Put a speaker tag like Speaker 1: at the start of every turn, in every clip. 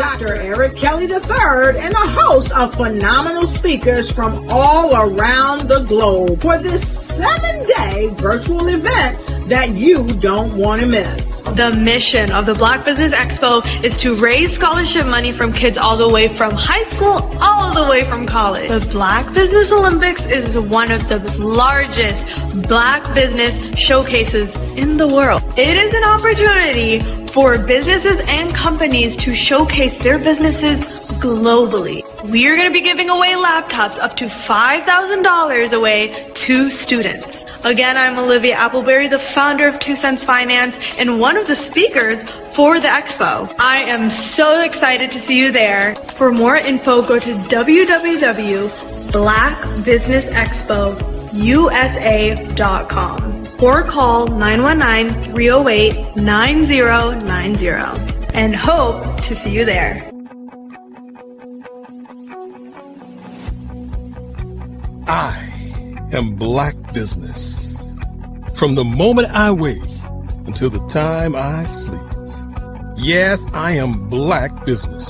Speaker 1: Dr. Eric Kelly III and a host of phenomenal speakers from all around the globe for this 7-day virtual event that you don't want to miss.
Speaker 2: The mission of the Black Business Expo is to raise scholarship money from kids all the way from high school all the way from college. The Black Business Olympics is one of the largest Black business showcases in the world. It is an opportunity for businesses and companies to showcase their businesses globally. We are going to be giving away laptops up to $5,000 away to students. Again, I'm Olivia Appleberry, the founder of 2 Cents Finance and one of the speakers for the expo. I am so excited to see you there. For more info, go to www.blackbusinessexpousa.com or call 919-308-9090 and hope to see you there.
Speaker 3: I am Black Business. From the moment I wake until the time I sleep. Yes, I am Black Business.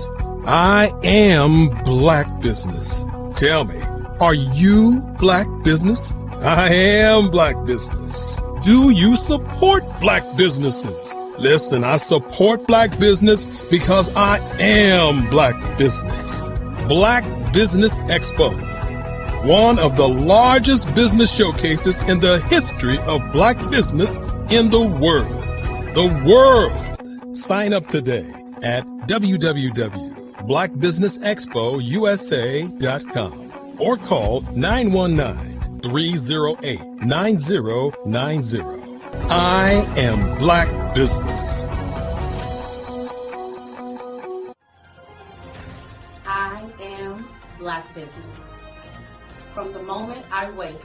Speaker 3: I am Black Business. Tell me, are you Black Business? I am Black Business. Do you support Black businesses? Listen, I support Black business because I am Black Business. Black Business Expo, one of the largest business showcases in the history of Black business in the world. The world! Sign up today at www.blackbusinessexpousa.com or call 919-308-9090. I am Black Business.
Speaker 4: I am Black Business. From the moment I wake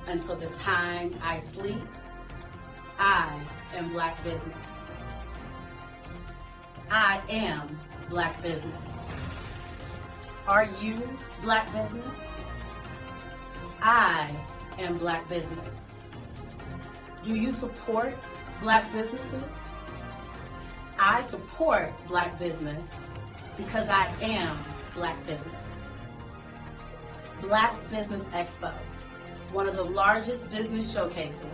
Speaker 4: until the time I sleep, I am Black Business. I am Black Business. Are you Black Business? I am Black Business. Do you support Black businesses? I support Black business because I am Black Business. Black Business Expo, one of the largest business showcases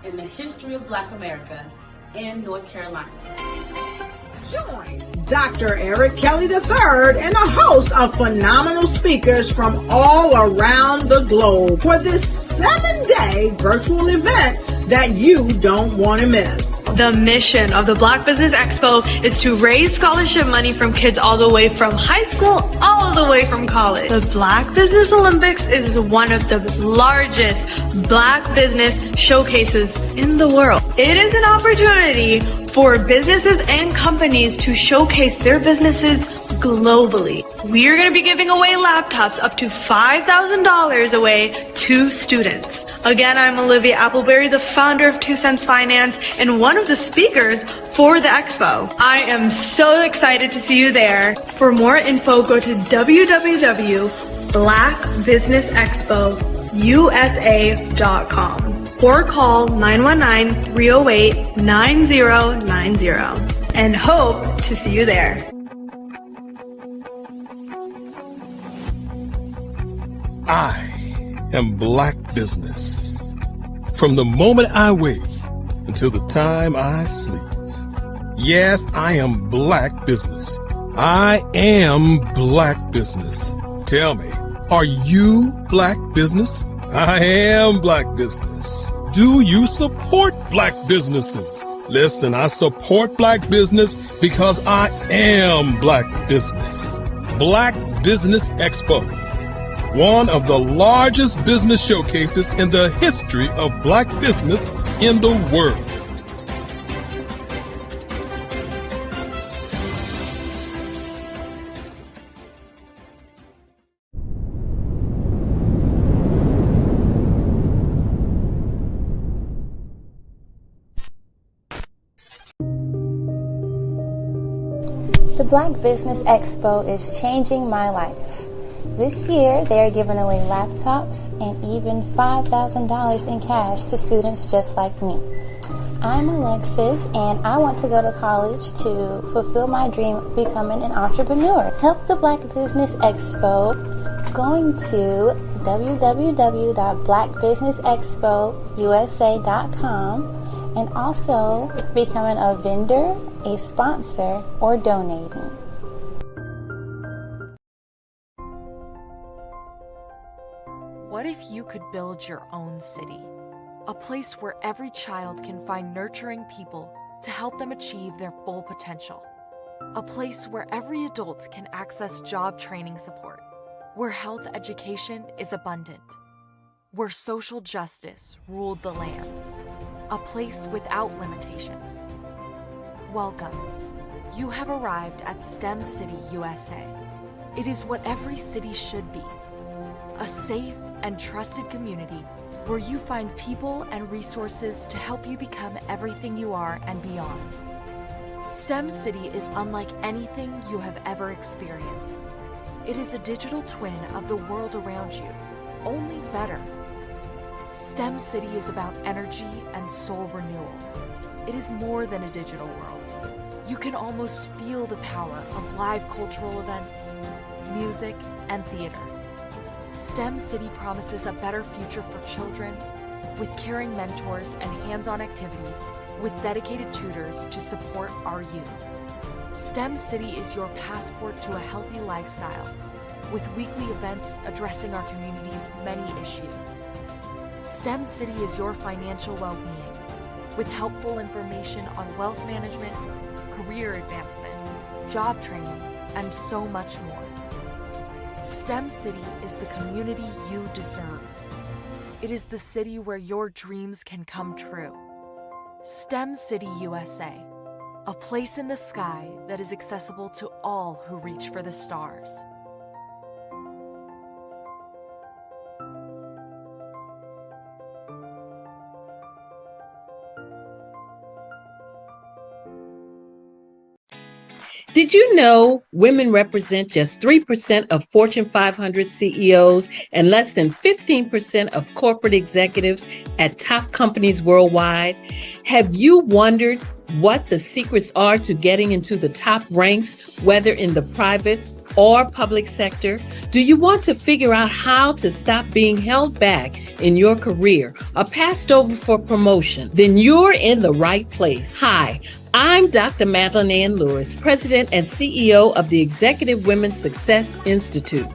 Speaker 4: in the history of Black America in North Carolina.
Speaker 1: Join Dr. Eric Kelly III and a host of phenomenal speakers from all around the globe for this 7-day virtual event that you don't want to miss.
Speaker 2: The mission of the Black Business Expo is to raise scholarship money from kids all the way from high school all the way from college. The Black Business Olympics is one of the largest Black business showcases in the world. It is an opportunity for businesses and companies to showcase their businesses globally. We are going to be giving away laptops up to $5,000 away to students. Again, I'm Olivia Appleberry, the founder of 2 Cents Finance and one of the speakers for the expo. I am so excited to see you there. For more info, go to www.blackbusinessexpousa.com or call 919-308-9090 and hope to see you there.
Speaker 3: I am Black Business. From the moment I wake until the time I sleep. Yes, I am Black Business. I am Black Business. Tell me, are you Black Business? I am Black Business. Do you support Black businesses? Listen, I support Black business because I am Black Business. Black Business Expo, one of the largest business showcases in the history of Black business in the world.
Speaker 5: The Black Business Expo is changing my life. This year, they are giving away laptops and even $5,000 in cash to students just like me. I'm Alexis, and I want to go to college to fulfill my dream of becoming an entrepreneur. Help the Black Business Expo going to www.blackbusinessexpousa.com and also becoming a vendor, a sponsor, or donating.
Speaker 6: What if you could build your own city? A place where every child can find nurturing people to help them achieve their full potential. A place where every adult can access job training support. Where health education is abundant. Where social justice ruled the land. A place without limitations. Welcome. You have arrived at STEM City USA. It is what every city should be. A safe and trusted community where you find people and resources to help you become everything you are and beyond. STEM City is unlike anything you have ever experienced. It is a digital twin of the world around you, only better. STEM City is about energy and soul renewal. It is more than a digital world. You can almost feel the power of live cultural events, music, and theater. STEM City promises a better future for children with caring mentors and hands-on activities with dedicated tutors to support our youth. STEM City is your passport to a healthy lifestyle with weekly events addressing our community's many issues. STEM City is your financial well-being with helpful information on wealth management, career advancement, job training, and so much more. STEM City is the community you deserve. It is the city where your dreams can come true. STEM City USA, a place in the sky that is accessible to all who reach for the stars.
Speaker 7: Did you know women represent just 3% of Fortune 500 CEOs and less than 15% of corporate executives at top companies worldwide? Have you wondered what the secrets are to getting into the top ranks, whether in the private or public sector? Do you want to figure out how to stop being held back in your career or passed over for promotion? Then you're in the right place. Hi, I'm Dr. Madeline Ann Lewis, President and CEO of the Executive Women's Success Institute.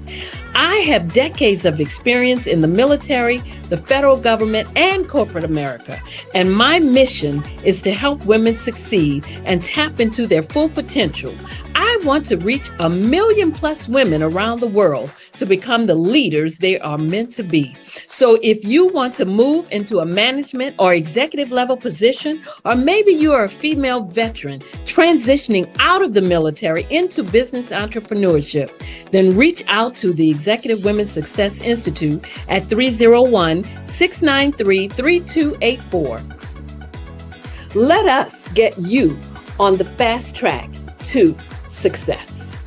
Speaker 7: I have decades of experience in the military, the federal government, and corporate America, and my mission is to help women succeed and tap into their full potential. I want to reach 1 million+ women around the world to become the leaders they are meant to be. So if you want to move into a management or executive level position, or maybe you are a female veteran transitioning out of the military into business entrepreneurship, then reach out to the Executive Women's Success Institute at 301-693-3284. Let us get you on the fast track to success.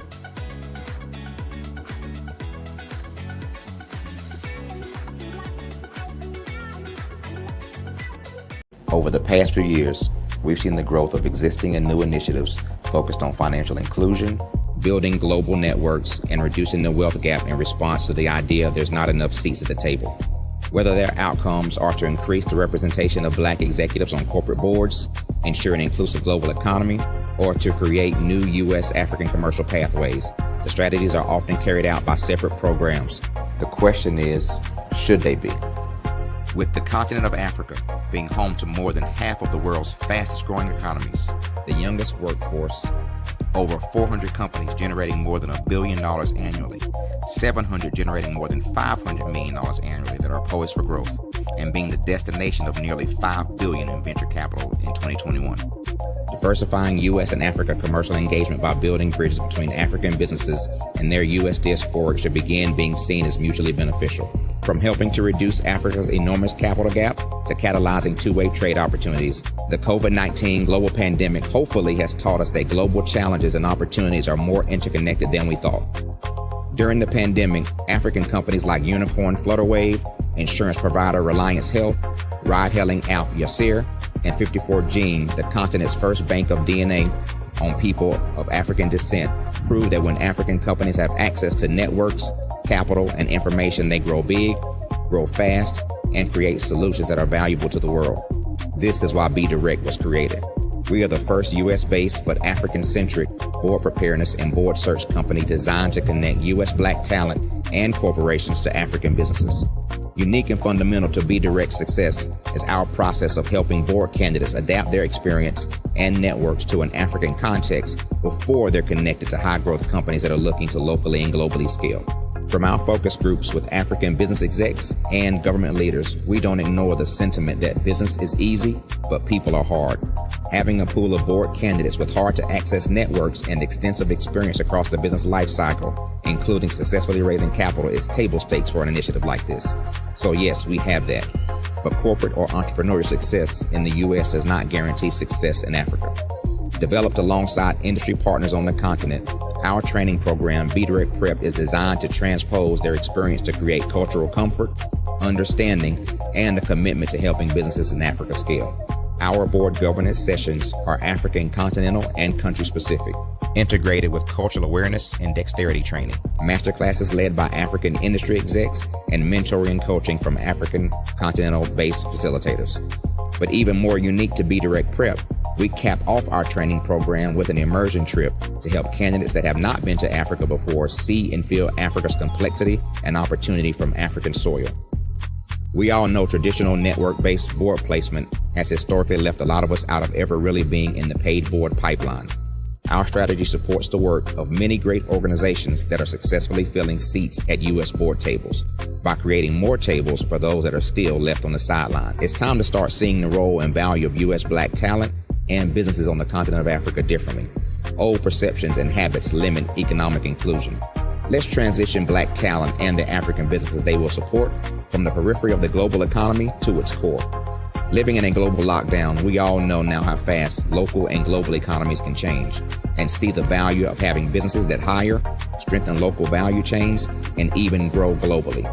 Speaker 8: Over the past few years, we've seen the growth of existing and new initiatives focused on financial inclusion, building global networks, and reducing the wealth gap in response to the idea there's not enough seats at the table. Whether their outcomes are to increase the representation of Black executives on corporate boards, ensure an inclusive global economy, or to create new U.S. African commercial pathways, the strategies are often carried out by separate programs. The question is, should they be? With the continent of Africa being home to more than half of the world's fastest growing economies, the youngest workforce, over 400 companies generating more than $1 billion annually, 700 generating more than $500 million annually that are poised for growth, and being the destination of nearly $5 billion in venture capital in 2021. Diversifying U.S. and Africa commercial engagement by building bridges between African businesses and their U.S. diaspora should begin being seen as mutually beneficial. From helping to reduce Africa's enormous capital gap to catalyzing two-way trade opportunities, the COVID-19 global pandemic hopefully has taught us that global challenges and opportunities are more interconnected than we thought. During the pandemic, African companies like Unicorn Flutterwave, insurance provider Reliance Health, ride-hailing app Yasir, and 54 gene, the continent's first bank of DNA on people of African descent, prove that when African companies have access to networks, capital, and information, they grow big, grow fast, and create solutions that are valuable to the world. This is why Be Direct was created. We are the first U.S.-based but African-centric board preparedness and board search company designed to connect U.S. Black talent and corporations to African businesses. Unique and fundamental to Be Direct's success is our process of helping board candidates adapt their experience and networks to an African context before they're connected to high-growth companies that are looking to locally and globally scale. From our focus groups with African business execs and government leaders, we don't ignore the sentiment that business is easy, but people are hard. Having a pool of board candidates with hard-to-access networks and extensive experience across the business life cycle, including successfully raising capital, is table stakes for an initiative like this. So yes, we have that. But corporate or entrepreneurial success in the U.S. does not guarantee success in Africa. Developed alongside industry partners on the continent, our training program, Be Direct Prep, is designed to transpose their experience to create cultural comfort, understanding, and a commitment to helping businesses in Africa scale. Our board governance sessions are African continental and country specific, integrated with cultural awareness and dexterity training, masterclasses led by African industry execs, and mentoring and coaching from African continental-based facilitators. But even more unique to Be Direct Prep, we cap off our training program with an immersion trip to help candidates that have not been to Africa before see and feel Africa's complexity and opportunity from African soil. We all know traditional network-based board placement has historically left a lot of us out of ever really being in the paid board pipeline. Our strategy supports the work of many great organizations that are successfully filling seats at U.S. board tables by creating more tables for those that are still left on the sideline. It's time to start seeing the role and value of U.S. Black talent and businesses on the continent of Africa differently. Old perceptions and habits limit economic inclusion. Let's transition Black talent and the African businesses they will support from the periphery of the global economy to its core. Living in a global lockdown, we all know now how fast local and global economies can change, and see the value of having businesses that hire, strengthen local value chains, and even grow globally.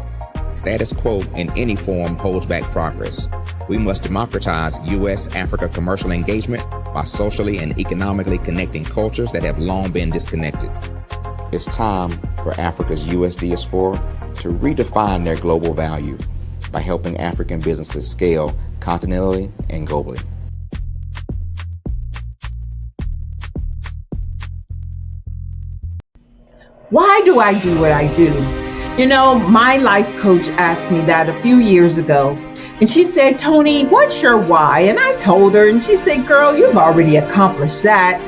Speaker 8: Status quo in any form holds back progress. We must democratize U.S.-Africa commercial engagement by socially and economically connecting cultures that have long been disconnected. It's time for Africa's U.S. diaspora to redefine their global value by helping African businesses scale continentally and globally.
Speaker 1: Why do I do what I do? You know, my life coach asked me that a few years ago, and she said, Tony, what's your why? And I told her, and she said, girl, you've already accomplished that.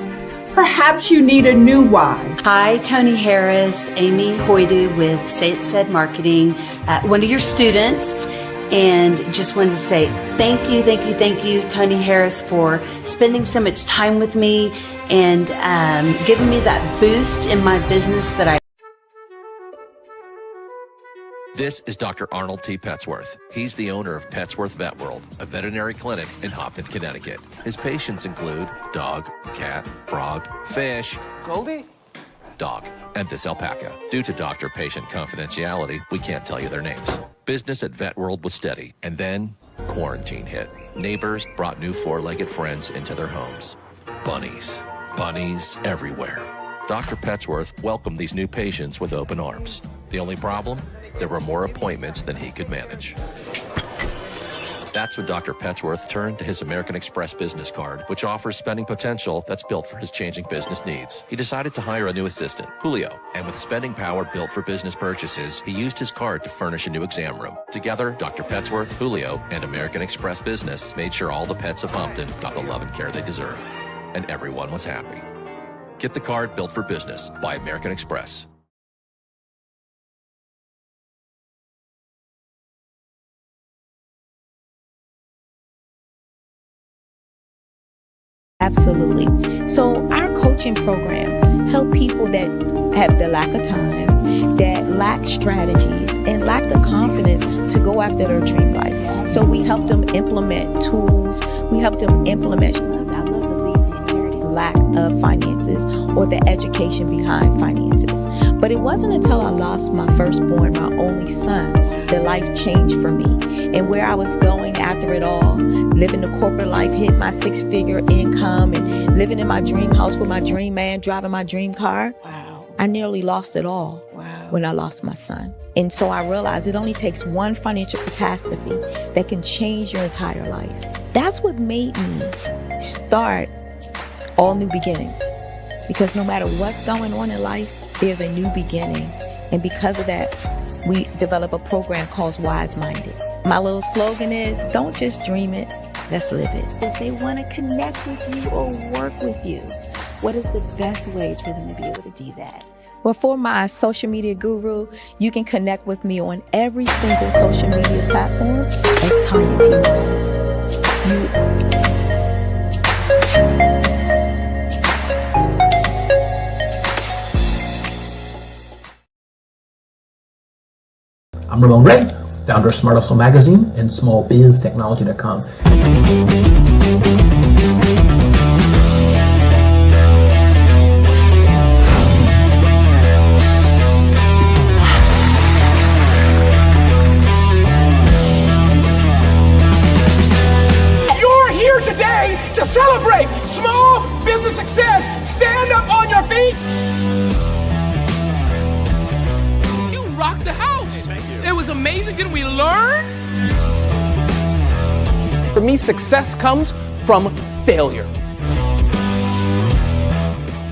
Speaker 1: Perhaps you need a new why.
Speaker 9: Hi, Tony Harris, Amy Hoydu with Say It Said Marketing, one of your students. And just wanted to say thank you, Tony Harris, for spending so much time with me and giving me that boost in my business that I.
Speaker 10: This is Dr. Arnold T. Petsworth. He's the owner of Petsworth Vet World, a veterinary clinic in Hopton, Connecticut. His patients include dog, cat, frog, fish, Goldie, dog, and this alpaca. Due to doctor-patient confidentiality, we can't tell you their names. Business at Vet World was steady, and then quarantine hit. Neighbors brought new four-legged friends into their homes. Bunnies everywhere. Dr. Petsworth welcomed these new patients with open arms. The only problem? There were more appointments than he could manage. That's when Dr. Petsworth turned to his American Express business card, which offers spending potential that's built for his changing business needs. He decided to hire a new assistant, Julio, and with spending power built for business purchases, he used his card to furnish a new exam room. Together, Dr. Petsworth, Julio, and American Express Business made sure all the pets of Hopton got the love and care they deserve. And everyone was happy. Get the card built for business by American Express.
Speaker 11: Absolutely. So our coaching program help people that have the lack of time, that lack strategies, and lack the confidence to go after their dream life. So we help them implement tools. We help them implement, I love to leave the inherited lack of finances or the education behind finances. But it wasn't until I lost my firstborn, my only son, that life changed for me. And where I was going after it all, living the corporate life, hit my 6-figure income, and living in my dream house with my dream man, driving my dream car.
Speaker 12: Wow.
Speaker 11: I nearly lost it all when I lost my son. And so I realized it only takes one financial catastrophe that can change your entire life. That's what made me start All New Beginnings. Because no matter what's going on in life, there's a new beginning. And because of that, we develop a program called Wise Minded. My little slogan is, don't just dream it, let's live it. If they want to connect with you or work with you, what is the best ways for them to be able to do that? Well, for my social media guru, you can connect with me on every single social media platform as Tanya T. Rose.
Speaker 13: I'm Ramon Ray, founder of Smart Hustle Magazine and smallbiztechnology.com.
Speaker 14: You're here today to celebrate small business success. Stand up on your feet. You rocked the house. It was amazing. Didn't we learn? For me, success comes from failure.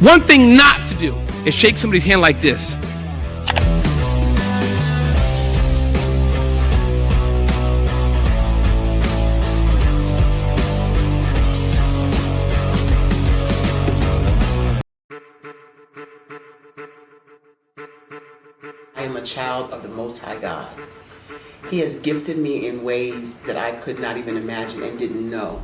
Speaker 14: One thing not to do is shake somebody's hand like this.
Speaker 12: I am a child of the Most High God. He has gifted me in ways that I could not even imagine and didn't know.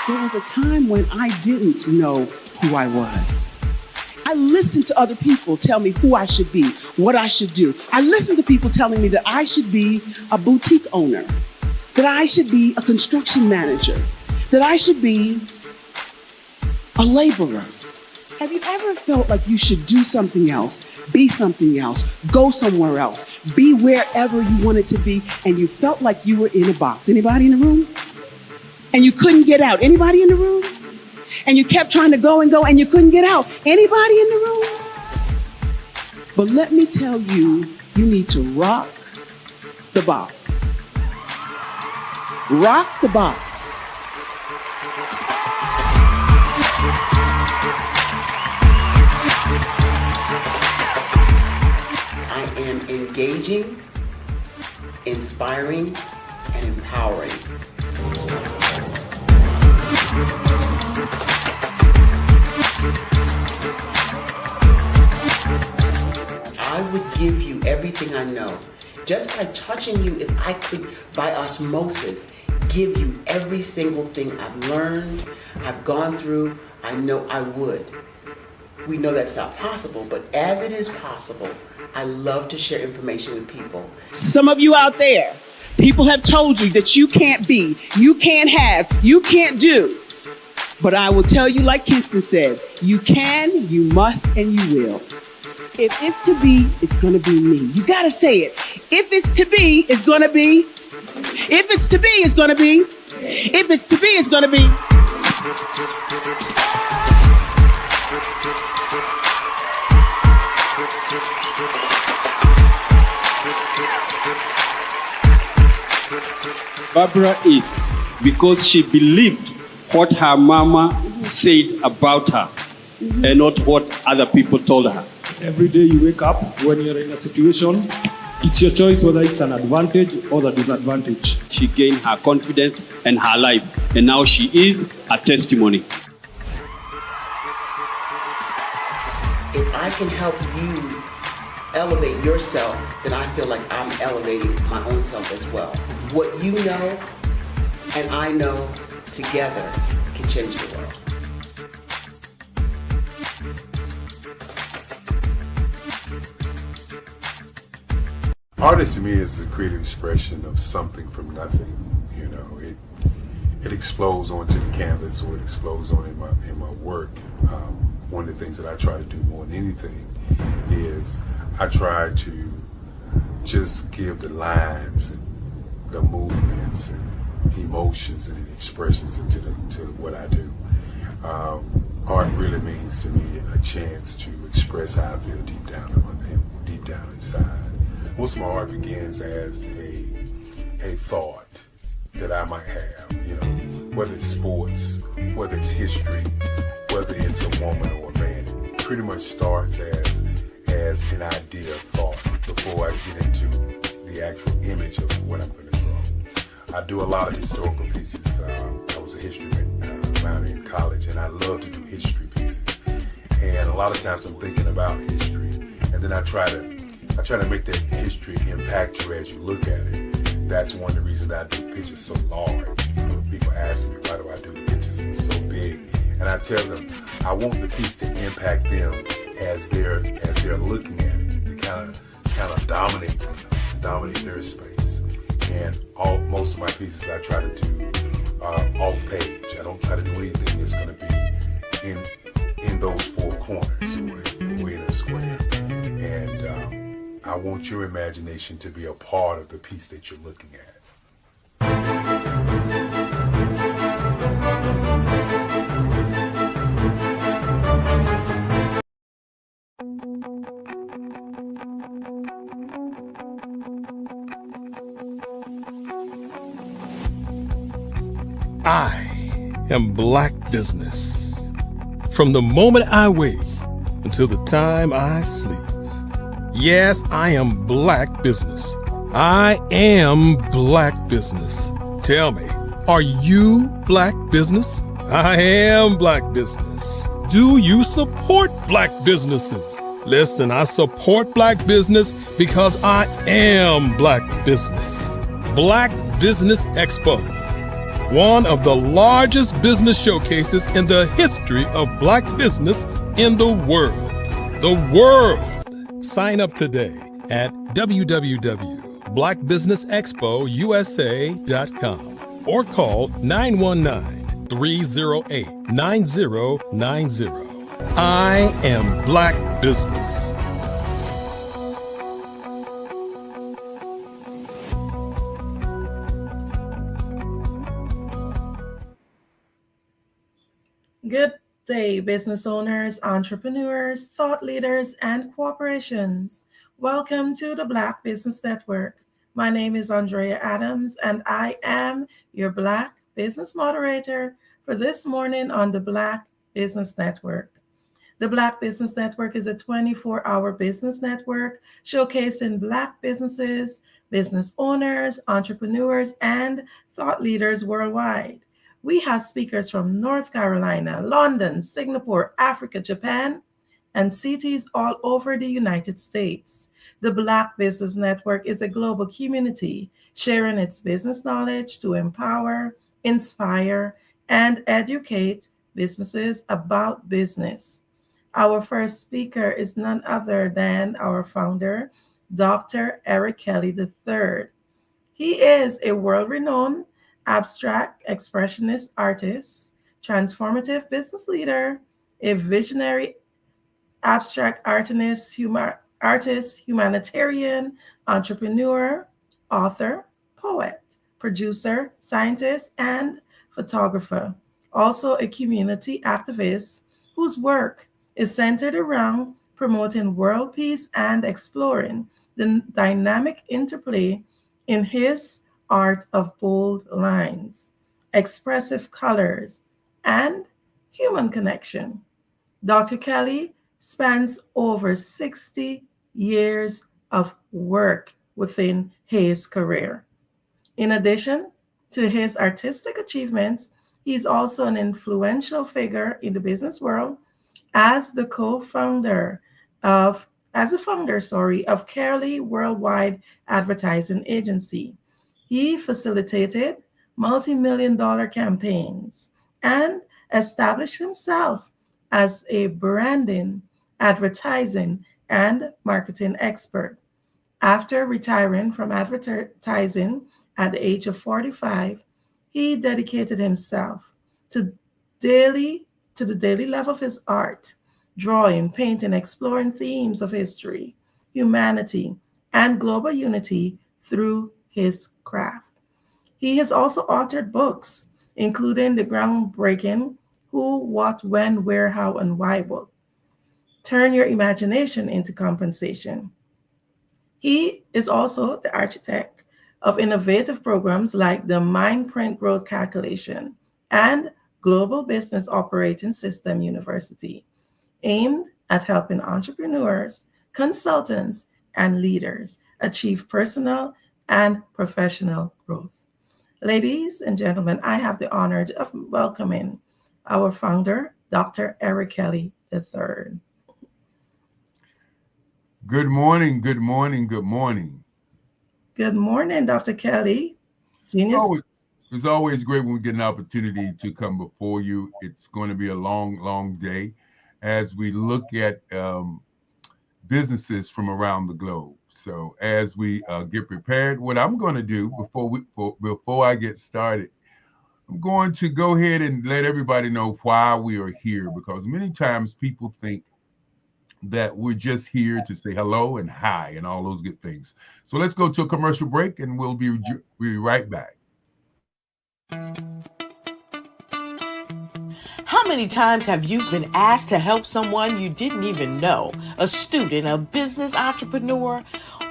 Speaker 15: There was a time when I didn't know who I was. I listened to other people tell me who I should be, what I should do. I listened to people telling me that I should be a boutique owner, that I should be a construction manager, that I should be a laborer. Have you ever felt like you should do something else, be something else, go somewhere else, be wherever you wanted to be, and you felt like you were in a box? Anybody in the room? And you couldn't get out. Anybody in the room? And you kept trying to go and go and you couldn't get out. Anybody in the room? But let me tell you, you need to rock the box. Rock the box.
Speaker 12: I am engaging, inspiring, and empowering. I would give you everything I know. Just by touching you, if I could, by osmosis, give you every single thing I've learned, I've gone through, I know I would. We know that's not possible, but as it is possible, I love to share information with people.
Speaker 15: Some of you out there, people have told you that you can't be, you can't have, you can't do. But I will tell you, like Kinston said, you can, you must, and you will. If it's to be, it's going to be me. You got to say it. If it's to be, it's going to be. If it's to be, it's going to be. If it's to be, it's going to be.
Speaker 16: Barbara is because she believed what her mama said about her and not what other people told her.
Speaker 17: Every day you wake up, when you're in a situation, it's your choice whether it's an advantage or the disadvantage.
Speaker 16: She gained her confidence and her life, and now she is a testimony.
Speaker 12: If I can help you elevate yourself, then I feel like I'm elevating my own self as well. What you know and I know together can change the world. Art
Speaker 18: to me is a creative expression of something from nothing. You know, it explodes onto the canvas, or it explodes on in my work. One of the things that I try to do more than anything is I try to just give the lines and the movements and emotions and expressions into to what I do. Art really means to me a chance to express how I feel deep down inside. Most of my art begins as a thought that I might have, you know, whether it's sports, whether it's history, whether it's a woman or a man. It pretty much starts as an idea of thought before I get into the actual image of what I'm going to draw. I do a lot of historical pieces. I was a history minor in college, and I love to do history pieces. And a lot of times I'm thinking about history, and then I try to make that history impact you as you look at it. That's one of the reasons I do pictures so large. People ask me, why do I do the pictures so big? And I tell them, I want the piece to impact them as they're looking at it. To kind of dominate them, dominate their space. And most of my pieces I try to do off page. I don't try to do anything that's going to be in those four corners or in a square. And I want your imagination to be a part of the piece that you're looking at.
Speaker 3: I am Black Business. From the moment I wake until the time I sleep. Yes, I am Black Business. I am Black Business. Tell me, are you Black Business? I am Black Business. Do you support Black businesses? Listen, I support Black business because I am Black Business. Black Business Expo, one of the largest business showcases in the history of Black business in the world. The world! Sign up today at www.blackbusinessexpousa.com or call 919-308-9090. I am Black Business.
Speaker 19: Good day, business owners, entrepreneurs, thought leaders, and corporations. Welcome to the Black Business Network. My name is Andrea Adams, and I am your Black Business Moderator for this morning on the Black Business Network. The Black Business Network is a 24-hour business network showcasing Black businesses, business owners, entrepreneurs, and thought leaders worldwide. We have speakers from North Carolina, London, Singapore, Africa, Japan, and cities all over the United States. The Black Business Network is a global community sharing its business knowledge to empower, inspire, and educate businesses about business. Our first speaker is none other than our founder, Dr. Eric Kelly III. He is a world-renowned abstract expressionist artist, transformative business leader, a visionary abstract artist, humanitarian, entrepreneur, author, poet, producer, scientist, and photographer. Also a community activist whose work is centered around promoting world peace and exploring the dynamic interplay in his art of bold lines, expressive colors, and human connection. Dr. Kelly spans over 60 years of work within his career. In addition to his artistic achievements, he's also an influential figure in the business world as the founder of Kelly Worldwide Advertising Agency. He facilitated multi-million-dollar campaigns and established himself as a branding, advertising, and marketing expert. After retiring from advertising at the age of 45, He dedicated himself to the daily love of his art, drawing, painting, exploring themes of history, humanity, and global unity through his craft. He has also authored books, including the groundbreaking Who, What, When, Where, How, and Why book. Turn your imagination into compensation. He is also the architect of innovative programs like the Mind Print Growth Calculation and Global Business Operating System University, aimed at helping entrepreneurs, consultants, and leaders achieve personal and professional growth. Ladies and gentlemen, I have the honor of welcoming our founder, Dr. Eric Kelly III.
Speaker 20: Good morning, good morning, good morning.
Speaker 19: Good morning, Dr. Kelly. Genius.
Speaker 20: It's always great when we get an opportunity to come before you. It's going to be a long, long day as we look at businesses from around the globe. So as we get prepared, what I'm going to do before I get started, I'm going to go ahead and let everybody know why we are here, because many times people think that we're just here to say hello and hi and all those good things. So let's go to a commercial break and we'll be right back.
Speaker 21: How many times have you been asked to help someone you didn't even know, a student, a business entrepreneur,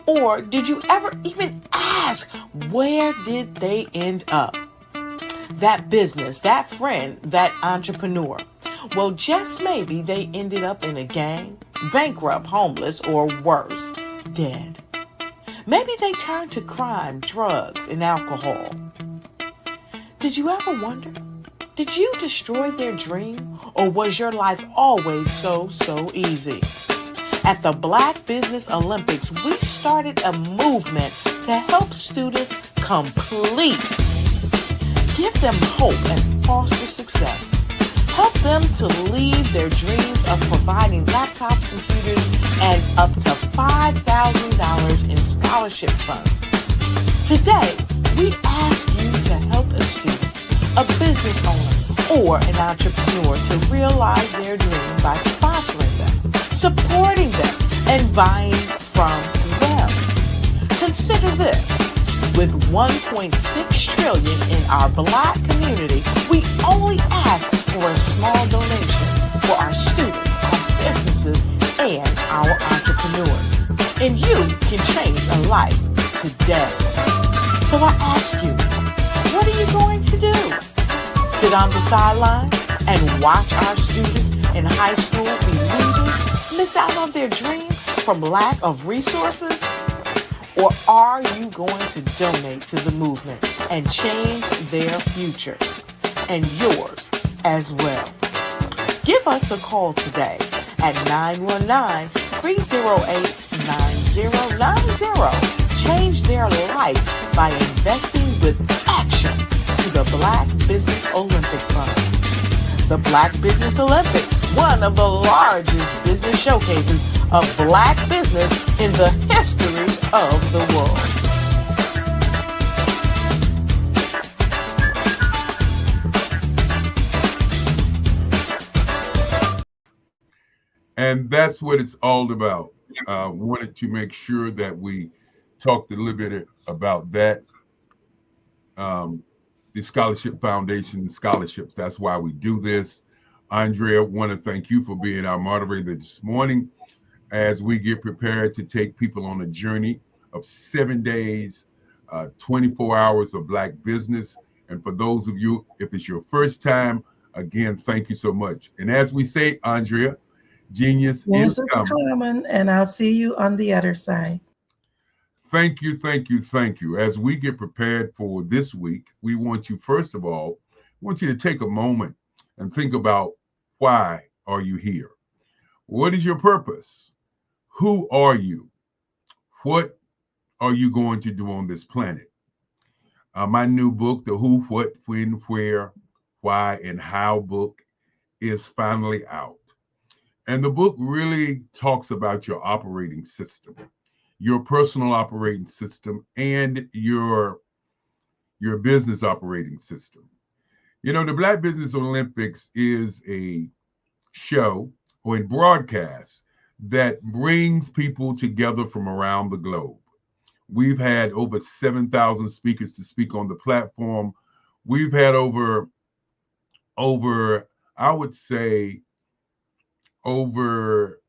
Speaker 21: or did you ever even ask, where did they end up? That business, that friend, that entrepreneur. Well, just maybe they ended up in a gang, bankrupt, homeless, or worse, dead. Maybe they turned to crime, drugs, and alcohol. Did you ever wonder? Did you destroy their dream, or was your life always so easy? At the Black Business Olympics, we started a movement to help students complete. Give them hope and foster success. Help them to leave their dreams of providing laptops, computers, and up to $5,000 in scholarship funds. Today, we ask you to help a student, a business owner, or an entrepreneur to realize their dream by sponsoring them, supporting them, and buying from them. Consider this. With $1.6 trillion in our Black community, we only ask for a small donation for our students, our businesses, and our entrepreneurs. And you can change a life today. So I ask you, what are you going to do? Sit on the sideline and watch our students in high school be losers, miss out on their dream from lack of resources? Or are you going to donate to the movement and change their future and yours as well? Give us a call today at 919-308-9090. Change their life by investing with action to the Black Business Olympic Fund. The Black Business Olympics, one of the largest business showcases of Black business in the history of the world.
Speaker 20: And that's what it's all about. Wanted to make sure that we talked a little bit about that. The Scholarship Foundation scholarships, that's why we do this. Andrea, want to thank you for being our moderator this morning as we get prepared to take people on a journey of 7 days, 24 hours of Black business. And for those of you, if it's your first time, again, thank you so much. And as we say, Andrea, genius is coming.
Speaker 19: And I'll see you on the other side.
Speaker 20: Thank you, thank you, thank you. As we get prepared for this week, we want you, first of all, to take a moment and think about, why are you here? What is your purpose? Who are you? What are you going to do on this planet? My new book, the Who, What, When, Where, Why, and How book is finally out. And the book really talks about your operating system, your personal operating system, and your your business operating system. You know, the Black Business Olympics is a show or a broadcast that brings people together from around the globe. We've had over 7,000 speakers to speak on the platform. We've had over, I would say, over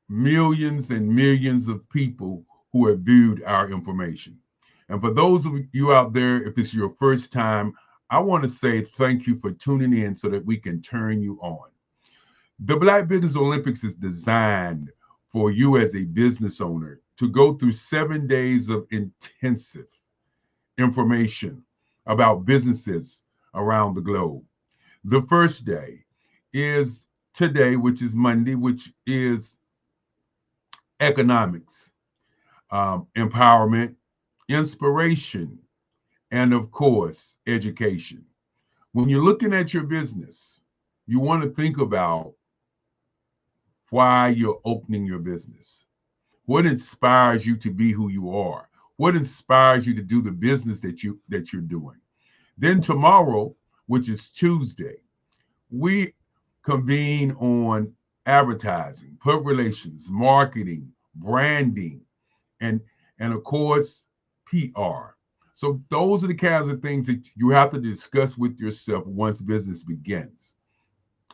Speaker 20: millions and millions of people who have viewed our information. And for those of you out there, if this is your first time, I want to say thank you for tuning in so that we can turn you on. The Black Business Olympics is designed for you as a business owner to go through 7 days of intensive information about businesses around the globe. The first day is today, which is Monday, which is economics, empowerment, inspiration, and of course, education. When you're looking at your business, you want to think about why you're opening your business. What inspires you to be who you are? What inspires you to do the business that you're doing? Then tomorrow, which is Tuesday, we convene on advertising, public relations, marketing, branding, and of course, PR. So those are the kinds of things that you have to discuss with yourself once business begins.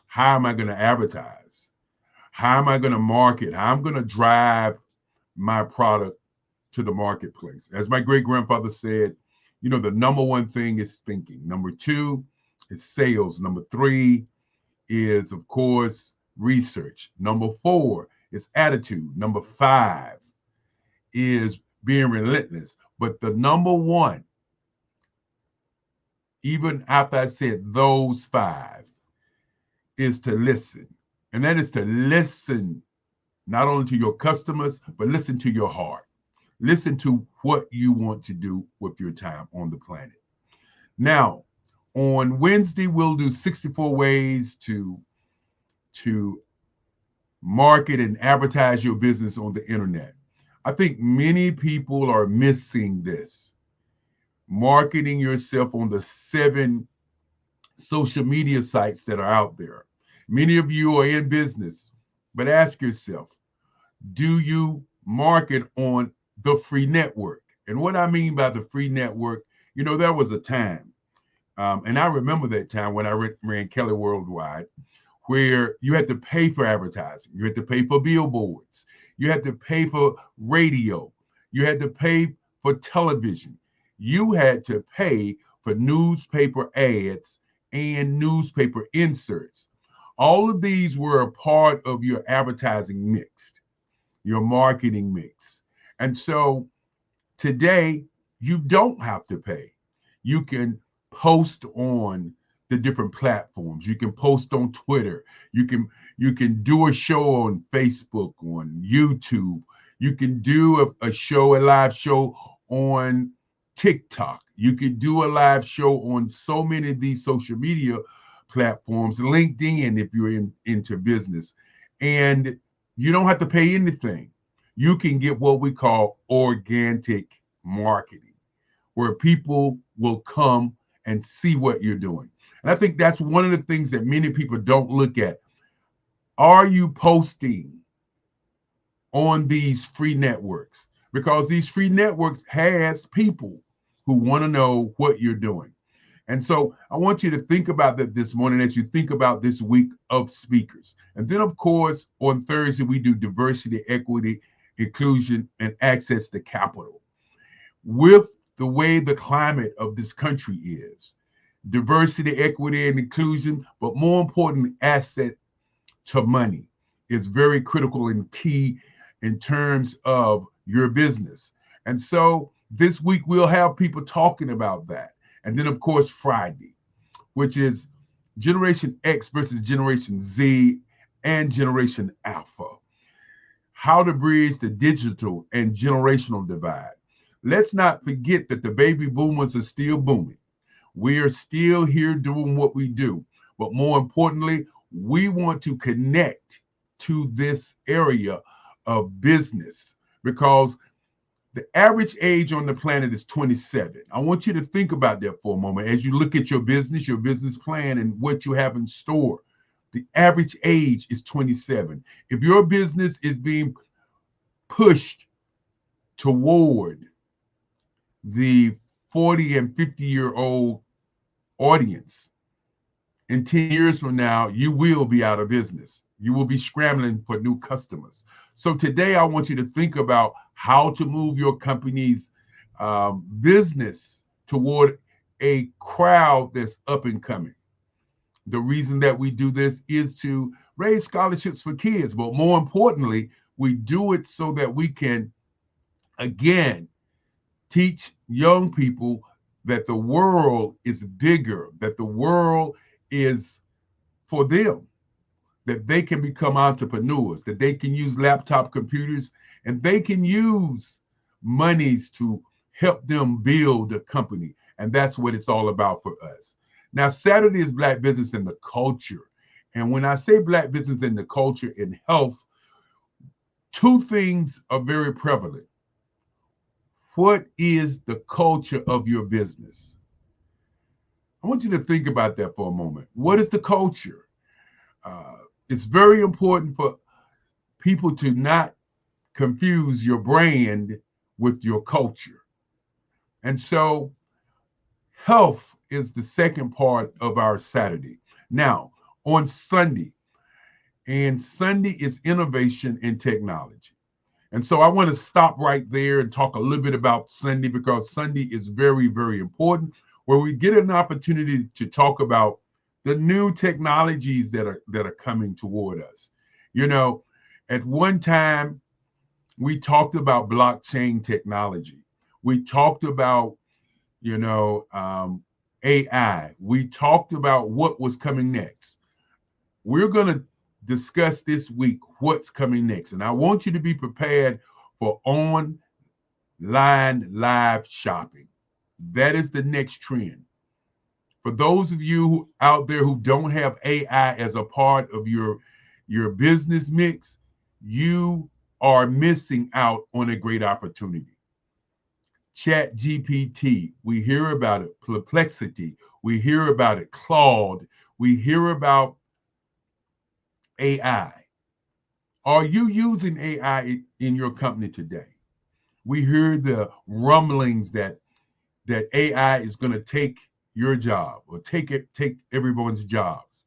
Speaker 20: How am I going to advertise? How am I going to market? How am I going to drive my product to the marketplace? As my great grandfather said, you know, the number one thing is thinking. Number two is sales. Number three is, of course, research. Number four is attitude. Number five is being relentless. But the number one, even after I said those five, is to listen. And that is to listen not only to your customers, but listen to your heart. Listen to what you want to do with your time on the planet. Now, on Wednesday, we'll do 64 ways to market and advertise your business on the internet. I think many people are missing this. Marketing yourself on the 7 social media sites that are out there. Many of you are in business, but ask yourself, do you market on the free network? And what I mean by the free network, you know, there was a time, and I remember that time when I ran Kelly Worldwide, where you had to pay for advertising. You had to pay for billboards. You had to pay for radio. You had to pay for television. You had to pay for newspaper ads and newspaper inserts. All of these were a part of your advertising mix, your marketing mix. And so today, you don't have to pay. You can post on the different platforms. You can post on Twitter. You can do a show on Facebook, on YouTube. You can do a live show on TikTok. You can do a live show on so many of these social media platforms, LinkedIn if you're into business. And you don't have to pay anything. You can get what we call organic marketing, where people will come and see what you're doing. And I think that's one of the things that many people don't look at. Are you posting on these free networks? Because these free networks has people who want to know what you're doing. And so I want you to think about that this morning as you think about this week of speakers. And then, of course, on Thursday, we do diversity, equity, inclusion, and access to capital. With the way the climate of this country is, diversity, equity, and inclusion, but more important, asset to money is very critical and key in terms of your business. And so this week we'll have people talking about that. And then, of course, Friday, which is Generation X versus Generation Z and Generation Alpha. How to bridge the digital and generational divide. Let's not forget that the baby boomers are still booming. We are still here doing what we do. But more importantly, we want to connect to this area of business because The average age on the planet is 27. I want you to think about that for a moment as you look at your business plan, and what you have in store. The average age is 27. If your business is being pushed toward the 40 and 50-year-old audience, in 10 years from now, you will be out of business. You will be scrambling for new customers. So today I want you to think about how to move your company's business toward a crowd that's up and coming. The reason that we do this is to raise scholarships for kids, but more importantly, we do it so that we can, again, teach young people that the world is bigger, that the world is for them, that they can become entrepreneurs, that they can use laptop computers, and they can use monies to help them build a company. And that's what it's all about for us. Now, Saturday is Black Business and the Culture. And when I say Black Business and the Culture in health, two things are very prevalent. What is the culture of your business? I want you to think about that for a moment. What is the culture? It's very important for people to not confuse your brand with your culture. And so health is the second part of our Saturday. Now, on Sunday, and Sunday is innovation and technology. And so I want to stop right there and talk a little bit about Sunday, because Sunday is very, very important, where we get an opportunity to talk about the new technologies that are coming toward us. You know, at one time, we talked about blockchain technology. We talked about, AI. We talked about what was coming next. We're going to discuss this week what's coming next. And I want you to be prepared for online live shopping. That is the next trend. For those of you out there who don't have AI as a part of your business mix, you are missing out on a great opportunity. Chat GPT, we hear about it. Perplexity, we hear about it. Claude, we hear about AI. Are you using AI in your company today? We hear the rumblings that AI is going to take your job or take everyone's jobs.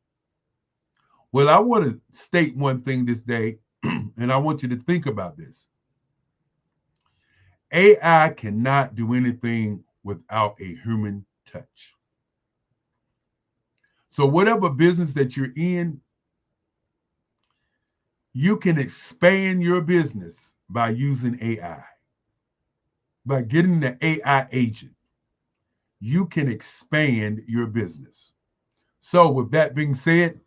Speaker 20: Well, I want to state one thing this day, and I want you to think about this. AI cannot do anything without a human touch. So whatever business that you're in, you can expand your business by using AI. By getting the AI agent, you can expand your business. So with that being said,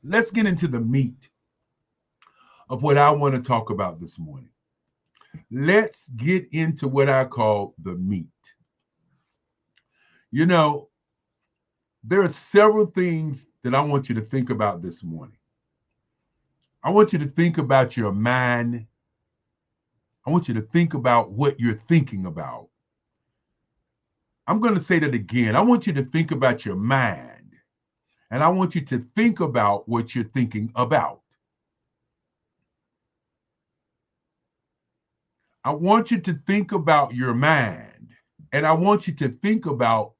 Speaker 20: let's get into the meat of what I want to talk about this morning. Let's get into what I call the meat. You know, there are several things that I want you to think about this morning. I want you to think about your mind. I want you to think about what you're thinking about. I'm going to say that again. I want you to think about your mind, and I want you to think about what you're thinking about. I want you to think about your mind, and I want you to think about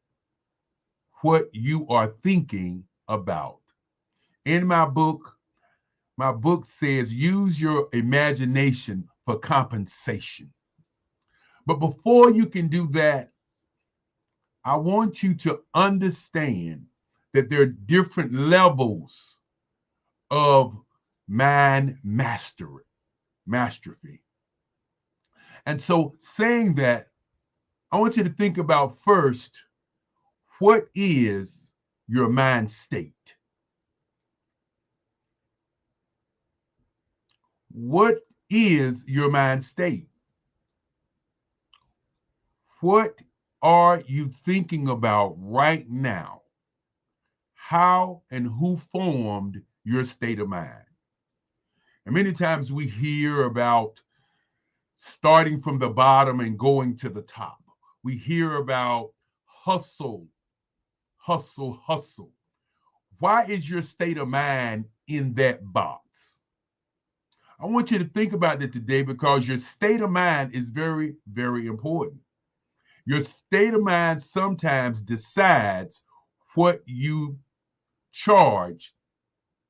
Speaker 20: what you are thinking about. In my book says use your imagination for compensation. But before you can do that, I want you to understand that there are different levels of mind mastery. And so saying that, I want you to think about first, what is your mind state? What is your mind state? What are you thinking about right now? How and who formed your state of mind? And many times we hear about starting from the bottom and going to the top. We hear about hustle, hustle, hustle. Why is your state of mind in that box? I want you to think about that today because your state of mind is very, very important. Your state of mind sometimes decides what you charge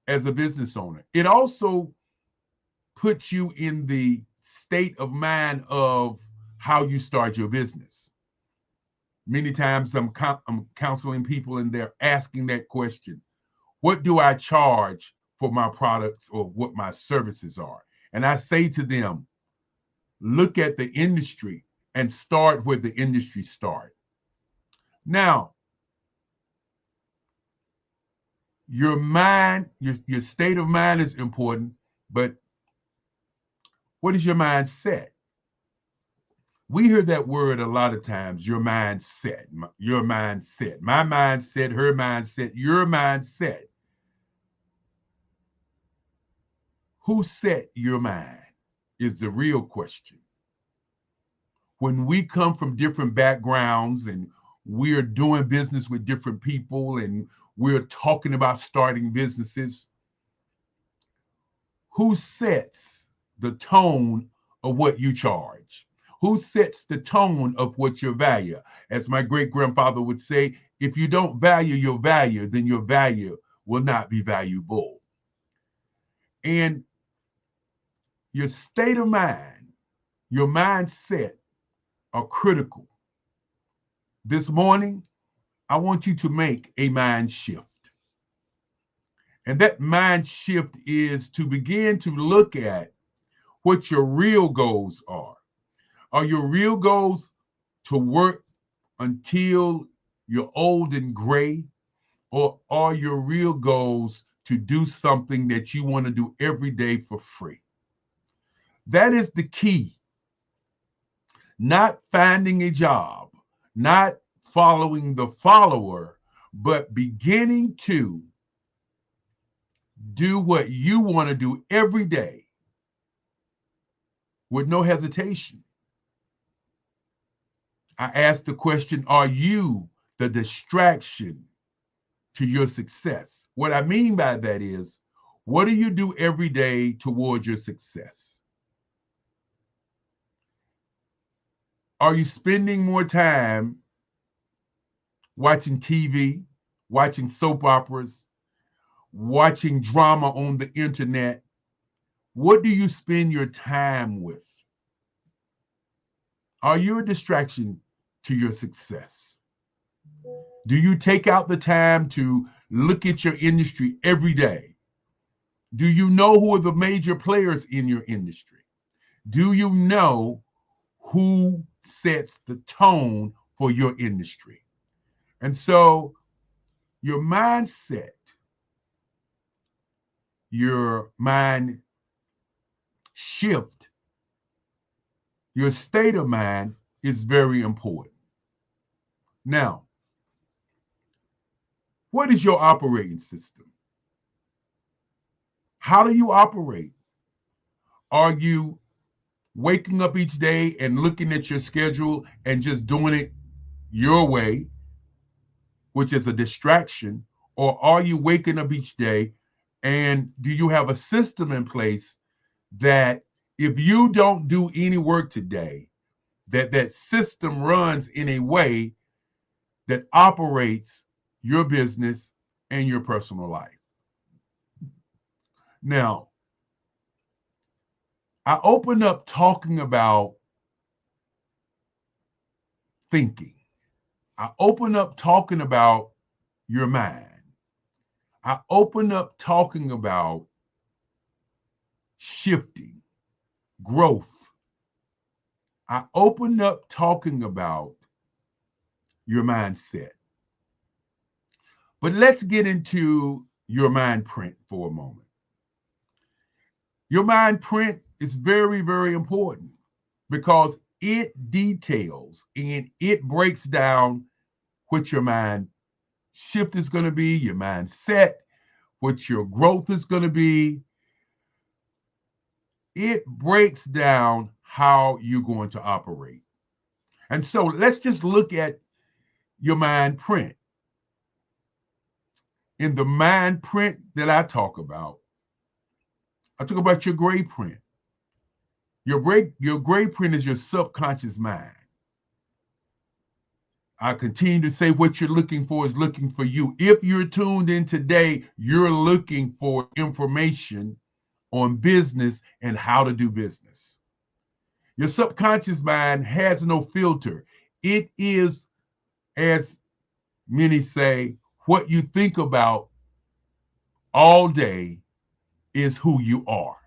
Speaker 20: as a business owner. It also puts you in the state of mind of how you start your business. Many times I'm counseling people and they're asking that question. What do I charge for my products or what my services are? And I say to them, look at the industry and start where the industry started. Now, your mind, your state of mind is important, but what is your mindset? We hear that word a lot of times, your mindset, your mindset, my mindset, her mindset, your mindset. Who set your mind is the real question. When we come from different backgrounds and we're doing business with different people and we're talking about starting businesses, who sets the tone of what you charge? Who sets the tone of what you value? As my great-grandfather would say, if you don't value your value, then your value will not be valuable. And your state of mind, your mindset are critical. This morning, I want you to make a mind shift. And that mind shift is to begin to look at what your real goals are. Are your real goals to work until you're old and gray? Or are your real goals to do something that you want to do every day for free? That is the key. Not finding a job, not following the follower, but beginning to do what you want to do every day with no hesitation. I asked the question, are you the distraction to your success? What I mean by that is, what do you do every day towards your success? Are you spending more time watching TV, watching soap operas, watching drama on the internet? What do you spend your time with? Are you a distraction to your success? Do you take out the time to look at your industry every day? Do you know who are the major players in your industry? Do you know who sets the tone for your industry? And so your mindset, your mind shift, your state of mind is very important. Now, what is your operating system? How do you operate? Are you waking up each day and looking at your schedule and just doing it your way, which is a distraction? Or are you waking up each day and do you have a system in place that if you don't do any work today, that system runs in a way that operates your business and your personal life? Now, I open up talking about thinking. I open up talking about your mind. I open up talking about shifting, growth. I open up talking about your mindset. But let's get into your mind print for a moment. Your mind print is very, very important because it details and it breaks down what your mind shift is going to be, your mindset, what your growth is going to be. It breaks down how you're going to operate. And so let's just look at your mind print. In the mind print that I talk about your gray print. Your gray print is your subconscious mind. I continue to say what you're looking for is looking for you. If you're tuned in today, you're looking for information on business and how to do business. Your subconscious mind has no filter. It is, as many say, what you think about all day is who you are.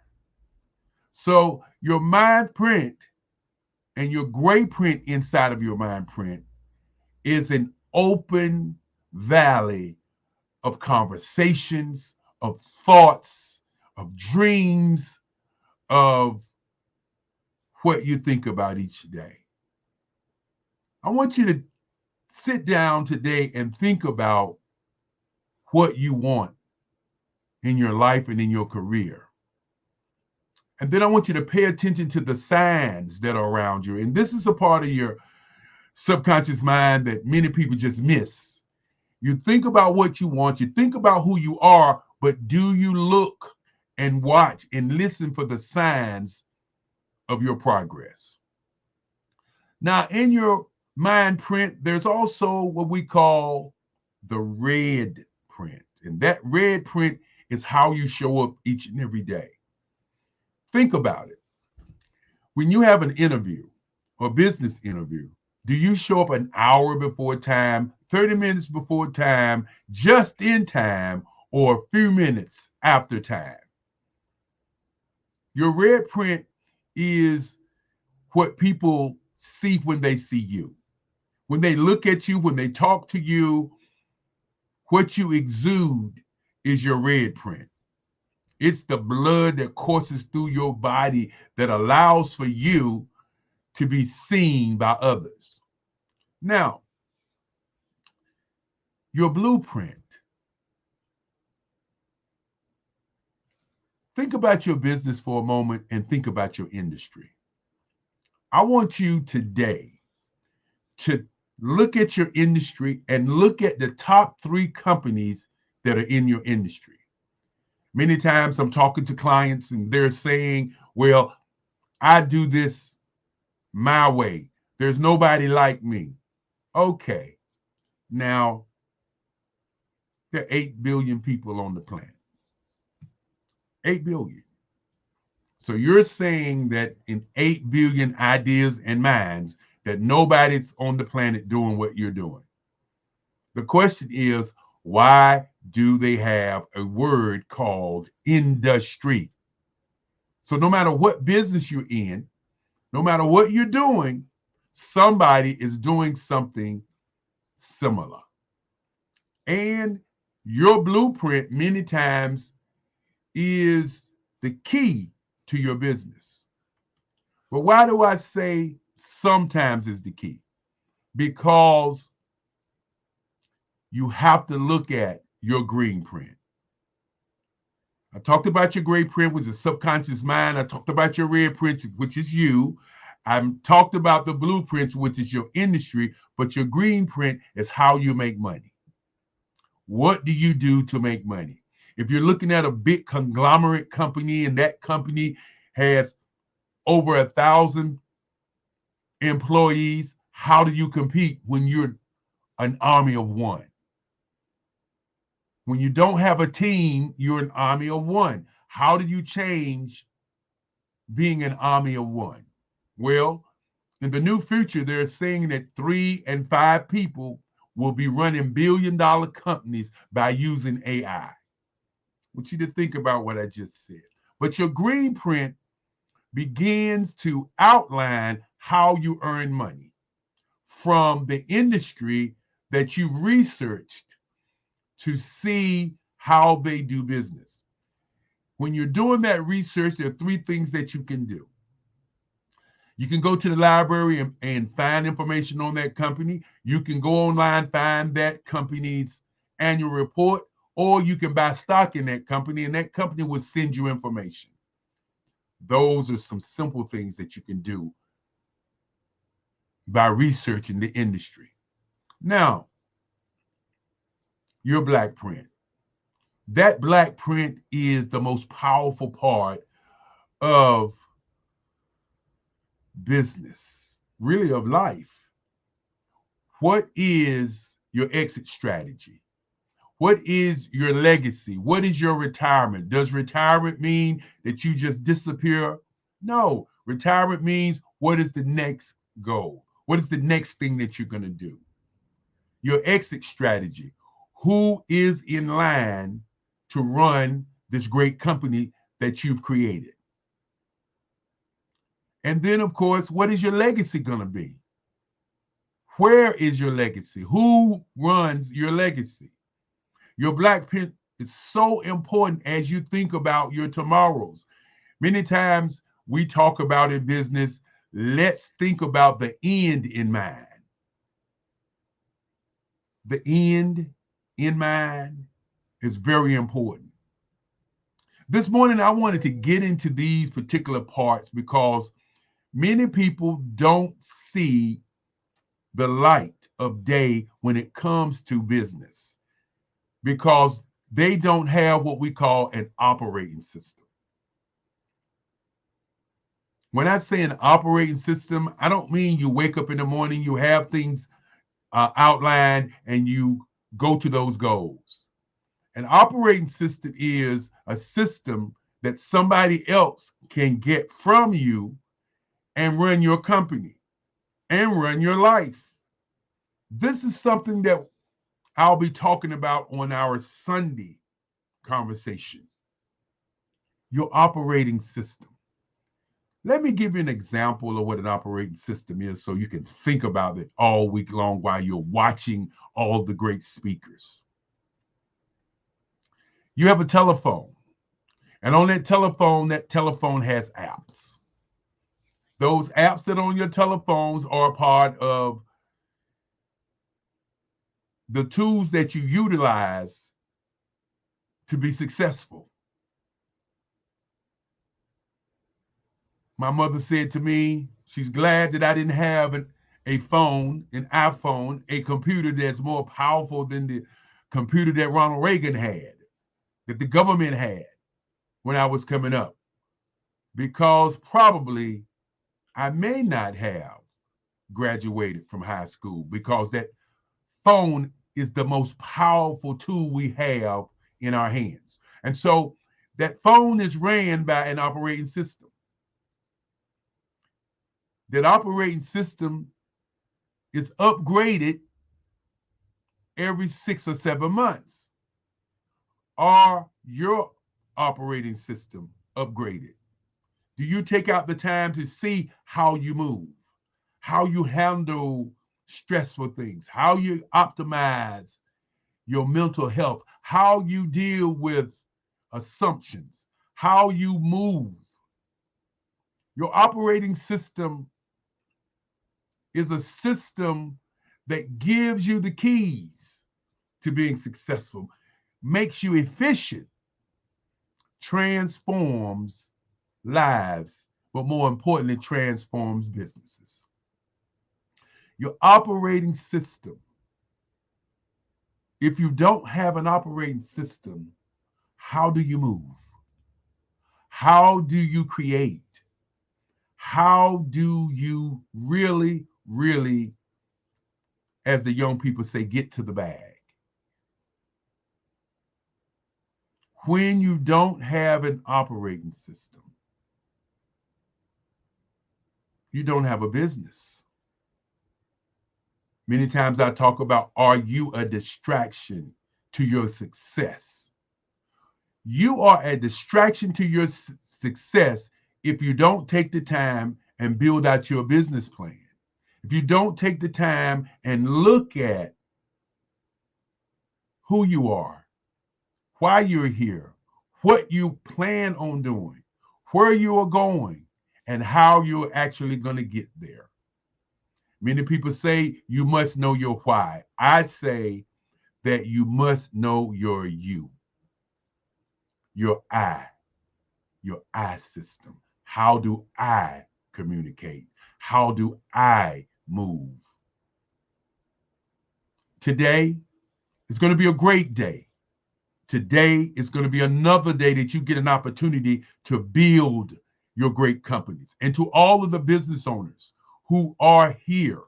Speaker 20: So your mind print and your gray print inside of your mind print is an open valley of conversations, of thoughts, of dreams, of what you think about each day. I want you to sit down today and think about what you want in your life and in your career. And then I want you to pay attention to the signs that are around you. And this is a part of your subconscious mind that many people just miss. You think about what you want, you think about who you are, but do you look and watch and listen for the signs of your progress? Now, in your mind print, there's also what we call the red print. And that red print is how you show up each and every day. Think about it. When you have an interview or business interview, do you show up an hour before time, 30 minutes before time, just in time, or a few minutes after time? Your red print is what people see when they see you. When they look at you, when they talk to you, what you exude is your red print. It's the blood that courses through your body that allows for you to be seen by others. Now, your blueprint. Think about your business for a moment and think about your industry. I want you today to look at your industry and look at the top 3 companies that are in your industry. Many times I'm talking to clients and they're saying, well, I do this my way. There's nobody like me. Okay. Now, there are 8 billion people on the planet. 8 billion. So you're saying that in 8 billion ideas and minds that nobody's on the planet doing what you're doing. The question is, why do they have a word called industry? So no matter what business you're in, no matter what you're doing, somebody is doing something similar. And your blueprint many times is the key to your business. But why do I say sometimes is the key? Because you have to look at your green print. I talked about your gray print, which is subconscious mind. I talked about your red print, which is you. I talked about the blueprints, which is your industry, but your green print is how you make money. What do you do to make money? If you're looking at a big conglomerate company and that company has over 1,000 employees, how do you compete when you're an army of one? When you don't have a team, you're an army of one. How do you change being an army of one? Well, in the new future, they're saying that 3 and 5 people will be running billion-dollar companies by using AI. I want you to think about what I just said. But your green print begins to outline how you earn money from the industry that you've researched to see how they do business. When you're doing that research, there are 3 things that you can do. You can go to the library and find information on that company. You can go online, find that company's annual report, or you can buy stock in that company and that company will send you information. Those are some simple things that you can do by researching the industry. Now, your black print. That black print is the most powerful part of business, really of life. What is your exit strategy? What is your legacy? What is your retirement? Does retirement mean that you just disappear? No. Retirement means what is the next goal? What is the next thing that you're going to do? Your exit strategy. Who is in line to run this great company that you've created? And then, of course, what is your legacy going to be? Where is your legacy? Who runs your legacy? Your black print is so important as you think about your tomorrows. Many times we talk about in business, let's think about the end in mind. The end in mind is very important. This morning, I wanted to get into these particular parts because many people don't see the light of day when it comes to business because they don't have what we call an operating system. When I say an operating system, I don't mean you wake up in the morning, you have things outlined, and you go to those goals. An operating system is a system that somebody else can get from you and run your company and run your life. This is something that I'll be talking about on our Sunday conversation. Your operating system. Let me give you an example of what an operating system is so you can think about it all week long while you're watching all the great speakers. You have a telephone, and on that telephone has apps. Those apps that are on your telephones are a part of the tools that you utilize to be successful. My mother said to me, she's glad that I didn't have an iPhone, a computer that's more powerful than the computer that Ronald Reagan had, that the government had when I was coming up. Because probably I may not have graduated from high school because that phone is the most powerful tool we have in our hands. And so that phone is ran by an operating system. That operating system is upgraded every 6 or 7 months. Are your operating system upgraded? Do you take out the time to see how you move, how you handle stressful things, how you optimize your mental health, how you deal with assumptions, how you move? Your operating system is a system that gives you the keys to being successful, makes you efficient, transforms lives, but more importantly, transforms businesses. Your operating system. If you don't have an operating system, how do you move? How do you create? How do you really, as the young people say, get to the bag? When you don't have an operating system, you don't have a business. Many times I talk about, are you a distraction to your success? You are a distraction to your success if you don't take the time and build out your business plan. If you don't take the time and look at who you are, why you're here, what you plan on doing, where you are going, and how you're actually going to get there. Many people say you must know your why. I say that you must know your you, your I system. How do I communicate? How do I move? Today is going to be a great day. Today is going to be another day that you get an opportunity to build your great companies. And to all of the business owners who are here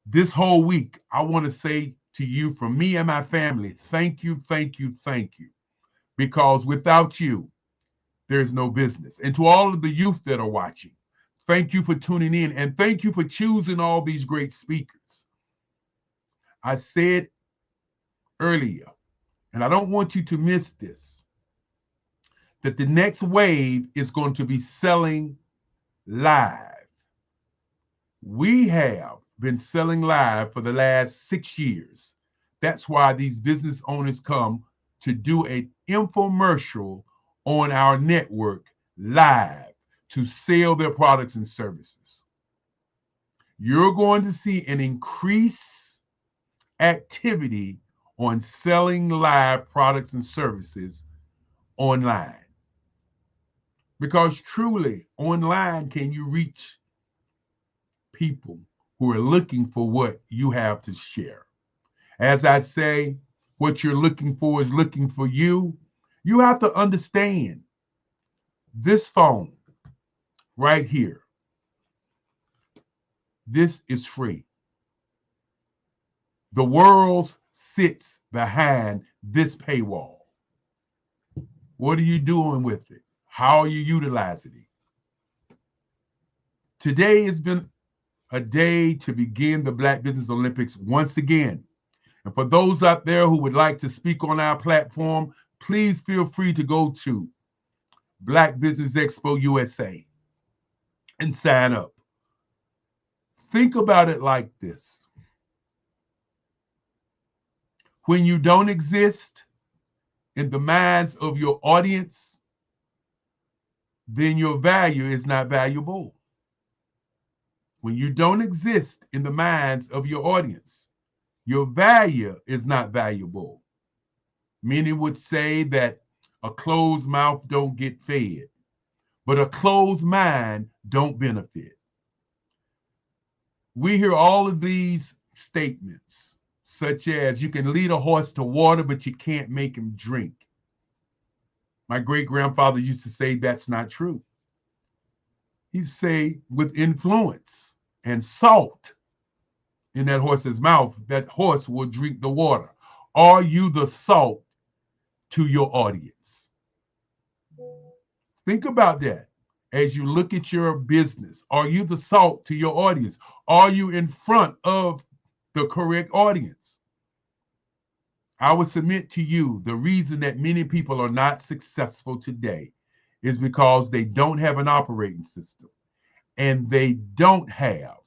Speaker 20: this whole week, I want to say to you, from me and my family, thank you, thank you, thank you. Because without you, there's no business. And to all of the youth that are watching, thank you for tuning in, and thank you for choosing all these great speakers. I said earlier, and I don't want you to miss this, that the next wave is going to be selling live. We have been selling live for the last 6 years. That's why these business owners come to do an infomercial on our network live to sell their products and services. You're going to see an increased activity on selling live products and services online. Because truly, online, can you reach people who are looking for what you have to share? As I say, what you're looking for is looking for you. You have to understand this phone right here. This is free. The world sits behind this paywall. What are you doing with it? How are you utilizing it? Today has been a day to begin the Black Business Olympics once again. And for those out there who would like to speak on our platform, please feel free to go to Black Business Expo USA and sign up. Think about it like this. When you don't exist in the minds of your audience, then your value is not valuable. When you don't exist in the minds of your audience, your value is not valuable. Many would say that a closed mouth don't get fed, but a closed mind don't benefit. We hear all of these statements, such as you can lead a horse to water, but you can't make him drink. My great-grandfather used to say that's not true. He'd say with influence and salt in that horse's mouth, that horse will drink the water. Are you the salt to your audience? Think about that as you look at your business. Are you the salt to your audience? Are you in front of the correct audience? I would submit to you the reason that many people are not successful today is because they don't have an operating system, and they don't have,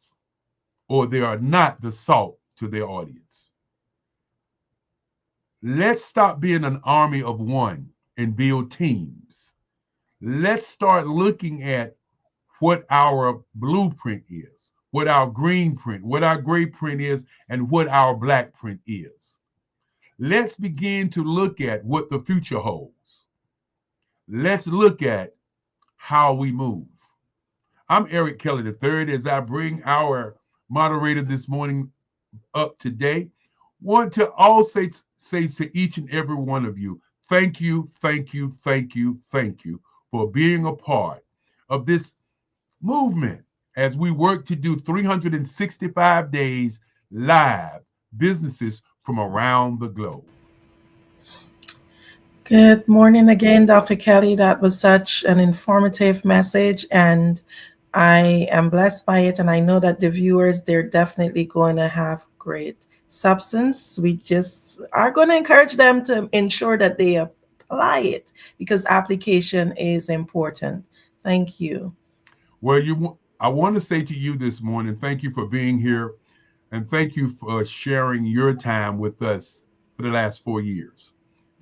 Speaker 20: or they are not the salt to their audience. Let's stop being an army of one and build teams. Let's start looking at what our blueprint is, what our green print, what our gray print is, and what our black print is. Let's begin to look at what the future holds. Let's look at how we move. I'm Eric Kelly III. As I bring our moderator this morning up today, want to also say to each and every one of you, thank you, thank you, thank you, thank you for being a part of this movement as we work to do 365 days live businesses from around the globe.
Speaker 19: Good morning again, Dr. Kelly. That was such an informative message, and I am blessed by it. And I know that the viewers, they're definitely going to have great substance. We just are going to encourage them to ensure that they apply it, because application is important. Thank you.
Speaker 20: Well, I want to say to you this morning, thank you for being here, and thank you for sharing your time with us for the last 4 years.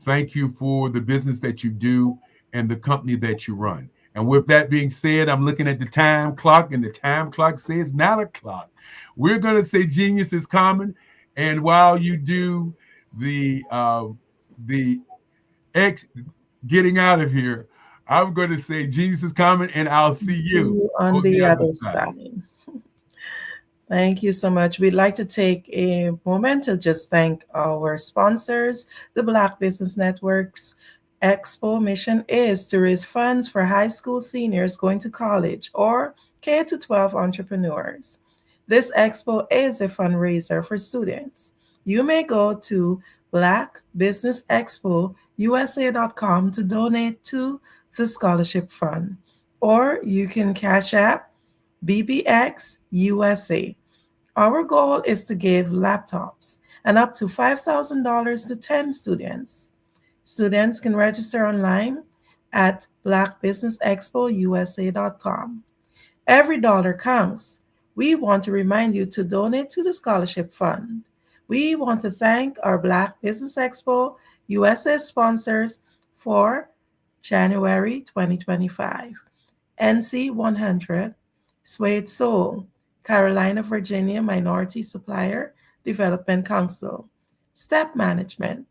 Speaker 20: Thank you for the business that you do and the company that you run. And with that being said, I'm looking at the time clock, and the time clock says 9 o'clock. We're going to say genius is common. And while you do the getting out of here, I'm going to say Jesus is coming, and I'll see you
Speaker 19: on the other side. Thank you so much. We'd like to take a moment to just thank our sponsors. The Black Business Network's Expo mission is to raise funds for high school seniors going to college or K-12 entrepreneurs. This expo is a fundraiser for students. You may go to blackbusinessexpousa.com to donate to the scholarship fund, or you can Cash App BBX USA. Our goal is to give laptops and up to $5,000 to 10 students. Students can register online at blackbusinessexpousa.com. Every dollar counts. We want to remind you to donate to the scholarship fund. We want to thank our Black Business Expo USA sponsors for January 2025. NC 100, Suede Soul, Carolina, Virginia Minority Supplier Development Council, Step Management,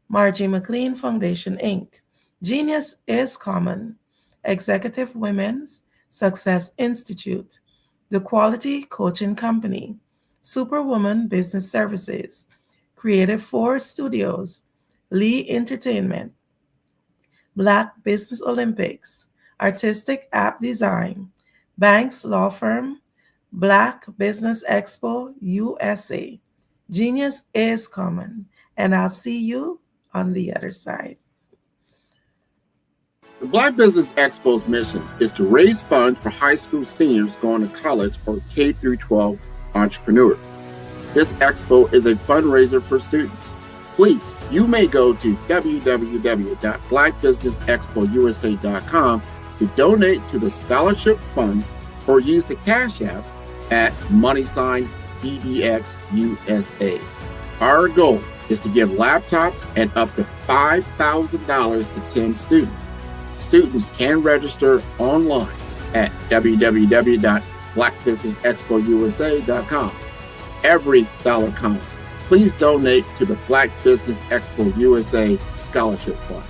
Speaker 19: Margie McLean Foundation, Inc., Genius is Common, Executive Women's Success Institute, The Quality Coaching Company, Superwoman Business Services, Creative Force Studios, Lee Entertainment, Black Business Olympics, Artistic App Design, Banks Law Firm, Black Business Expo USA. Genius is Common, and I'll see you on the other side.
Speaker 4: The Black Business Expo's mission is to raise funds for high school seniors going to college or K-12 entrepreneurs. This expo is a fundraiser for students. Please, you may go to www.blackbusinessexpousa.com to donate to the scholarship fund or use the Cash App at $BBXUSA. Our goal is to give laptops and up to $5,000 to 10 students. Students can register online at www.blackbusinessexpousa.com. Every dollar counts. Please donate to the Black Business Expo USA Scholarship Fund.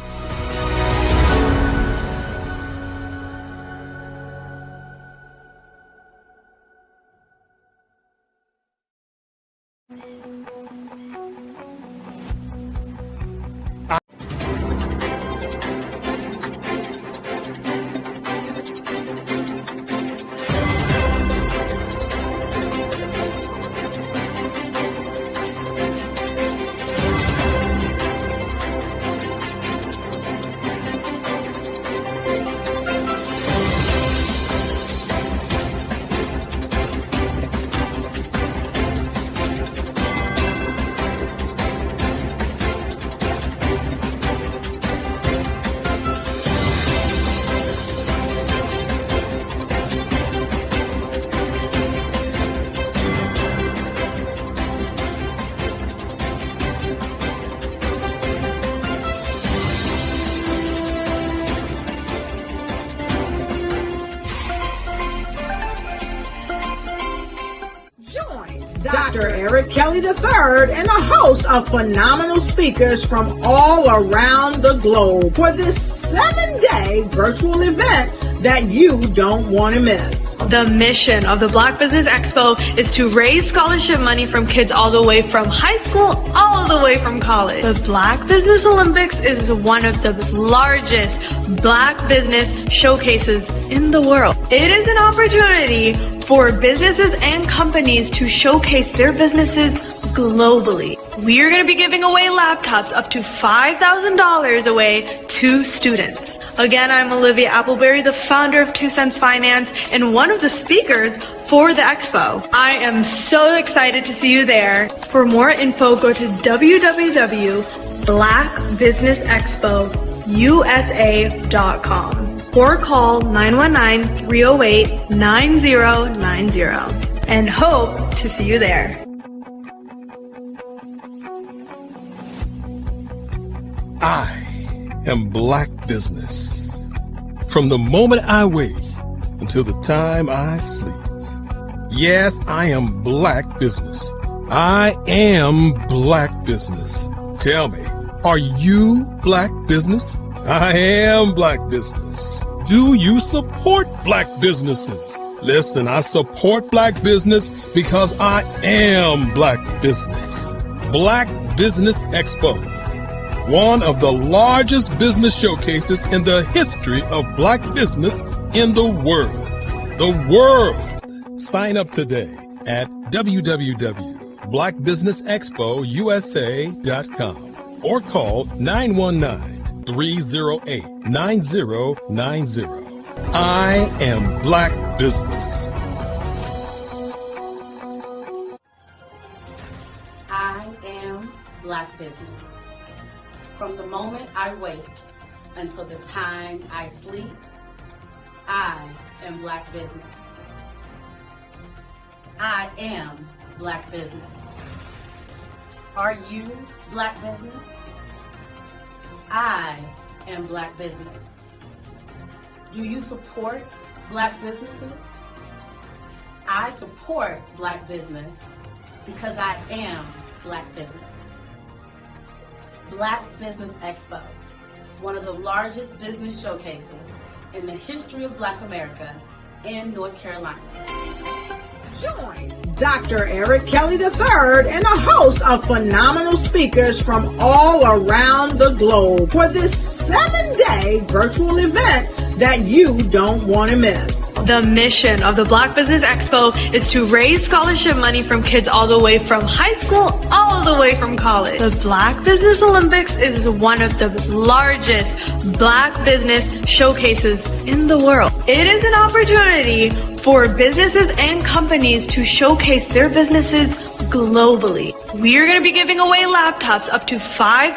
Speaker 1: Dr. Eric Kelly III and a host of phenomenal speakers from all around the globe for this 7-day virtual event that you don't want to miss.
Speaker 2: The mission of the Black Business Expo is to raise scholarship money from kids all the way from high school, all the way from college. The Black Business Olympics is one of the largest Black business showcases in the world. It is an opportunity for businesses and companies to showcase their businesses globally. We are going to be giving away laptops up to $5,000 away to students. Again, I'm Olivia Appleberry, the founder of 2 Cents Finance and one of the speakers for the expo. I am so excited to see you there. For more info, go to www.blackbusinessexpousa.com or call 919-308-9090 and hope to see you there.
Speaker 3: I am Black Business. From the moment I wake until the time I sleep. Yes, I am Black Business. I am Black Business. Tell me, are you Black Business? I am Black Business. Do you support black businesses? Listen, I support black business because I am black business. Black Business Expo, one of the largest business showcases in the history of black business in the world. The world! Sign up today at www.blackbusinessexpousa.com or call 919-308-9090. I am black business.
Speaker 5: I am black business. From the moment I wake until the time I sleep, I am black business. I am black business. Are you black business? I am black business. Do you support black businesses? I support black business because I am black business. Black Business Expo, one of the largest business showcases in the history of Black America in North Carolina.
Speaker 1: Join Dr. Eric Kelly III and a host of phenomenal speakers from all around the globe for this 7-day virtual event that you don't want to miss.
Speaker 2: The mission of the Black Business Expo is to raise scholarship money from kids all the way from high school, all the way from college. The Black Business Olympics is one of the largest black business showcases in the world. It is an opportunity for businesses and companies to showcase their businesses globally. We are going to be giving away laptops up to $5,000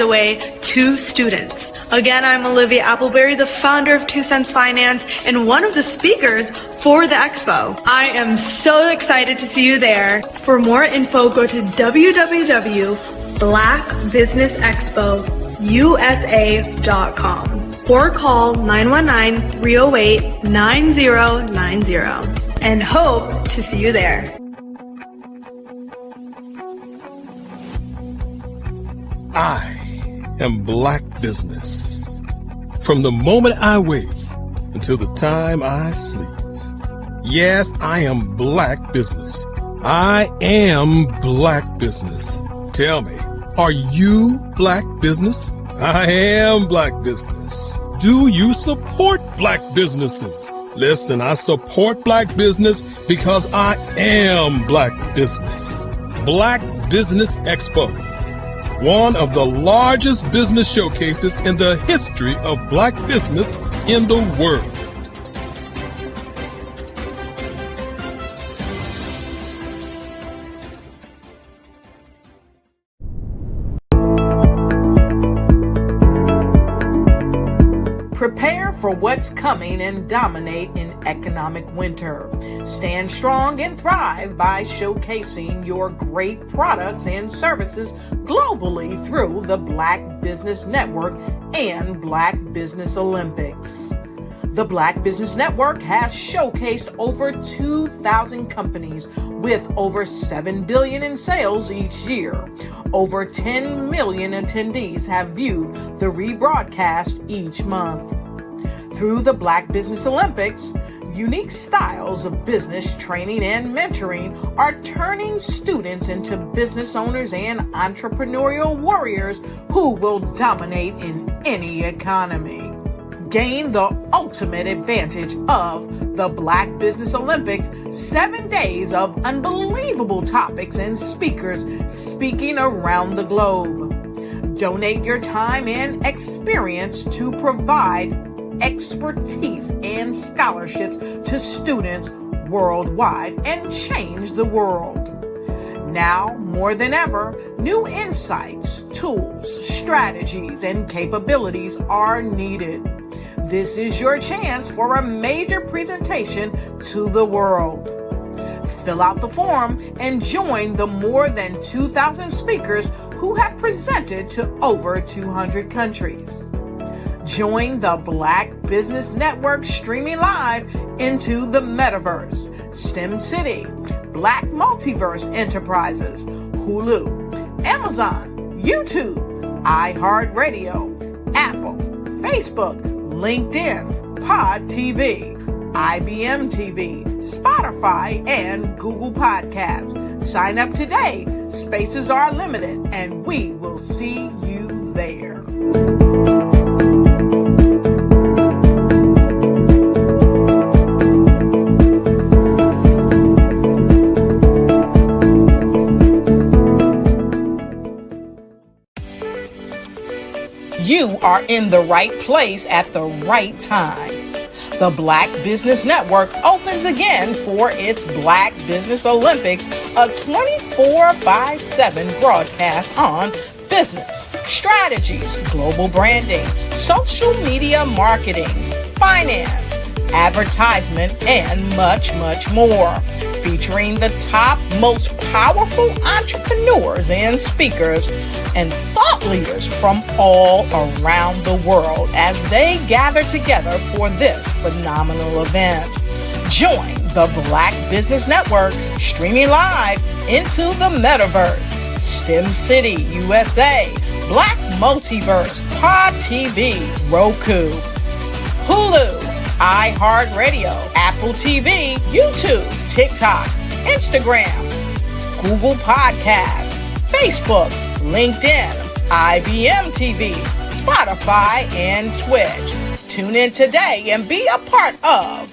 Speaker 2: away to students. Again, I'm Olivia Appleberry, the founder of 2 Cents Finance and one of the speakers for the expo. I am so excited to see you there. For more info, go to www.blackbusinessexpousa.com or call 919-308-9090 and hope to see you there.
Speaker 3: I am black business. From the moment I wake until the time I sleep. Yes, I am black business. I am black business. Tell me, are you black business? I am black business. Do you support black businesses? Listen, I support black business because I am black business. Black Business Expo, one of the largest business showcases in the history of black business in the world.
Speaker 21: Prepare for what's coming and dominate in economic winter. Stand strong and thrive by showcasing your great products and services globally through the Black Business Network and Black Business Olympics. The Black Business Network has showcased over 2,000 companies with over $7 billion in sales each year. Over 10 million attendees have viewed the rebroadcast each month. Through the Black Business Olympics, unique styles of business training and mentoring are turning students into business owners and entrepreneurial warriors who will dominate in any economy. Gain the ultimate advantage of the Black Business Olympics, 7 days of unbelievable topics and speakers speaking around the globe. Donate your time and experience to provide expertise and scholarships to students worldwide and change the world. Now, more than ever, new insights, tools, strategies, and capabilities are needed. This is your chance for a major presentation to the world. Fill out the form and join the more than 2,000 speakers who have presented to over 200 countries. Join the Black Business Network streaming live into the Metaverse, STEM City, Black Multiverse Enterprises, Hulu, Amazon, YouTube, iHeartRadio, Apple, Facebook, LinkedIn, Pod TV, IBM TV, Spotify, and Google Podcasts. Sign up today. Spaces are limited, and we will see you there. You are in the right place at the right time. The Black Business Network opens again for its Black Business Olympics, a 24/7 broadcast on business, strategies, global branding, social media marketing, finance, advertisement, and much, much more. Featuring the top, most powerful entrepreneurs and speakers and thought leaders from all around the world as they gather together for this phenomenal event. Join the Black Business Network streaming live into the metaverse, STEM City, USA, Black Multiverse, Pod TV, Roku, Hulu, iHeartRadio, Apple TV, YouTube, TikTok, Instagram, Google Podcasts, Facebook, LinkedIn, IBM TV, Spotify, and Twitch. Tune in today and be a part of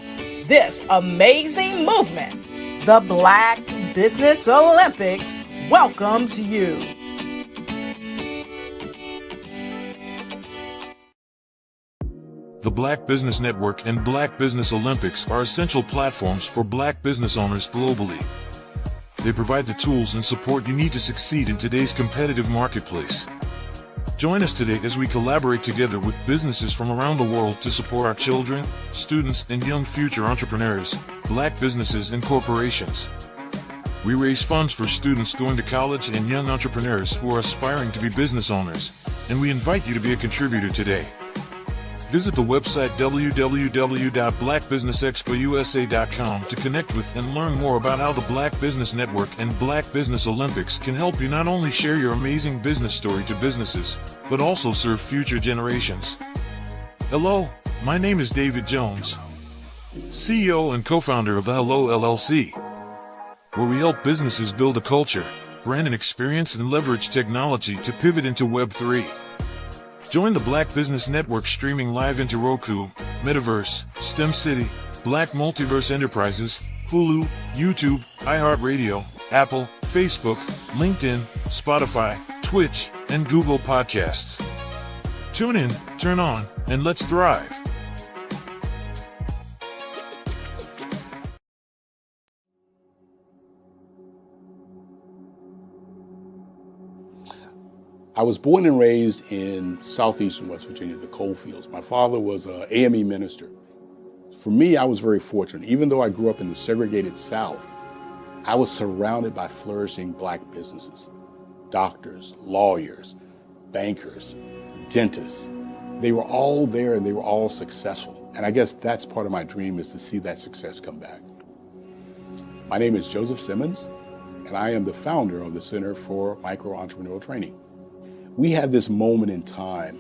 Speaker 21: this amazing movement. The Black Business Olympics welcomes you.
Speaker 6: The Black Business Network and Black Business Olympics are essential platforms for Black business owners globally. They provide the tools and support you need to succeed in today's competitive marketplace. Join us today as we collaborate together with businesses from around the world to support our children, students, and young future entrepreneurs, Black businesses and corporations. We raise funds for students going to college and young entrepreneurs who are aspiring to be business owners, and we invite you to be a contributor today. Visit the website www.blackbusinessexpousa.com to connect with and learn more about how the Black Business Network and Black Business Olympics can help you not only share your amazing business story to businesses, but also serve future generations. Hello, my name is David Jones, CEO and co-founder of the Hello LLC, where we help businesses build a culture, brand an experience, and leverage technology to pivot into Web3. Join the Black Business Network streaming live into Roku, Metaverse, STEM City, Black Multiverse Enterprises, Hulu, YouTube, iHeartRadio, Apple, Facebook, LinkedIn, Spotify, Twitch, and Google Podcasts. Tune in, turn on, and let's thrive.
Speaker 22: I was born and raised in southeastern West Virginia, the coal fields. My father was an AME minister. For me, I was very fortunate. Even though I grew up in the segregated South, I was surrounded by flourishing Black businesses, doctors, lawyers, bankers, dentists. They were all there and they were all successful. And I guess that's part of my dream, is to see that success come back. My name is Joseph Simmons, and I am the founder of the Center for Micro-Entrepreneurial Training. We have this moment in time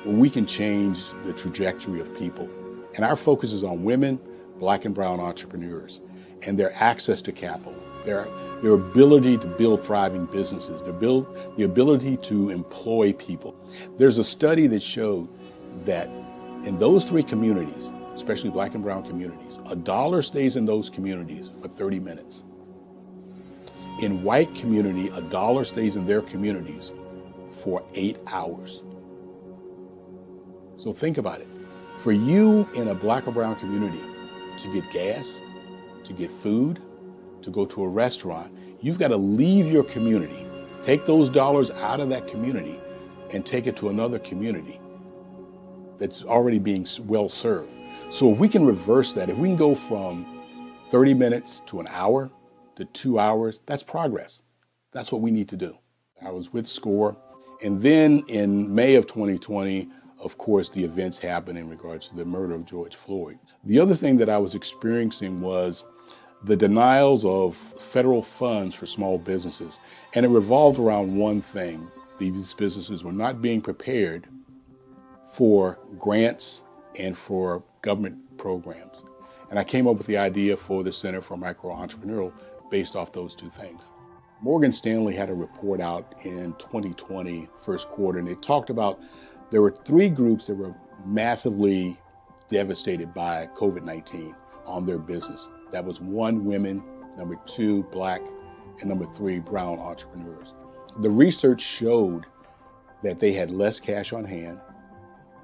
Speaker 22: where we can change the trajectory of people. And our focus is on women, Black and brown entrepreneurs, and their access to capital, their ability to build thriving businesses, the ability to employ people. There's a study that showed that in those three communities, especially Black and brown communities, $1 stays in those communities for 30 minutes. In white community, $1 stays in their communities for 8 hours. So think about it. For you in a Black or brown community to get gas, to get food, to go to a restaurant, you've got to leave your community, take those dollars out of that community and take it to another community that's already being well served. So if we can reverse that, if we can go from 30 minutes to an hour to 2 hours, that's progress. That's what we need to do. I was with SCORE. And then in May of 2020, of course, the events happened in regards to the murder of George Floyd. The other thing that I was experiencing was the denials of federal funds for small businesses. And it revolved around one thing. These businesses were not being prepared for grants and for government programs. And I came up with the idea for the Center for Micro-Entrepreneurial based off those two things. Morgan Stanley had a report out in 2020, first quarter, and it talked about there were 3 groups that were massively devastated by COVID-19 on their business. That was 1, women, number 2, Black, and number 3, brown entrepreneurs. The research showed that they had less cash on hand,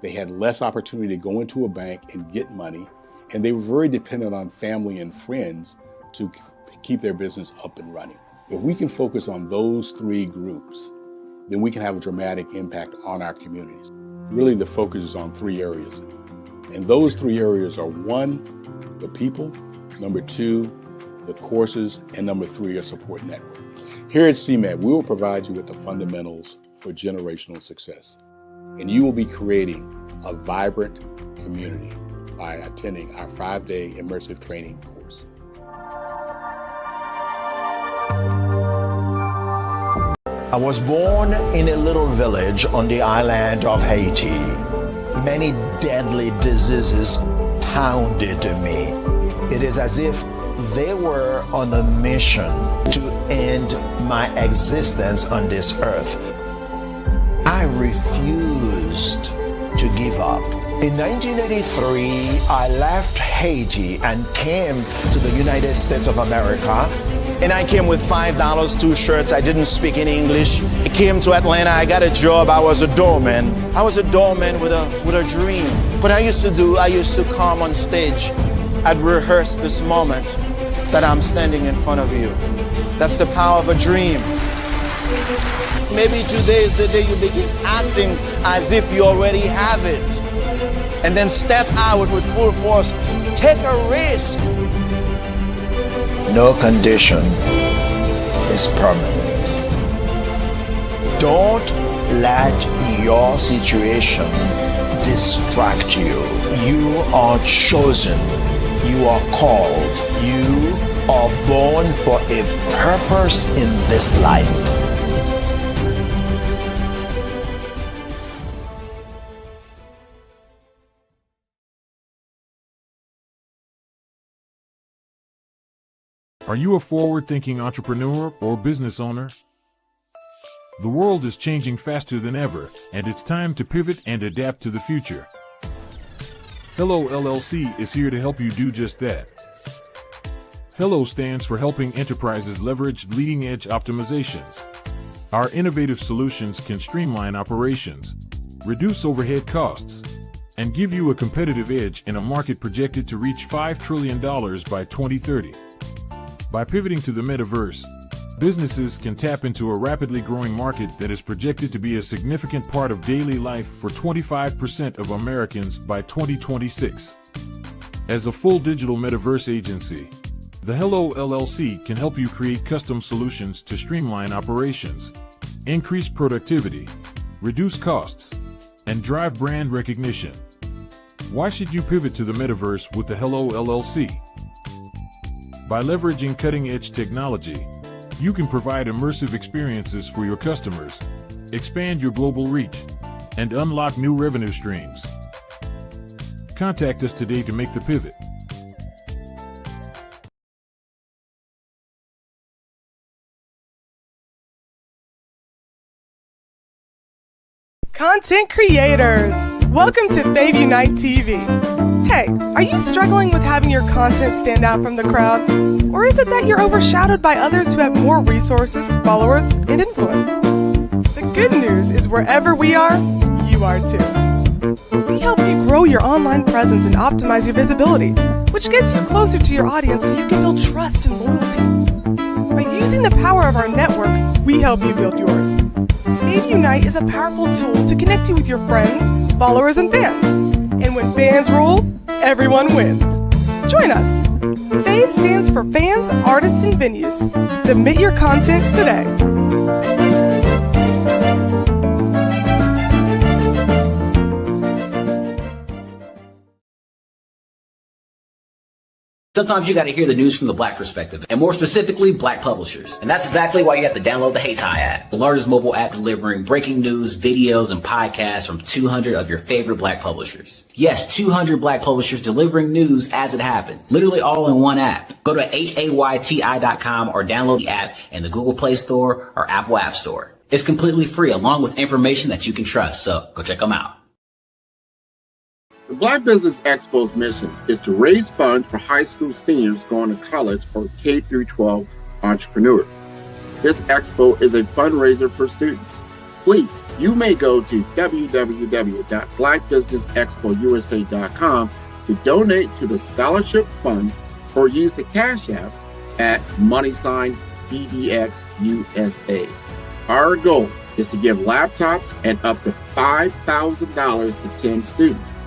Speaker 22: they had less opportunity to go into a bank and get money, and they were very dependent on family and friends to keep their business up and running. If we can focus on those 3 groups, then we can have a dramatic impact on our communities. Really, the focus is on 3 areas. And those 3 areas are 1, the people, number 2, the courses, and number 3, a support network. Here at CMAT, we will provide you with the fundamentals for generational success. And you will be creating a vibrant community by attending our 5-day immersive training course.
Speaker 7: I was born in a little village on the island of Haiti. Many deadly diseases pounded me. It is as if they were on a mission to end my existence on this earth. I refused to give up. In 1983, I left Haiti and came to the United States of America. And I came with $5, 2 shirts. I didn't speak in English. I came to Atlanta. I got a job. I was a doorman. I was a doorman with a dream. What I used to come on stage. I'd rehearse this moment that I'm standing in front of you. That's the power of a dream. Maybe today is the day you begin acting as if you already have it. And then step out with full force. Take a risk. No condition is permanent. Don't let your situation distract you. You are chosen. You are called. You are born for a purpose in this life.
Speaker 6: Are you a forward-thinking entrepreneur or business owner? The world is changing faster than ever, and it's time to pivot and adapt to the future. Hello LLC is here to help you do just that. Hello stands for helping enterprises leverage leading-edge optimizations. Our innovative solutions can streamline operations, reduce overhead costs, and give you a competitive edge in a market projected to reach $5 trillion by 2030. By pivoting to the metaverse, businesses can tap into a rapidly growing market that is projected to be a significant part of daily life for 25% of Americans by 2026. As a full digital metaverse agency, the Hello LLC can help you create custom solutions to streamline operations, increase productivity, reduce costs, and drive brand recognition. Why should you pivot to the metaverse with the Hello LLC? By leveraging cutting-edge technology, you can provide immersive experiences for your customers, expand your global reach, and unlock new revenue streams. Contact us today to make the pivot.
Speaker 8: Content creators, welcome to Fave Unite TV. Hey, are you struggling with having your content stand out from the crowd? Or is it that you're overshadowed by others who have more resources, followers, and influence? The good news is wherever we are, you are too. We help you grow your online presence and optimize your visibility, which gets you closer to your audience so you can build trust and loyalty. By using the power of our network, we help you build yours. Fave Unite is a powerful tool to connect you with your friends, followers, and fans. And when fans rule, everyone wins. Join us. FAVE stands for Fans, Artists, and Venues. Submit your content today.
Speaker 9: Sometimes you got to hear the news from the Black perspective, and more specifically, Black publishers. And that's exactly why you have to download the Hey Tie app, the largest mobile app delivering breaking news, videos, and podcasts from 200 of your favorite Black publishers. Yes, 200 Black publishers delivering news as it happens, literally all in one app. Go to HAYTI.com or download the app in the Google Play Store or Apple App Store. It's completely free, along with information that you can trust, so go check them out.
Speaker 4: The Black Business Expo's mission is to raise funds for high school seniors going to college or K through 12 entrepreneurs. This expo is a fundraiser for students. Please, you may go to www.blackbusinessexpousa.com to donate to the scholarship fund or use the Cash App at $BBXUSA. Our goal is to give laptops and up to $5,000 to 10 students.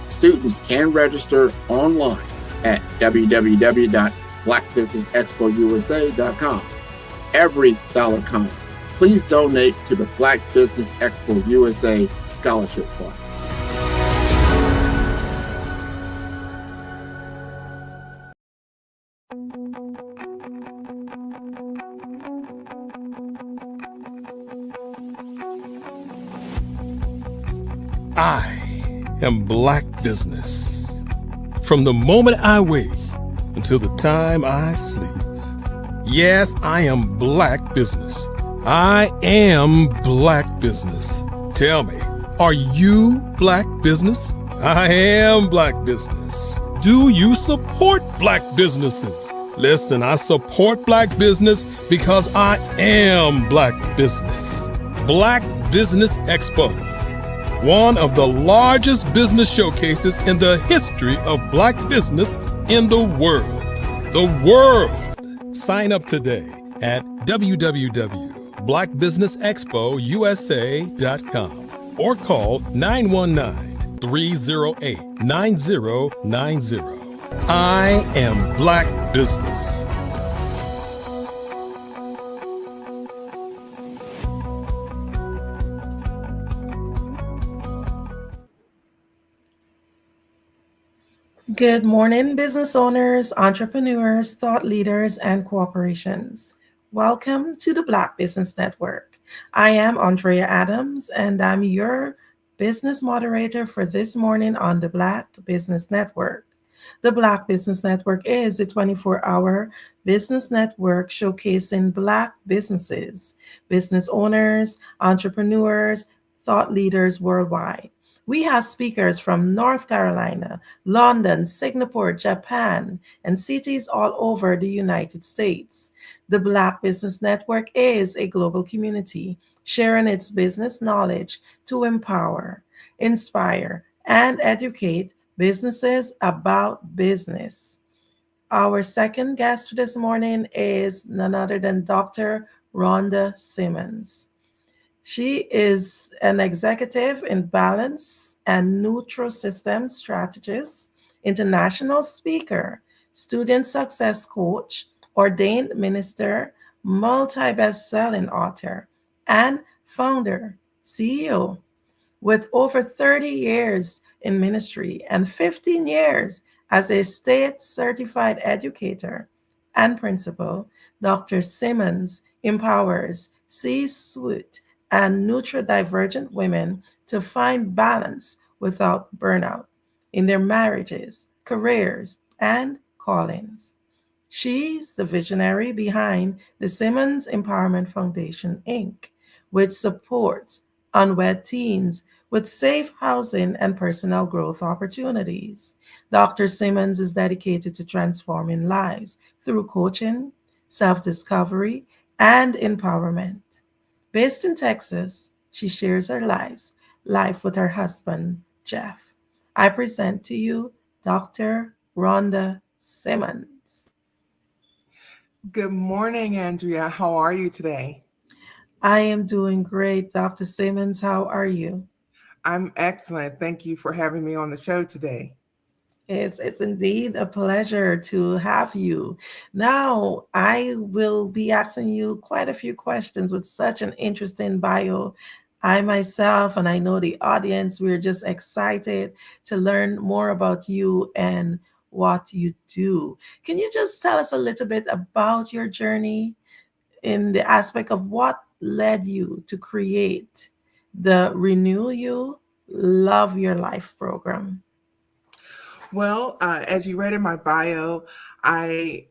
Speaker 4: Students can register online at www.blackbusinessexpousa.com. Every dollar counts. Please donate to the Black Business Expo USA Scholarship Fund.
Speaker 3: I am Black Business. From the moment I wake until the time I sleep. Yes, I am Black Business. I am Black Business. Tell me, are you Black Business? I am Black Business. Do you support Black businesses? Listen, I support Black business because I am Black Business. Black Business Expo, one of the largest business showcases in the history of Black business in the world. The world! Sign up today at www.blackbusinessexpousa.com or call 919-308-9090. I am Black Business.
Speaker 19: Good morning, business owners, entrepreneurs, thought leaders, and corporations. Welcome to the Black Business Network. I am Andrea Adams, and I'm your business moderator for this morning on the Black Business Network. The Black Business Network is a 24-hour business network showcasing Black businesses, business owners, entrepreneurs, thought leaders worldwide. We have speakers from North Carolina, London, Singapore, Japan, and cities all over the United States. The Black Business Network is a global community sharing its business knowledge to empower, inspire, and educate businesses about business. Our second guest this morning is none other than Dr. Rhonda Simmons. She is an executive in balance and neutral systems strategist, international speaker, student success coach, ordained minister, multi-best-selling author, and founder, CEO. With over 30 years in ministry and 15 years as a state-certified educator and principal, Dr. Simmons empowers C-suite and neurodivergent women to find balance without burnout in their marriages, careers, and callings. She's the visionary behind the Simmons Empowerment Foundation, Inc., which supports unwed teens with safe housing and personal growth opportunities. Dr. Simmons is dedicated to transforming lives through coaching, self-discovery, and empowerment. Based in Texas, she shares her life with her husband, Jeff. I present to you Dr. Rhonda Simmons.
Speaker 10: Good morning, Andrea. How are you today?
Speaker 19: I am doing great, Dr. Simmons. How are you?
Speaker 10: I'm excellent. Thank you for having me on the show today.
Speaker 19: It's indeed a pleasure to have you. Now, I will be asking you quite a few questions with such an interesting bio. I myself, and I know the audience, we're just excited to learn more about you and what you do. Can you just tell us a little bit about your journey in the aspect of what led you to create the Renew You, Love Your Life program?
Speaker 10: Well, as you read in my bio, I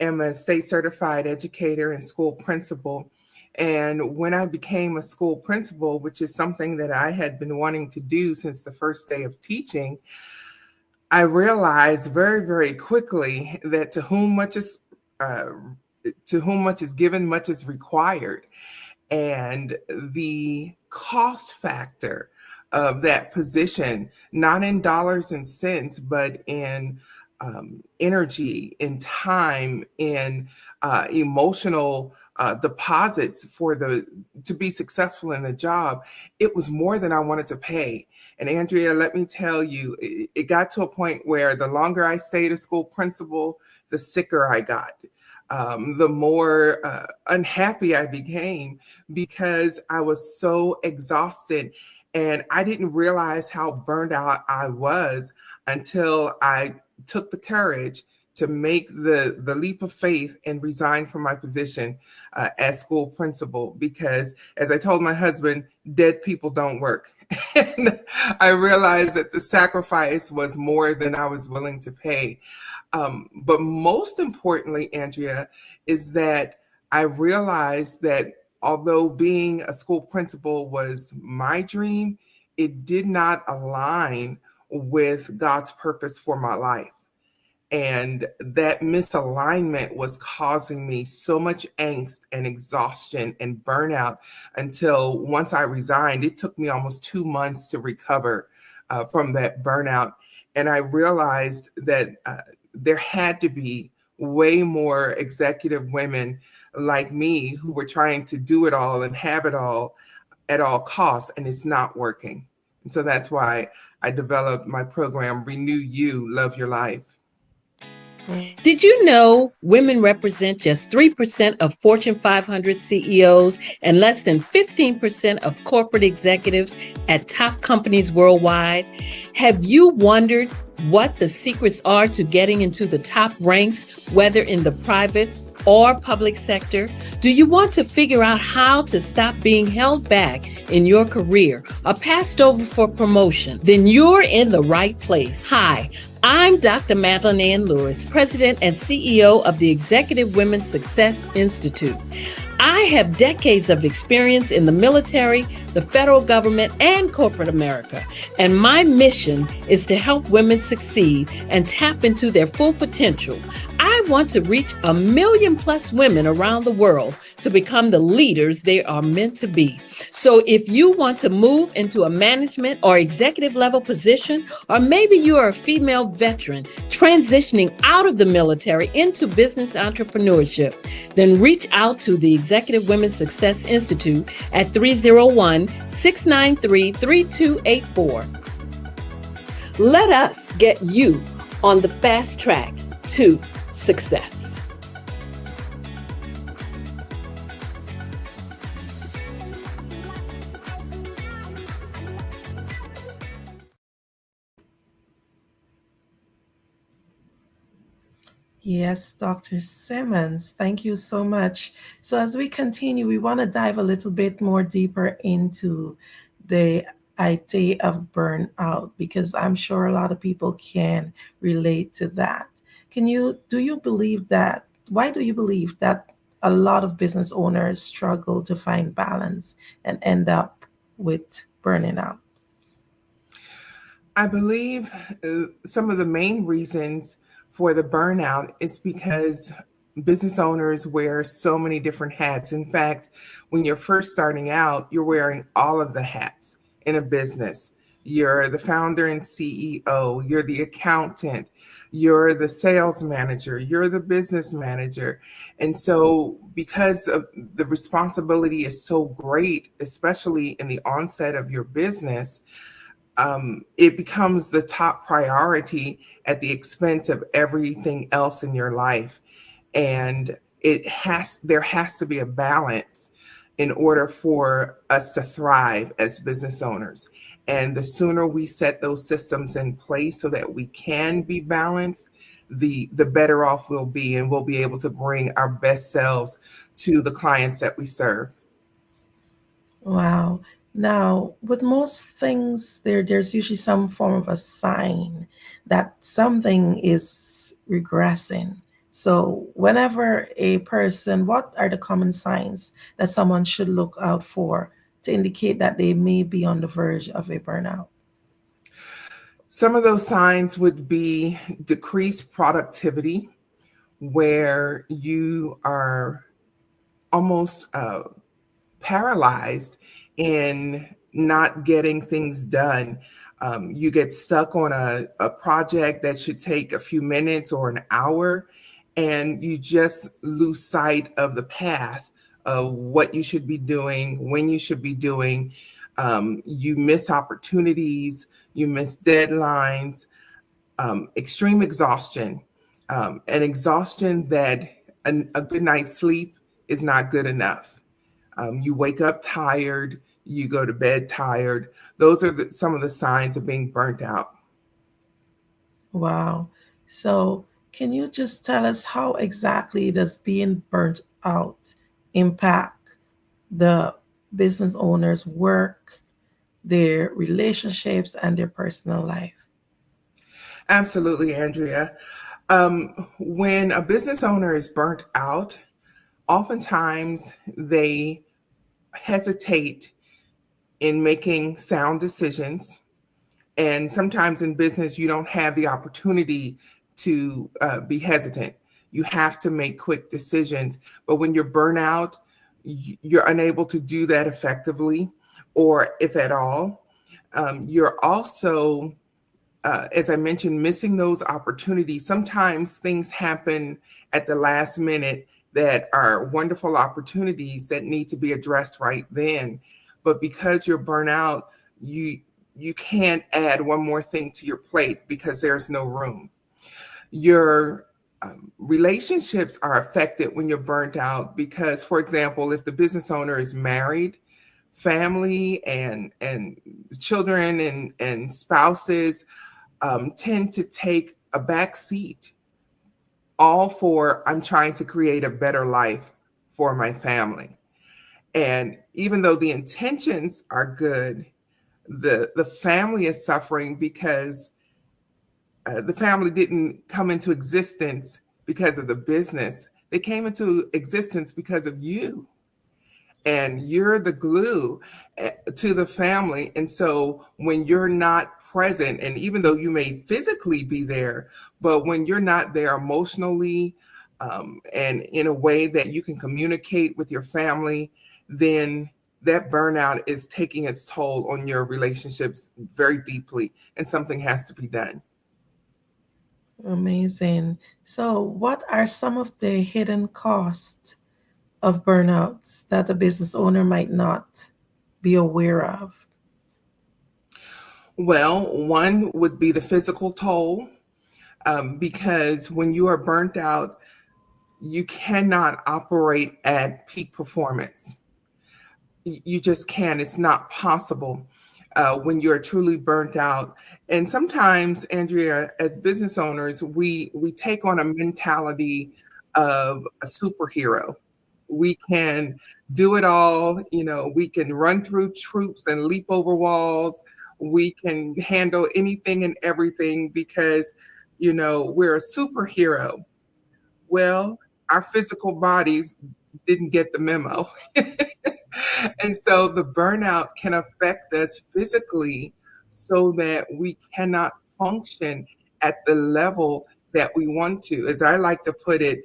Speaker 10: am a state certified educator and school principal. And when I became a school principal, which is something that I had been wanting to do since the first day of teaching, I realized very, very quickly that to whom much is given, much is required. And the cost factor of that position, not in dollars and cents, but in energy, in time, in emotional deposits to be successful in the job, it was more than I wanted to pay. And Andrea, let me tell you, it got to a point where the longer I stayed a school principal, the sicker I got. The more unhappy I became because I was so exhausted, and I didn't realize how burned out I was until I took the courage to make the leap of faith and resign from my position as school principal, because as I told my husband, dead people don't work. And I realized that the sacrifice was more than I was willing to pay. But most importantly, Andrea, is that I realized that although being a school principal was my dream, it did not align with God's purpose for my life. And that misalignment was causing me so much angst and exhaustion and burnout until once I resigned, it took me almost 2 months to recover from that burnout. And I realized that there had to be way more executive women like me who were trying to do it all and have it all at all costs, and it's not working. And so that's why I developed my program, Renew You, Love Your Life.
Speaker 11: Did you know women represent just 3% of Fortune 500 CEOs and less than 15% of corporate executives at top companies worldwide? Have you wondered what the secrets are to getting into the top ranks, whether in the private or public sector? Do you want to figure out how to stop being held back in your career or passed over for promotion? Then you're in the right place. Hi, I'm Dr. Madeline Ann Lewis, President and CEO of the Executive Women's Success Institute. I have decades of experience in the military, the federal government, and corporate America, and my mission is to help women succeed and tap into their full potential. I want to reach 1 million plus women around the world to become the leaders they are meant to be. So if you want to move into a management or executive level position, or maybe you are a female veteran transitioning out of the military into business entrepreneurship, then reach out to the Executive Women's Success Institute at 301-693-3284. Let us get you on the fast track to success.
Speaker 19: Yes, Dr. Simmons, thank you so much. So as we continue, we want to dive a little bit more deeper into the idea of burnout, because I'm sure a lot of people can relate to that. Why do you believe that a lot of business owners struggle to find balance and end up with burning out?
Speaker 10: I believe some of the main reasons for the burnout is because business owners wear so many different hats. In fact, when you're first starting out, you're wearing all of the hats in a business. You're the founder and CEO, you're the accountant, you're the sales manager, you're the business manager. And so because of the responsibility is so great, especially in the onset of your business, it becomes the top priority at the expense of everything else in your life. And there has to be a balance in order for us to thrive as business owners. And the sooner we set those systems in place so that we can be balanced, the better off we'll be, and we'll be able to bring our best selves to the clients that we serve.
Speaker 19: Wow. Now, with most things, there's usually some form of a sign that something is regressing. So, whenever a person, what are the common signs that someone should look out for to indicate that they may be on the verge of a burnout?
Speaker 10: Some of those signs would be decreased productivity, where you are almost paralyzed in not getting things done. You get stuck on a project that should take a few minutes or an hour, and you just lose sight of the path of what you should be doing, when you should be doing. You miss opportunities, you miss deadlines, extreme exhaustion, an exhaustion that a good night's sleep is not good enough. You wake up tired, you go to bed tired. Those are some of the signs of being burnt out.
Speaker 19: Wow. So, can you just tell us how exactly does being burnt out impact the business owner's work, their relationships, and their personal life?
Speaker 10: Absolutely, Andrea. When a business owner is burnt out, oftentimes they hesitate in making sound decisions. And sometimes in business, you don't have the opportunity to be hesitant. You have to make quick decisions. But when you're burnt out, you're unable to do that effectively, or if at all. You're also, as I mentioned, missing those opportunities. Sometimes things happen at the last minute that are wonderful opportunities that need to be addressed right then. But because you're burnt out, you can't add one more thing to your plate because there's no room. Your relationships are affected when you're burnt out because, for example, if the business owner is married, family and children and spouses tend to take a back seat, all for I'm trying to create a better life for my family. And even though the intentions are good, the family is suffering because the family didn't come into existence because of the business. They came into existence because of you. And you're the glue to the family. And so when you're not present, and even though you may physically be there, but when you're not there emotionally and in a way that you can communicate with your family, then that burnout is taking its toll on your relationships very deeply, and something has to be done.
Speaker 19: Amazing. So, what are some of the hidden costs of burnouts that the business owner might not be aware of?
Speaker 10: Well, one would be the physical toll, because when you are burnt out, you cannot operate at peak performance. You just can't. It's not possible when you're truly burnt out. And sometimes, Andrea, as business owners, we take on a mentality of a superhero. We can do it all. We can run through troops and leap over walls. We can handle anything and everything because, we're a superhero. Well, our physical bodies didn't get the memo. And so the burnout can affect us physically so that we cannot function at the level that we want to. As I like to put it,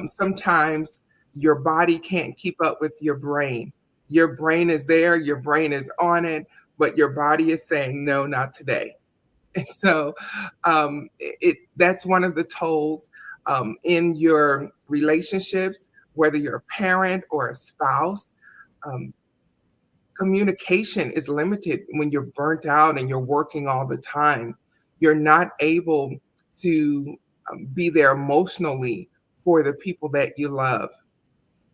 Speaker 10: sometimes your body can't keep up with your brain. Your brain is there, your brain is on it, but your body is saying, no, not today. And so that's one of the tolls in your relationships, whether you're a parent or a spouse. Um, Communication is limited when you're burnt out and you're working all the time. You're not able to be there emotionally for the people that you love.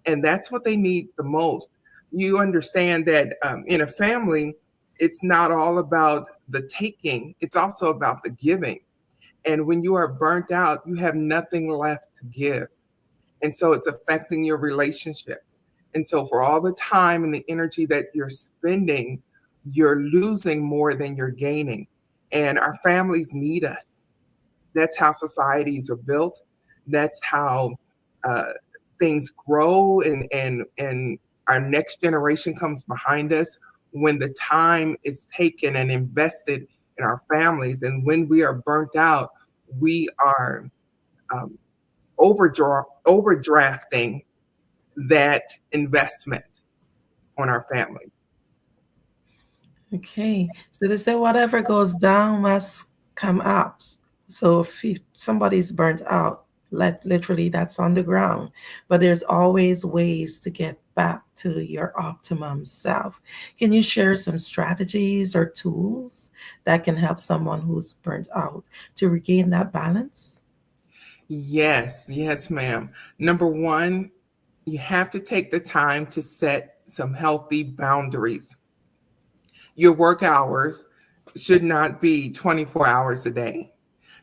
Speaker 10: And that's what they need the most. You understand that in a family, it's not all about the taking, it's also about the giving. And when you are burnt out, you have nothing left to give. And so it's affecting your relationship. And so for all the time and the energy that you're spending, you're losing more than you're gaining. And our families need us. That's how societies are built. That's how uh, things grow, and our next generation comes behind us when the time is taken and invested in our families. And when we are burnt out, we are um, overdrafting that investment on our families.
Speaker 19: Okay, so they say whatever goes down must come up. So if somebody's burnt out, literally that's on the ground. But there's always ways to get back to your optimum self. Can you share some strategies or tools that can help someone who's burnt out to regain that balance?
Speaker 10: Yes, yes, ma'am. Number one, you have to take the time to set some healthy boundaries. Your work hours should not be 24 hours a day.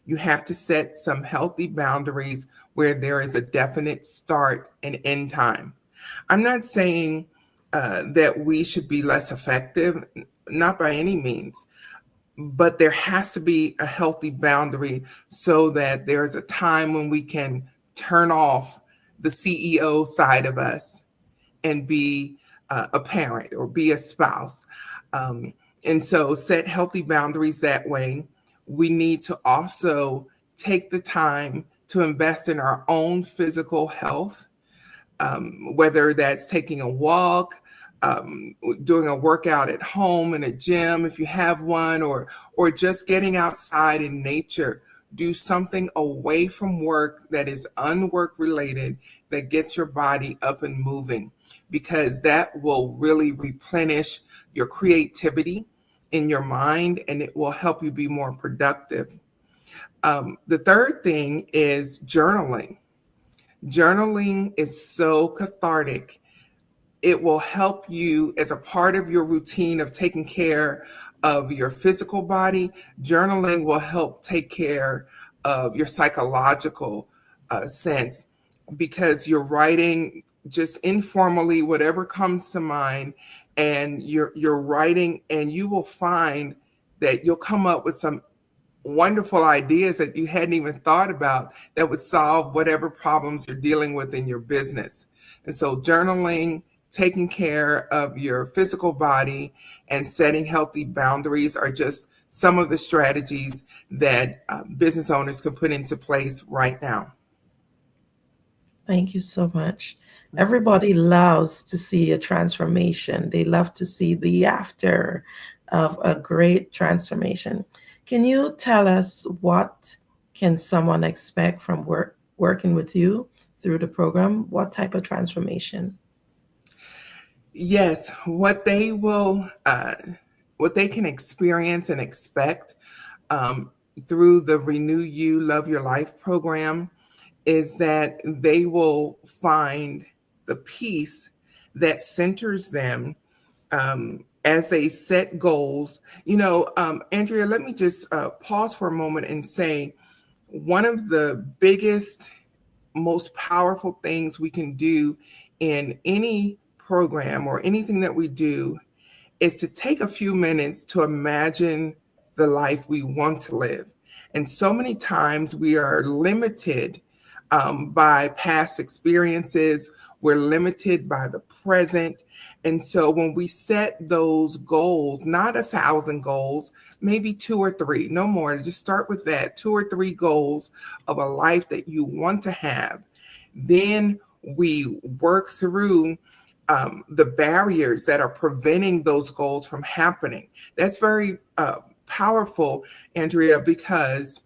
Speaker 10: You have to set some healthy boundaries where there is a definite start and end time. I'm not saying that we should be less effective, not by any means, but there has to be a healthy boundary so that there's a time when we can turn off the CEO side of us and be a parent or be a spouse. Um, and so set healthy boundaries that way. We need to also take the time to invest in our own physical health, whether that's taking a walk, doing a workout at home in a gym if you have one, or just getting outside in nature. Do something away from work that is unwork related that gets your body up and moving, because that will really replenish your creativity in your mind and it will help you be more productive. The third thing is journaling. Journaling is so cathartic. It will help you as a part of your routine of taking care of your physical body. Journaling will help take care of your psychological sense, because you're writing just informally whatever comes to mind, and you're writing, and you will find that you'll come up with some wonderful ideas that you hadn't even thought about that would solve whatever problems you're dealing with in your business. And so journaling, taking care of your physical body, and setting healthy boundaries are just some of the strategies that business owners can put into place right now.
Speaker 19: Thank you so much. Everybody loves to see a transformation. They love to see the after of a great transformation. Can you tell us what can someone expect from working with you through the program? What type of transformation?
Speaker 10: Yes, what they can experience and expect through the Renew You, Love Your Life program is that they will find the peace that centers them as they set goals. Andrea, let me just pause for a moment and say one of the biggest, most powerful things we can do in any program or anything that we do is to take a few minutes to imagine the life we want to live. And so many times we are limited by past experiences, we're limited by the present. And so when we set those goals, not 1,000 goals, maybe 2 or 3, no more, just start with that 2 or 3 goals of a life that you want to have. Then we work through the barriers that are preventing those goals from happening. That's very powerful, Andrea, because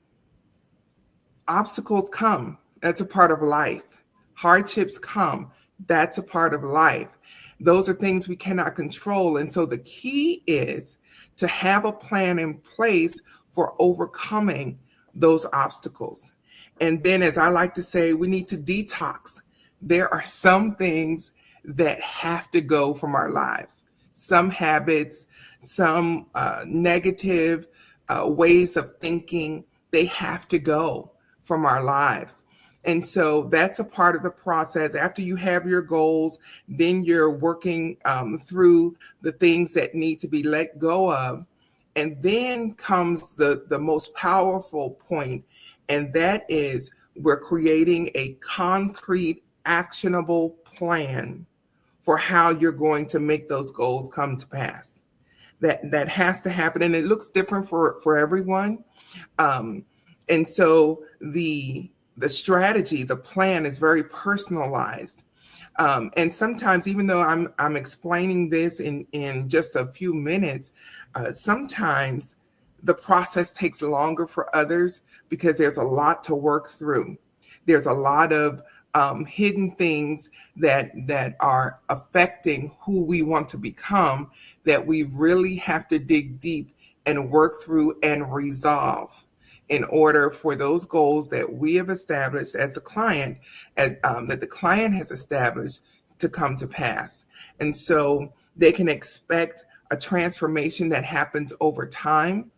Speaker 10: obstacles come. That's a part of life. Hardships come. That's a part of life. Those are things we cannot control. And so the key is to have a plan in place for overcoming those obstacles. And then, as I like to say, we need to detox. There are some things that have to go from our lives, some habits, some negative ways of thinking they have to go from our lives. And so that's a part of the process. After you have your goals, then you're working through the things that need to be let go of. And then comes the most powerful point, and that is we're creating a concrete, actionable plan for how you're going to make those goals come to pass. That has to happen, and it looks different for everyone. And so the strategy, the plan is very personalized. And sometimes, even though I'm explaining this in just a few minutes, sometimes the process takes longer for others because there's a lot to work through. There's a lot of hidden things that are affecting who we want to become that we really have to dig deep and work through and resolve in order for those goals that we have established as the client, that the client has established, to come to pass. And so they can expect a transformation that happens over time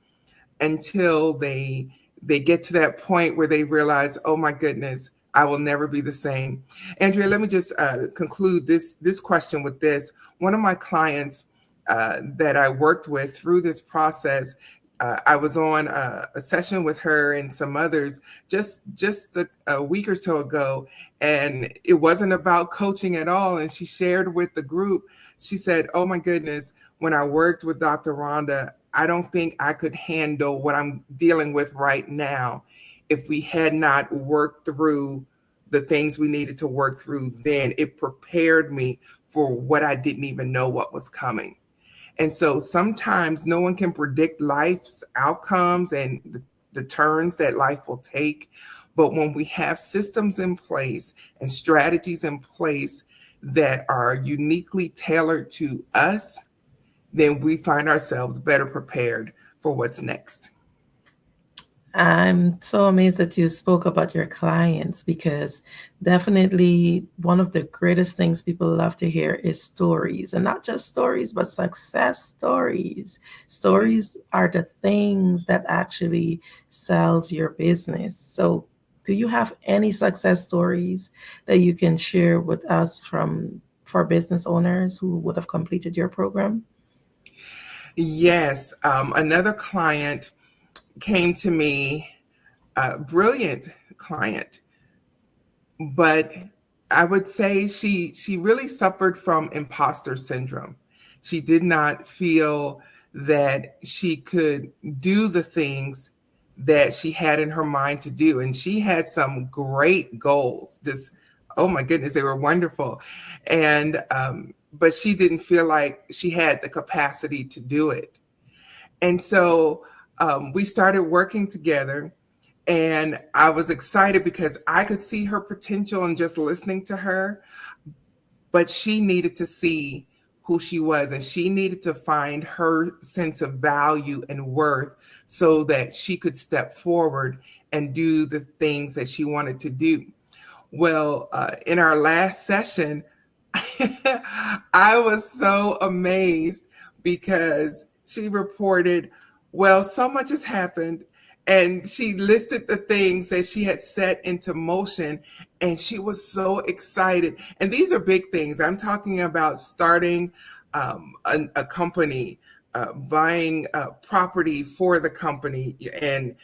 Speaker 10: until they get to that point where they realize, oh my goodness, I will never be the same. Andrea, let me just conclude this question with this. One of my clients that I worked with through this process, I was on a session with her and some others just a week or so ago, and it wasn't about coaching at all. And she shared with the group, she said, oh my goodness, when I worked with Dr. Rhonda, I don't think I could handle what I'm dealing with right now if we had not worked through the things we needed to work through then. It prepared me for what I didn't even know what was coming. And so sometimes no one can predict life's outcomes and the turns that life will take. But when we have systems in place and strategies in place that are uniquely tailored to us, then we find ourselves better prepared for what's next.
Speaker 19: I'm so amazed that you spoke about your clients, because definitely one of the greatest things people love to hear is stories, and not just stories, but success stories. Stories are the things that actually sells your business. So do you have any success stories that you can share with us for business owners who would have completed your program?
Speaker 10: Yes. Another client came to me, a brilliant client, but I would say she really suffered from imposter syndrome. She did not feel that she could do the things that she had in her mind to do. And she had some great goals, just, oh my goodness, they were wonderful. And, but she didn't feel like she had the capacity to do it. And so we started working together, and I was excited because I could see her potential in just listening to her, but she needed to see who she was, and she needed to find her sense of value and worth so that she could step forward and do the things that she wanted to do. Well, in our last session, I was so amazed because she reported, well, so much has happened. And she listed the things that she had set into motion, and she was so excited. And these are big things. I'm talking about starting a company, buying property for the company, and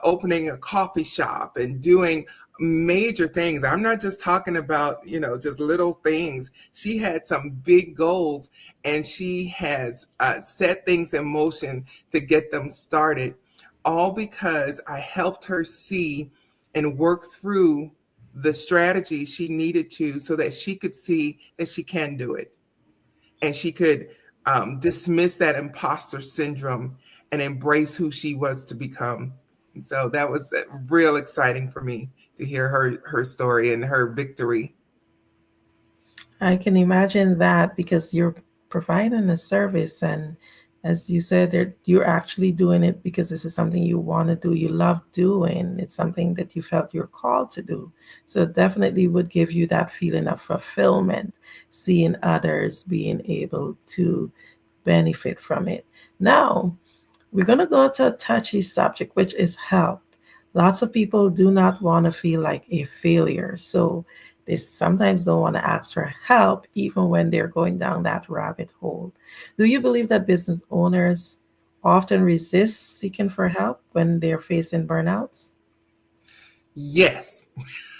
Speaker 10: opening a coffee shop and doing major things. I'm not just talking about, just little things. She had some big goals, and she has set things in motion to get them started, all because I helped her see and work through the strategy she needed to so that she could see that she can do it. And she could dismiss that imposter syndrome and embrace who she was to become. And so that was real exciting for me to hear her story and her victory.
Speaker 19: I can imagine that, because you're providing a service, and as you said, you're actually doing it because this is something you want to do, you love doing. It's something that you felt you're called to do. So it definitely would give you that feeling of fulfillment, seeing others being able to benefit from it. Now, we're going to go to a touchy subject, which is help. Lots of people do not want to feel like a failure. So they sometimes don't want to ask for help, even when they're going down that rabbit hole. Do you believe that business owners often resist seeking for help when they're facing burnouts?
Speaker 10: Yes.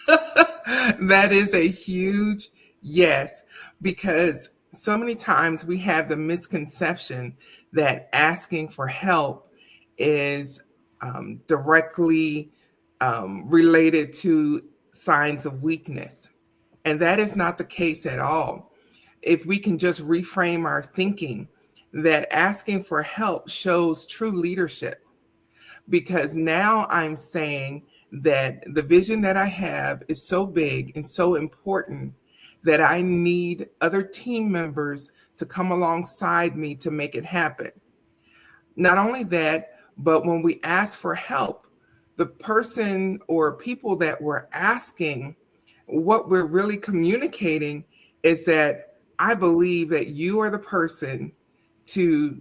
Speaker 10: That is a huge yes, because so many times we have the misconception that asking for help is directly related to signs of weakness. And that is not the case at all. If we can just reframe our thinking, that asking for help shows true leadership, because now I'm saying that the vision that I have is so big and so important that I need other team members to come alongside me to make it happen. Not only that, but when we ask for help, the person or people that we're asking, what we're really communicating is that I believe that you are the person to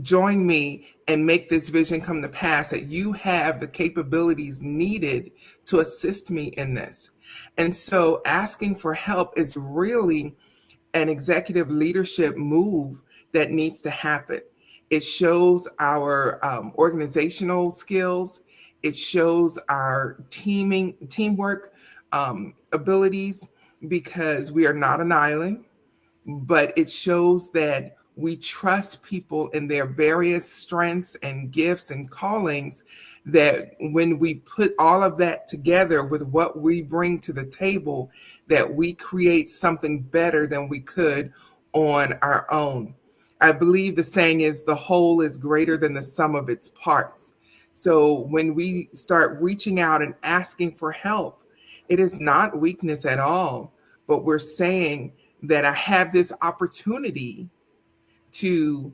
Speaker 10: join me and make this vision come to pass, that you have the capabilities needed to assist me in this. And so asking for help is really an executive leadership move that needs to happen. It shows our organizational skills. It shows our teamwork abilities, because we are not an island, but it shows that we trust people in their various strengths and gifts and callings, that when we put all of that together with what we bring to the table, that we create something better than we could on our own. I believe the saying is the whole is greater than the sum of its parts. So when we start reaching out and asking for help, it is not weakness at all, but we're saying that I have this opportunity to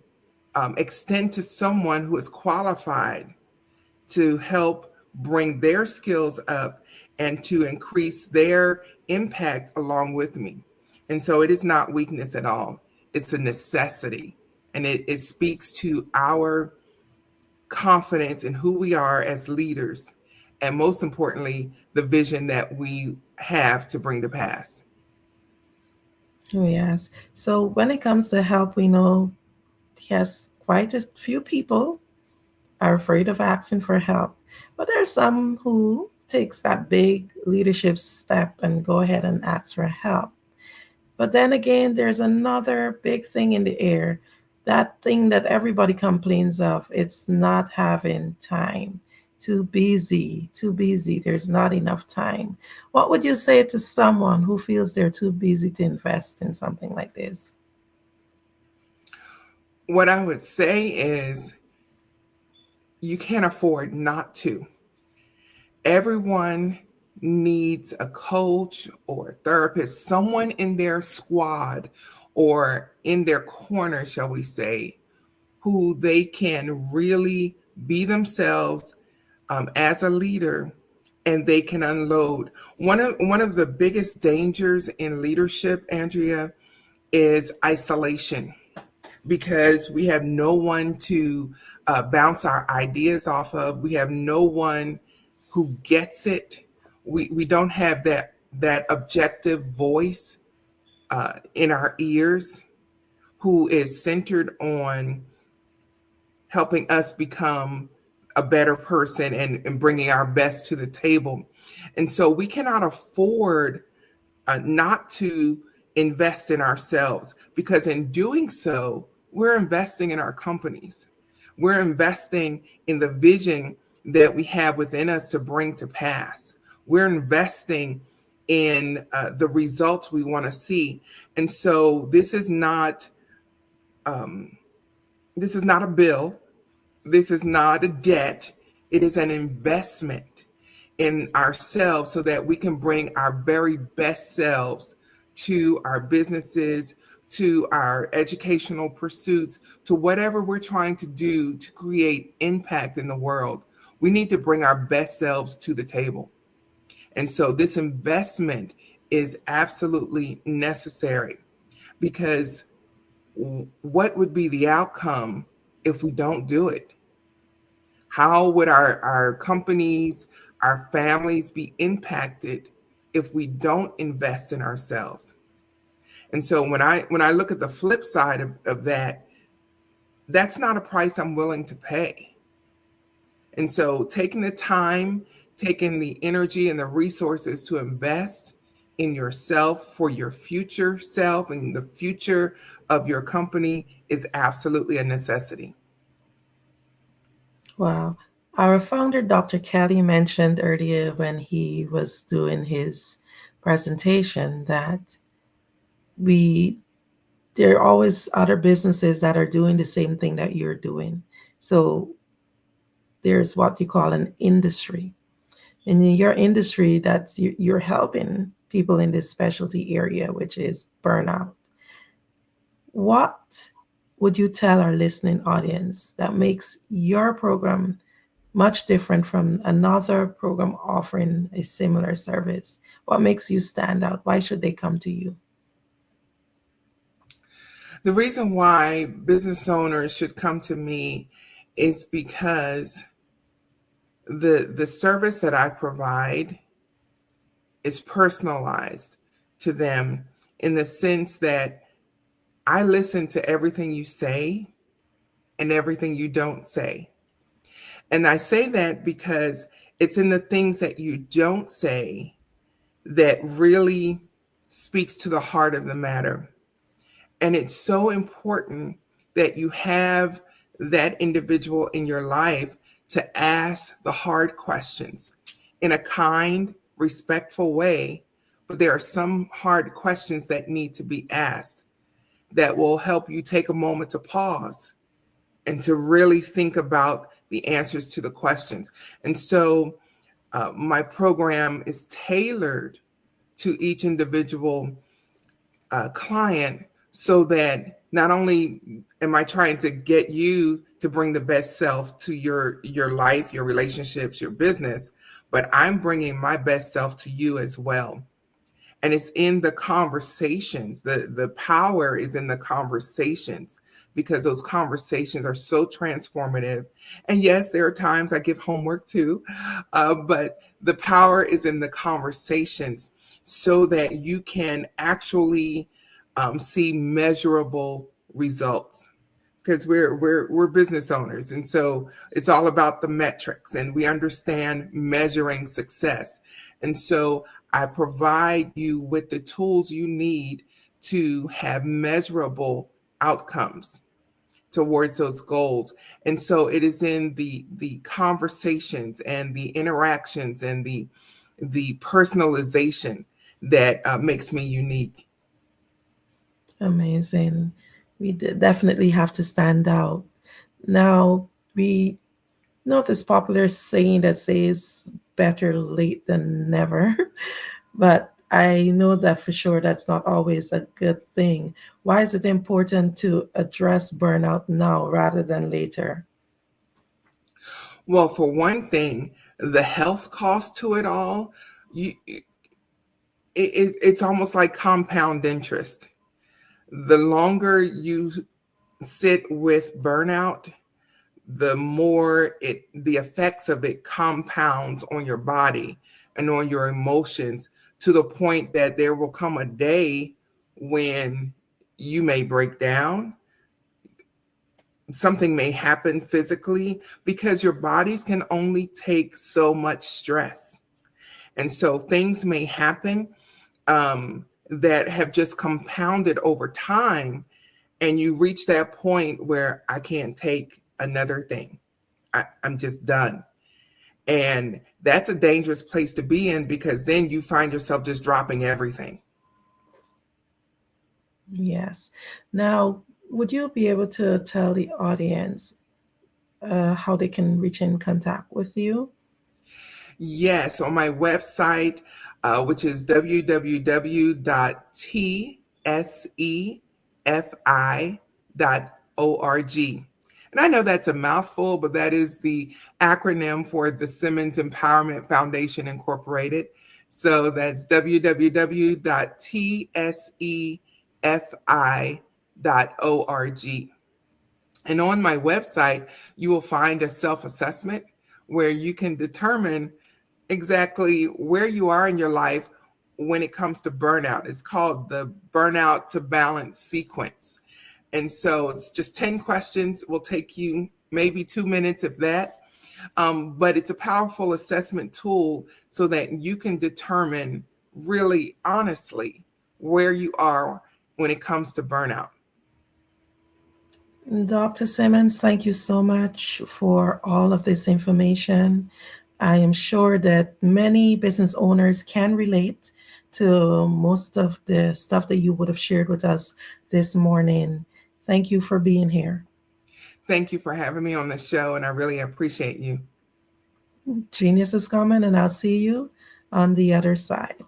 Speaker 10: extend to someone who is qualified to help bring their skills up and to increase their impact along with me. And so it is not weakness at all. It's a necessity. And it speaks to our confidence in who we are as leaders. And most importantly, the vision that we have to bring to pass.
Speaker 19: Yes. So when it comes to help, we know, yes, quite a few people are afraid of asking for help. But there's some who takes that big leadership step and go ahead and ask for help. But then again, there's another big thing in the air. That thing that everybody complains of, it's not having time. Too busy, too busy. There's not enough time. What would you say to someone who feels they're too busy to invest in something like this?
Speaker 10: What I would say is you can't afford not to. Everyone needs a coach or a therapist, someone in their squad or in their corner, shall we say, who they can really be themselves as a leader, and they can unload. One of the biggest dangers in leadership, Andrea, is isolation, because we have no one to bounce our ideas off of. We have no one who gets it. We don't have that objective voice in our ears, who is centered on helping us become a better person and bringing our best to the table. And so we cannot afford not to invest in ourselves, because in doing so, we're investing in our companies. We're investing in the vision that we have within us to bring to pass. We're investing in the results we want to see. And so this is not a bill. This is not a debt. It is an investment in ourselves so that we can bring our very best selves to our businesses, to our educational pursuits, to whatever we're trying to do to create impact in the world. We need to bring our best selves to the table. And so this investment is absolutely necessary, because what would be the outcome if we don't do it? How would our companies, our families be impacted if we don't invest in ourselves? And so when I look at the flip side of that, that's not a price I'm willing to pay. And so taking the time, taking the energy and the resources to invest in yourself for your future self and the future of your company is absolutely a necessity.
Speaker 19: Wow. Our founder, Dr. Kelly, mentioned earlier when he was doing his presentation that there are always other businesses that are doing the same thing that you're doing. So there's what you call an industry. And in your industry, you're helping people in this specialty area, which is burnout. What would you tell our listening audience that makes your program much different from another program offering a similar service? What makes you stand out? Why should they come to you?
Speaker 10: The reason why business owners should come to me is because the service that I provide is personalized to them in the sense that I listen to everything you say and everything you don't say. And I say that because it's in the things that you don't say that really speaks to the heart of the matter. And it's so important that you have that individual in your life to ask the hard questions in a kind, respectful way. But there are some hard questions that need to be asked that will help you take a moment to pause and to really think about the answers to the questions. And so my program is tailored to each individual client so that not only am I trying to get you to bring the best self to your life, your relationships, your business, but I'm bringing my best self to you as well. And it's in the conversations. The power is in the conversations because those conversations are so transformative. And yes, there are times I give homework too, but the power is in the conversations so that you can actually see measurable results. Because we're business owners, and so it's all about the metrics, and we understand measuring success. And so I provide you with the tools you need to have measurable outcomes towards those goals. And so it is in the conversations and the interactions and the personalization that makes me unique.
Speaker 19: Amazing. We definitely have to stand out. Now, we know this popular saying that says better late than never, but I know that for sure that's not always a good thing. Why is it important to address burnout now rather than later?
Speaker 10: Well, for one thing, the health cost to it all, it's almost like compound interest. The longer you sit with burnout, the more the effects of it compounds on your body and on your emotions to the point that there will come a day when you may break down. Something may happen physically because your bodies can only take so much stress. And so things may happen that have just compounded over time, and you reach that point where I can't take another thing. I'm just done. And that's a dangerous place to be in because then you find yourself just dropping everything.
Speaker 19: Yes. Now, would you be able to tell the audience how they can reach in contact with you?
Speaker 10: Yes, on my website, which is www.tsefi.org. And I know that's a mouthful, but that is the acronym for the Simmons Empowerment Foundation Incorporated. So that's www.tsefi.org. And on my website, you will find a self-assessment where you can determine exactly where you are in your life when it comes to burnout. It's called the burnout to balance sequence. And so it's just 10 questions. Will take you maybe 2 minutes, if that. But it's a powerful assessment tool so that you can determine really honestly where you are when it comes to burnout.
Speaker 19: Dr. Simmons, thank you so much for all of this information. I am sure that many business owners can relate to most of the stuff that you would have shared with us this morning. Thank you for being here.
Speaker 10: Thank you for having me on the show, and I really appreciate you.
Speaker 19: Genius is coming, and I'll see you on the other side.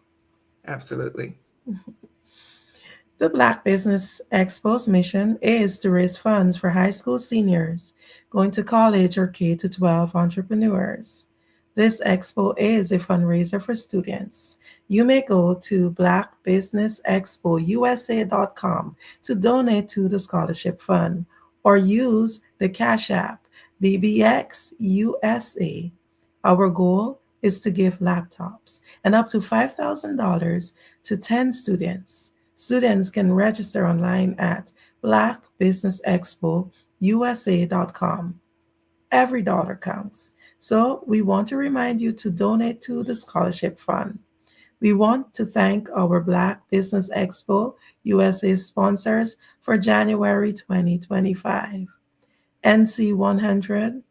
Speaker 10: Absolutely.
Speaker 19: The Black Business Expo's mission is to raise funds for high school seniors going to college or K-12 entrepreneurs. This expo is a fundraiser for students. You may go to blackbusinessexpousa.com to donate to the scholarship fund or use the Cash App BBXUSA. Our goal is to give laptops and up to $5,000 to 10 students. Students can register online at blackbusinessexpousa.com. Every dollar counts. So we want to remind you to donate to the scholarship fund. We want to thank our Black Business Expo USA sponsors for January 2025. NC 100,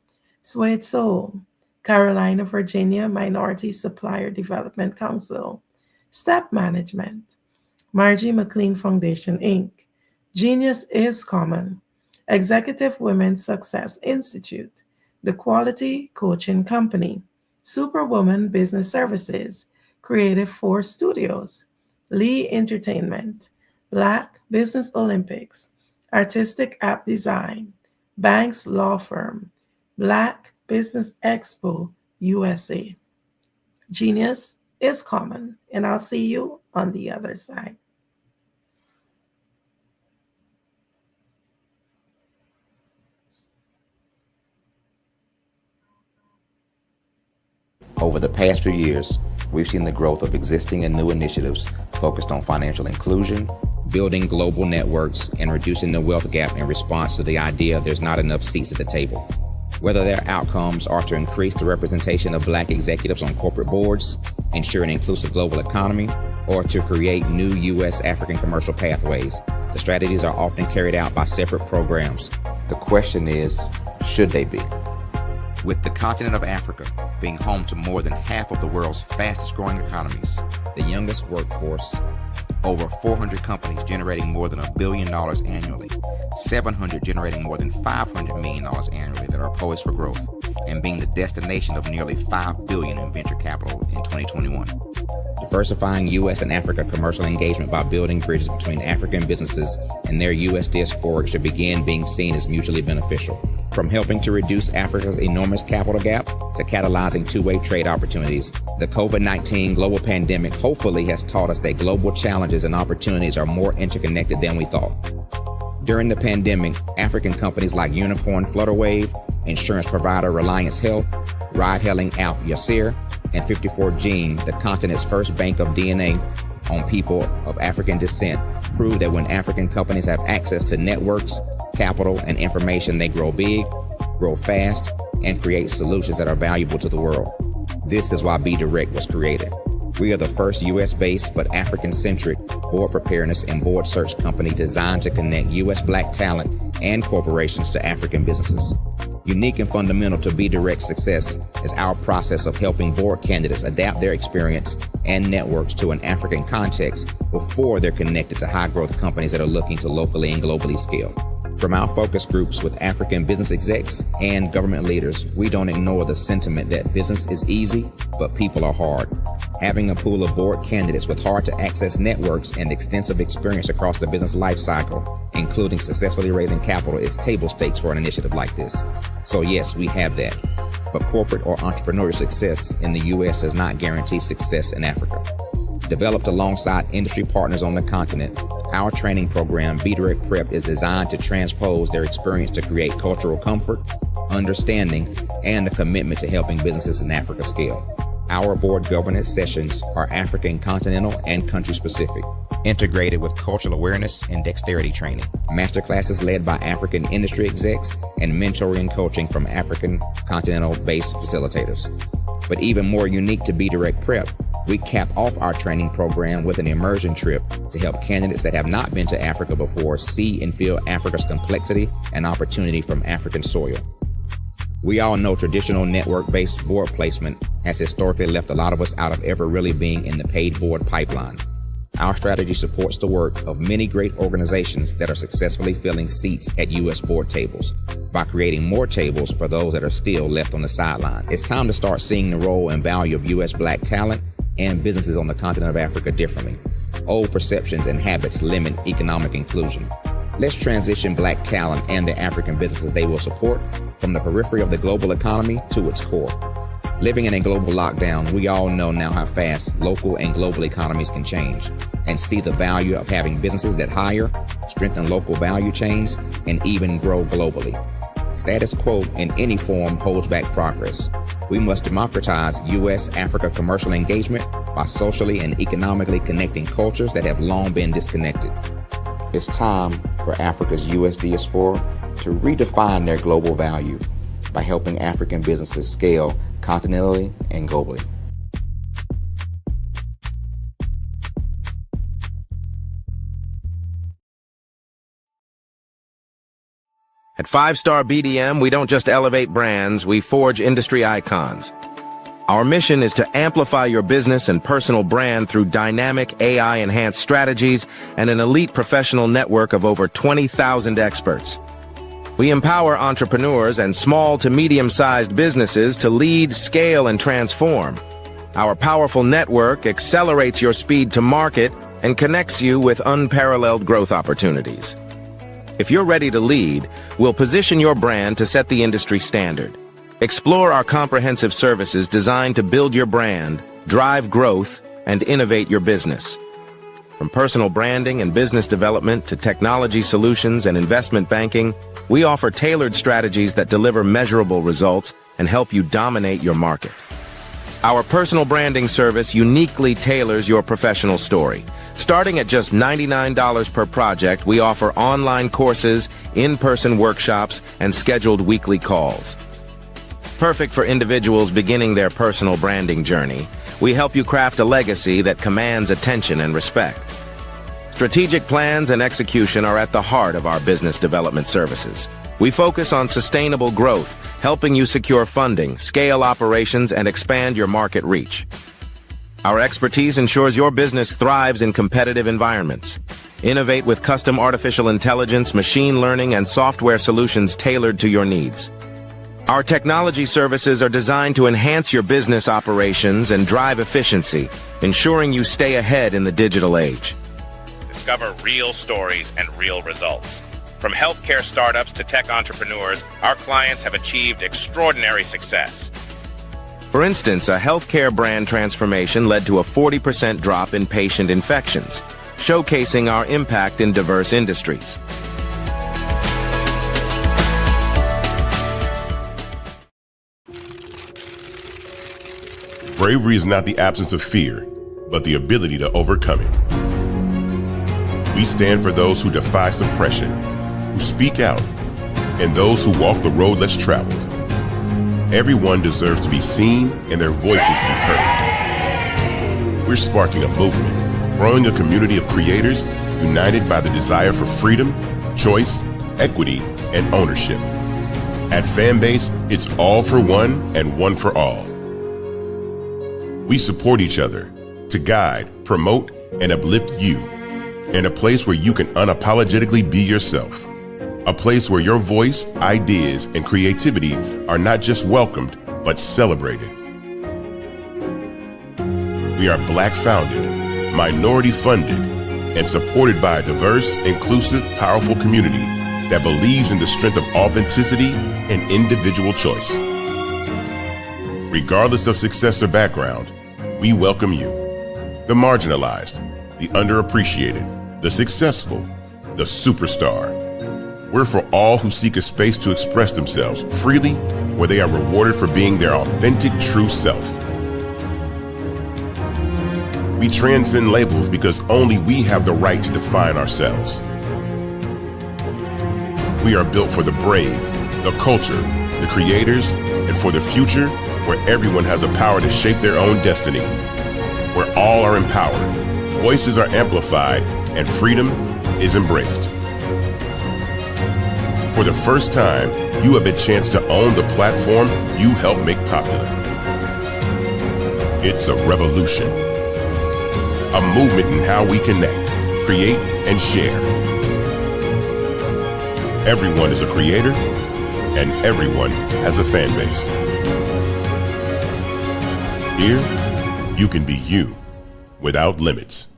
Speaker 19: Suede Soul, Carolina, Virginia Minority Supplier Development Council, Step Management, Margie McLean Foundation, Inc., Genius is Common, Executive Women's Success Institute, The Quality Coaching Company, Superwoman Business Services, Creative Force Studios, Lee Entertainment, Black Business Olympics, Artistic App Design, Banks Law Firm, Black Business Expo USA. Genius is common, and I'll see you on the other side.
Speaker 13: Over the past few years, we've seen the growth of existing and new initiatives focused on financial inclusion, building global networks, and reducing the wealth gap in response to the idea there's not enough seats at the table. Whether their outcomes are to increase the representation of Black executives on corporate boards, ensure an inclusive global economy, or to create new U.S. African commercial pathways, the strategies are often carried out by separate programs. The question is, should they be? With the continent of Africa being home to more than half of the world's fastest growing economies, the youngest workforce, over 400 companies generating more than $1 billion annually, 700 generating more than $500 million annually that are poised for growth, and being the destination of nearly $5 billion in venture capital in 2021. Diversifying U.S. and Africa commercial engagement by building bridges between African businesses and their U.S. diaspora should begin being seen as mutually beneficial. From helping to reduce Africa's enormous capital gap to catalyzing two-way trade opportunities, the COVID-19 global pandemic hopefully has taught us that global challenges and opportunities are more interconnected than we thought. During the pandemic, African companies like Unicorn Flutterwave, insurance provider Reliance Health, ride-hailing app Yasir, and 54Gene, the continent's first bank of DNA on people of African descent, proved that when African companies have access to networks, capital, and information, they grow big, grow fast, and create solutions that are valuable to the world. This is why Be Direct was created. We are the first U.S.-based but African-centric board preparedness and board search company designed to connect U.S. Black talent and corporations to African businesses. Unique and fundamental to Be Direct's success is our process of helping board candidates adapt their experience and networks to an African context before they're connected to high-growth companies that are looking to locally and globally scale. From our focus groups with African business execs and government leaders, we don't ignore the sentiment that business is easy, but people are hard. Having a pool of board candidates with hard-to-access networks and extensive experience across the business life cycle, including successfully raising capital, is table stakes for an initiative like this. So yes, we have that. But corporate or entrepreneurial success in the U.S. does not guarantee success in Africa. Developed alongside industry partners on the continent, Our training program, Be Direct Prep, is designed to transpose their experience to create cultural comfort, understanding, and a commitment to helping businesses in Africa scale. Our board governance sessions are African, continental, and country specific, integrated with cultural awareness and dexterity training. Masterclasses led by African industry execs and mentoring and coaching from African continental-based facilitators. But even more unique to Be Direct Prep, we cap off our training program with an immersion trip to help candidates that have not been to Africa before see and feel Africa's complexity and opportunity from African soil. We all know traditional network-based board placement has historically left a lot of us out of ever really being in the paid board pipeline. Our strategy supports the work of many great organizations that are successfully filling seats at U.S. board tables by creating more tables for those that are still left on the sideline. It's time to start seeing the role and value of U.S. Black talent and businesses on the continent of Africa differently. Old perceptions and habits limit economic inclusion. Let's transition Black talent and the African businesses they will support from the periphery of the global economy to its core. Living in a global lockdown, we all know now how fast local and global economies can change and see the value of having businesses that hire, strengthen local value chains, and even grow globally. Status quo in any form holds back progress. We must democratize U.S.-Africa commercial engagement by socially and economically connecting cultures that have long been disconnected. It's time for Africa's U.S. diaspora to redefine their global value by helping African businesses scale continentally and globally.
Speaker 14: At 5-Star BDM, we don't just elevate brands, we forge industry icons. Our mission is to amplify your business and personal brand through dynamic AI-enhanced strategies and an elite professional network of over 20,000 experts. We empower entrepreneurs and small to medium-sized businesses to lead, scale, and transform. Our powerful network accelerates your speed to market and connects you with unparalleled growth opportunities. If you're ready to lead, we'll position your brand to set the industry standard. Explore our comprehensive services designed to build your brand, drive growth, and innovate your business. From personal branding and business development to technology solutions and investment banking, we offer tailored strategies that deliver measurable results and help you dominate your market. Our personal branding service uniquely tailors your professional story. Starting at just $99 per project, we offer online courses, in-person workshops, and scheduled weekly calls. Perfect for individuals beginning their personal branding journey, we help you craft a legacy that commands attention and respect. Strategic plans and execution are at the heart of our business development services. We focus on sustainable growth, helping you secure funding, scale operations, and expand your market reach. Our expertise ensures your business thrives in competitive environments. Innovate with custom artificial intelligence, machine learning, and software solutions tailored to your needs. Our technology services are designed to enhance your business operations and drive efficiency, ensuring you stay ahead in the digital age.
Speaker 15: Discover real stories and real results. From healthcare startups to tech entrepreneurs, our clients have achieved extraordinary success.
Speaker 14: For instance, a healthcare brand transformation led to a 40% drop in patient infections, showcasing our impact in diverse industries.
Speaker 23: Bravery is not the absence of fear, but the ability to overcome it. We stand for those who defy suppression, who speak out, and those who walk the road less traveled. Everyone deserves to be seen and their voices to be heard. We're sparking a movement, growing a community of creators united by the desire for freedom, choice, equity, and ownership. At Fanbase, it's all for one and one for all. We support each other to guide, promote, and uplift you in a place where you can unapologetically be yourself. A place where your voice, ideas, and creativity are not just welcomed, but celebrated. We are Black founded, minority funded, and supported by a diverse, inclusive, powerful community that believes in the strength of authenticity and individual choice. Regardless of success or background, we welcome you, the marginalized, the underappreciated, the successful, the superstar. We're for all who seek a space to express themselves freely, where they are rewarded for being their authentic, true self. We transcend labels because only we have the right to define ourselves. We are built for the brave, the culture, the creators, and for the future where everyone has a power to shape their own destiny, where all are empowered, voices are amplified, and freedom is embraced. For the first time, you have a chance to own the platform you helped make popular. It's a revolution, a movement in how we connect, create, and share. Everyone is a creator, and everyone has a fan base. Here, you can be you without limits.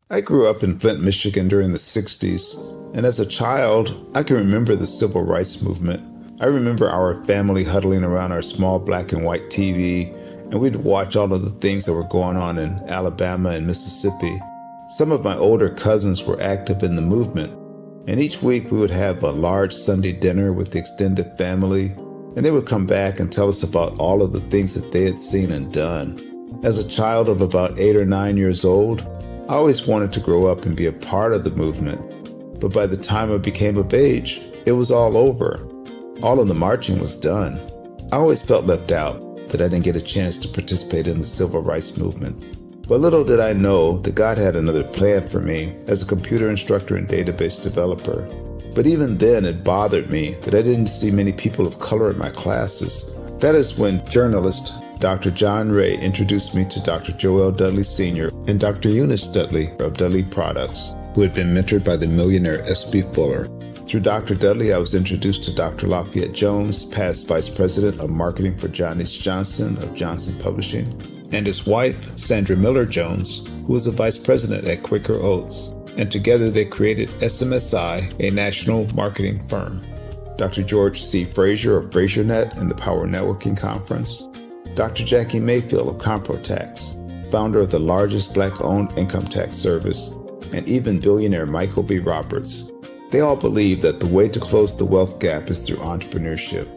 Speaker 12: I grew up in Flint, Michigan during the 60s, and as a child, I can remember the civil rights movement. I remember our family huddling around our small black and white TV, and we'd watch all of the things that were going on in Alabama and Mississippi. Some of my older cousins were active in the movement, and each week we would have a large Sunday dinner with the extended family, and they would come back and tell us about all of the things that they had seen and done. As a child of about 8 or 9 years old, I always wanted to grow up and be a part of the movement, but by the time I became of age, it was all over. All of the marching was done. I always felt left out, that I didn't get a chance to participate in the civil rights movement. But little did I know that God had another plan for me as a computer instructor and database developer. But even then, it bothered me that I didn't see many people of color in my classes. That is when journalist Dr. John Ray introduced me to Dr. Joel Dudley Sr. and Dr. Eunice Dudley of Dudley Products, who had been mentored by the millionaire S.B. Fuller. Through Dr. Dudley, I was introduced to Dr. Lafayette Jones, past Vice President of Marketing for John H. Johnson of Johnson Publishing, and his wife, Sandra Miller Jones, who was a Vice President at Quaker Oats, and together they created SMSI, a national marketing firm. Dr. George C. Frazier of FrazierNet and the Power Networking Conference, Dr. Jackie Mayfield of ComproTax, founder of the largest Black-owned income tax service, and even billionaire Michael B. Roberts. They all believe that the way to close the wealth gap is through entrepreneurship,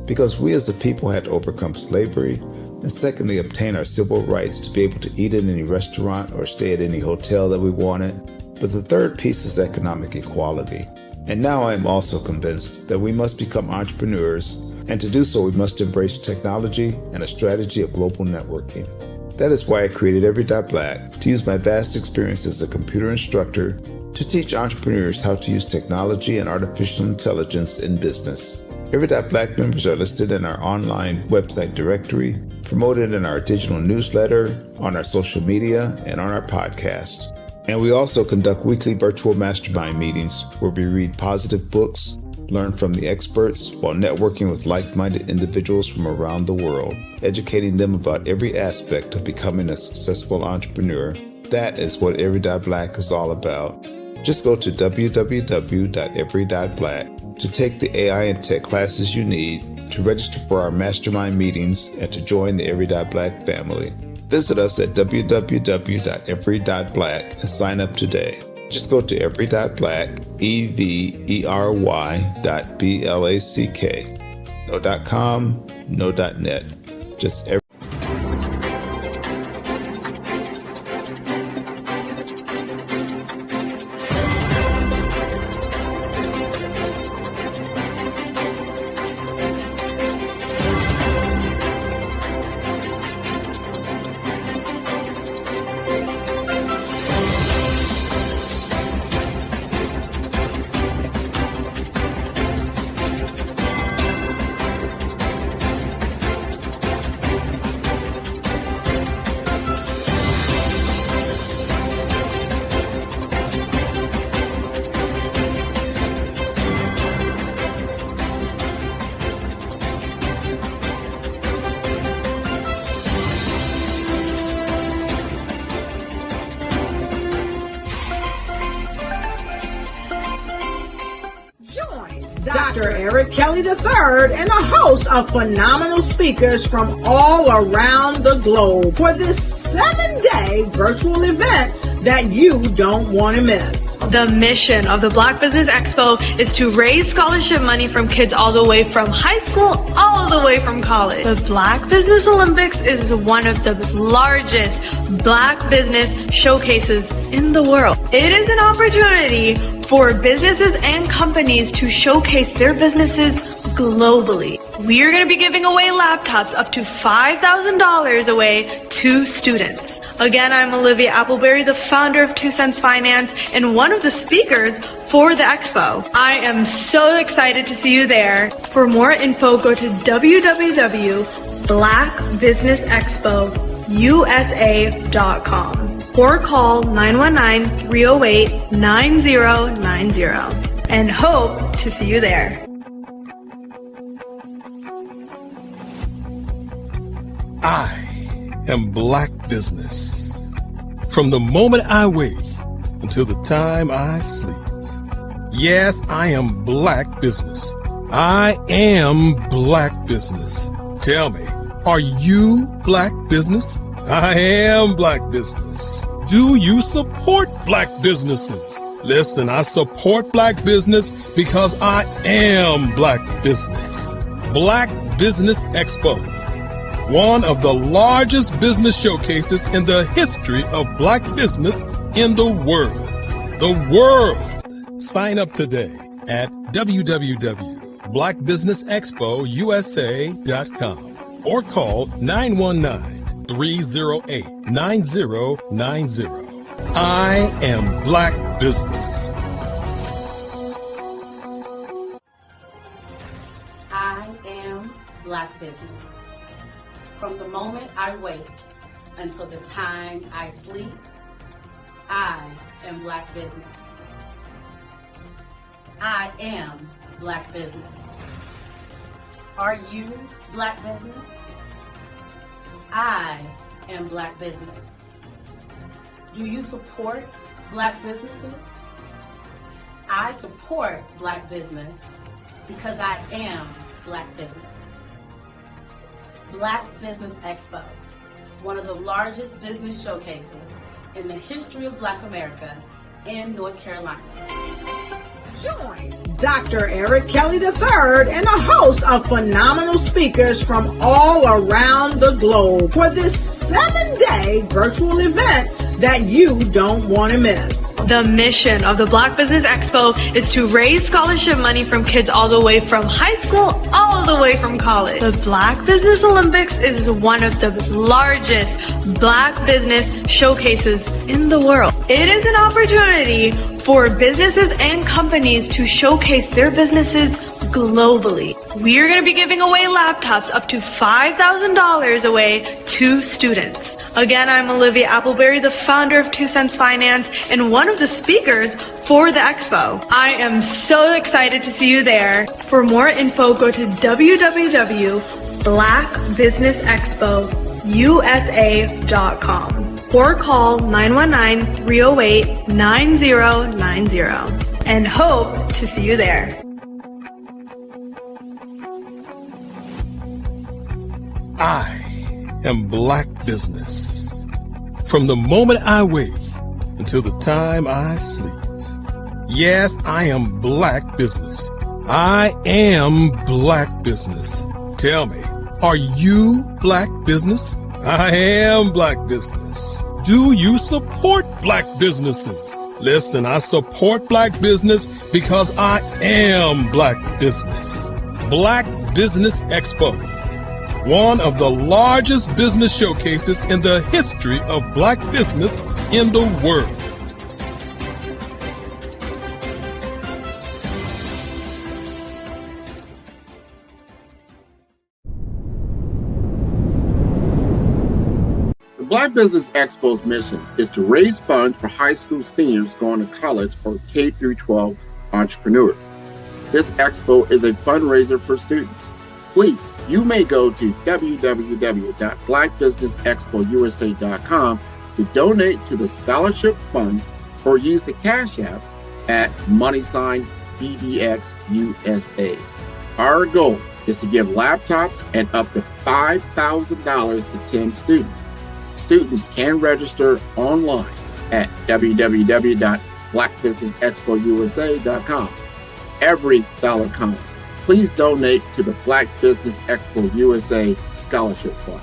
Speaker 12: because we as a people had to overcome slavery, and secondly, obtain our civil rights to be able to eat in any restaurant or stay at any hotel that we wanted. But the third piece is economic equality. And now I am also convinced that we must become entrepreneurs, and to do so we must embrace technology and a strategy of global networking. That is why I created Every.Black, to use my vast experience as a computer instructor to teach entrepreneurs how to use technology and artificial intelligence in business. Every.Black members are listed in our online website directory, promoted in our digital newsletter, on our social media, and on our podcast. And we also conduct weekly virtual mastermind meetings where we read positive books, learn from the experts, while networking with like-minded individuals from around the world, educating them about every aspect of becoming a successful entrepreneur. That is what Every.Black is all about. Just go to www.every.black to take the AI and tech classes you need, to register for our mastermind meetings, and to join the Every.Black family. Visit us at www.every.black and sign up today. Just go to every.black, every.black. No .com, no .net. Just every.
Speaker 1: Dr. Eric Kelly III and a host of phenomenal speakers from all around the globe for this 7-day virtual event that you don't want to miss.
Speaker 2: The mission of the Black Business Expo is to raise scholarship money from kids all the way from high school, all the way from college. The Black Business Olympics is one of the largest Black business showcases in the world. It is an opportunity for businesses and companies to showcase their businesses globally. We are going to be giving away laptops up to $5,000 away to students. Again, I'm Olivia Appleberry, the founder of 2 Cents Finance and one of the speakers for the expo. I am so excited to see you there. For more info, go to www.blackbusinessexpousa.com or call 919-308-9090 and hope to see you there.
Speaker 3: I am Black Business. From the moment I wake until the time I sleep. Yes, I am Black Business. I am Black Business. Tell me, are you Black Business? I am Black Business. Do you support Black businesses? Listen, I support Black business because I am Black Business. Black Business Expo, one of the largest business showcases in the history of Black business in the world. The world! Sign up today at www.blackbusinessexpousa.com or call 919-308-9090. I am Black Business.
Speaker 5: I am Black Business. From the moment I wake until the time I sleep, I am Black Business. I am Black Business. Are you Black Business? I am Black Business. Do you support Black businesses? I support Black business because I am Black Business. Black Business Expo, one of the largest business showcases in the history of Black America in North Carolina.
Speaker 1: Join Dr. Eric Kelly III and a host of phenomenal speakers from all around the globe for this 7-day virtual event that you don't want to miss.
Speaker 2: The mission of the Black Business Expo is to raise scholarship money from kids all the way from high school, all the way from college. The Black Business Olympics is one of the largest Black business showcases in the world. It is an opportunity for businesses and companies to showcase their businesses globally. We are going to be giving away laptops up to $5,000 away to students. Again, I'm Olivia Appleberry, the founder of 2 Cents Finance and one of the speakers for the expo. I am so excited to see you there. For more info, go to www.blackbusinessexpousa.com or call 919-308-9090 and hope to see you there.
Speaker 3: I am Black Business. From the moment I wake until the time I sleep. Yes, I am Black Business. I am Black Business. Tell me, are you Black Business? I am Black Business. Do you support Black businesses? Listen, I support Black business because I am Black Business. Black Business Expo, one of the largest business showcases in the history of Black business in the world.
Speaker 4: The Black Business Expo's mission is to raise funds for high school seniors going to college or K-12 entrepreneurs. This expo is a fundraiser for students. Please, you may go to www.blackbusinessexpousa.com to donate to the scholarship fund or use the Cash App at BBX USA. Our goal is to give laptops and up to $5,000 to 10 students. Students can register online at www.blackbusinessexpousa.com. Every dollar counts. Please donate to the Black Business Expo USA Scholarship Fund.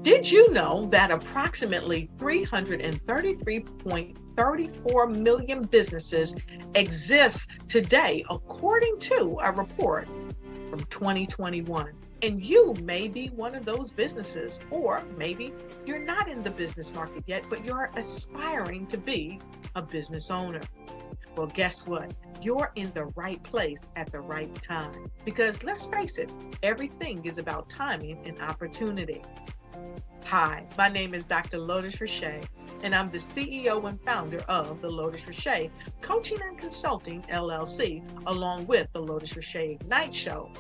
Speaker 21: Did you know that approximately 333.34 million businesses exist today, according to a report from 2021? And you may be one of those businesses, or maybe you're not in the business market yet, but you're aspiring to be a business owner. Well, guess what? You're in the right place at the right time. Because let's face it, everything is about timing and opportunity. Hi, my name is Dr. Lotus Richey, and I'm the CEO and founder of the Lotus Richey Coaching and Consulting LLC, along with the Lotus Richey Ignite Show.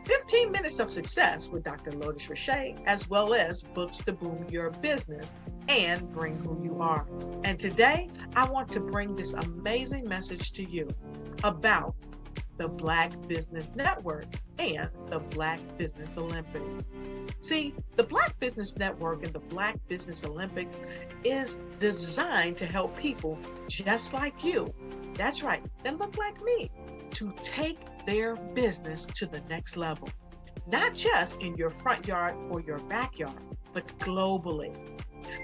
Speaker 21: 15 minutes of success with Dr. Lotus Richey, as well as books to boom your business and bring who you are. And today, I want to bring this amazing message to you about the Black Business Network and the Black Business Olympics. See, the Black Business Network and the Black Business Olympics is designed to help people just like you, that's right, that look like me, to take their business to the next level. Not just in your front yard or your backyard, but globally.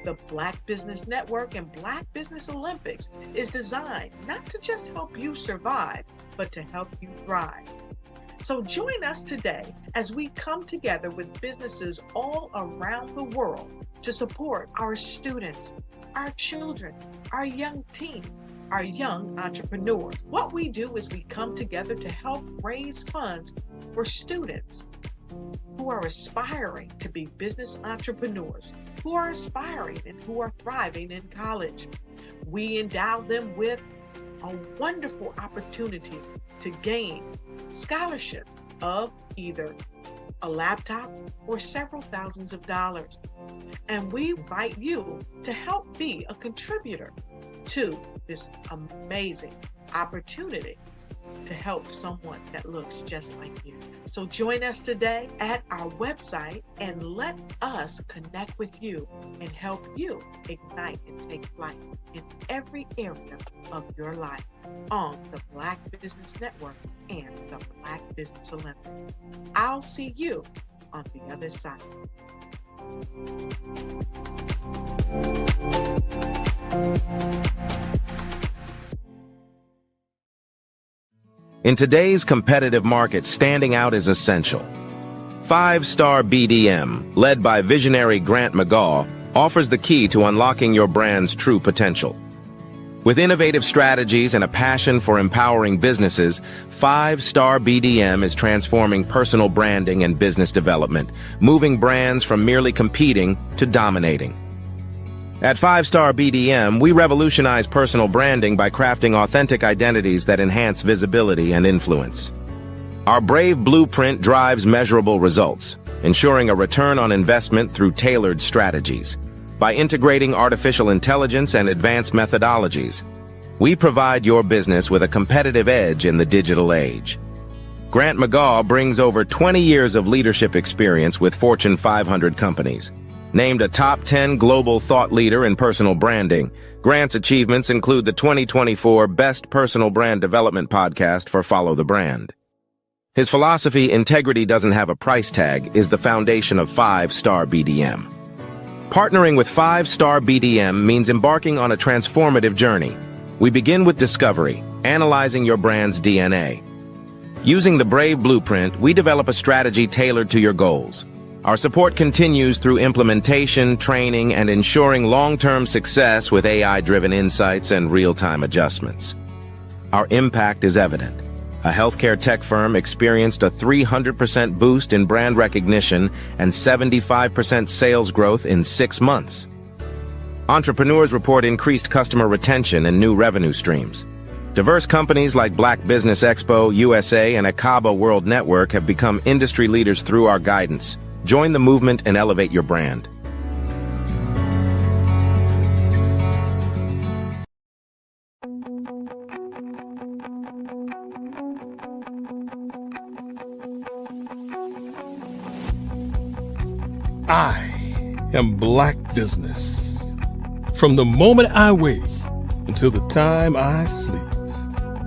Speaker 21: The Black Business Network and Black Business Olympics is designed not to just help you survive, but to help you thrive. So join us today as we come together with businesses all around the world to support our students, our children, our young teens, our young entrepreneurs. What we do is we come together to help raise funds for students who are aspiring to be business entrepreneurs, who are aspiring and who are thriving in college. We endow them with a wonderful opportunity to gain scholarship of either a laptop or several thousands of dollars. And we invite you to help be a contributor to this amazing opportunity to help someone that looks just like you. So join us today at our website and let us connect with you and help you ignite and take flight in every area of your life on the Black Business Network and the Black Business Olympics. I'll see you on the other side.
Speaker 14: In today's competitive market, standing out is essential. 5-Star BDM, led by visionary Grant McGaw, offers the key to unlocking your brand's true potential. With innovative strategies and a passion for empowering businesses, 5-Star BDM is transforming personal branding and business development, moving brands from merely competing to dominating. At 5-Star BDM, we revolutionize personal branding by crafting authentic identities that enhance visibility and influence. Our brave blueprint drives measurable results, ensuring a return on investment through tailored strategies. By integrating artificial intelligence and advanced methodologies, we provide your business with a competitive edge in the digital age. Grant McGaw brings over 20 years of leadership experience with Fortune 500 companies. Named a top 10 global thought leader in personal branding, Grant's achievements include the 2024 Best Personal Brand Development Podcast for Follow the Brand. His philosophy, integrity doesn't have a price tag, is the foundation of 5-Star BDM. Partnering with 5-Star BDM means embarking on a transformative journey. We begin with discovery, analyzing your brand's DNA. Using the Brave Blueprint, we develop a strategy tailored to your goals. Our support continues through implementation, training, and ensuring long-term success with AI-driven insights and real-time adjustments. Our impact is evident. A healthcare tech firm experienced a 300% boost in brand recognition and 75% sales growth in 6 months. Entrepreneurs report increased customer retention and new revenue streams. Diverse companies like Black Business Expo USA and Akaba World Network have become industry leaders through our guidance. Join the movement and elevate your brand.
Speaker 3: I am Black Business. From the moment I wake until the time I sleep.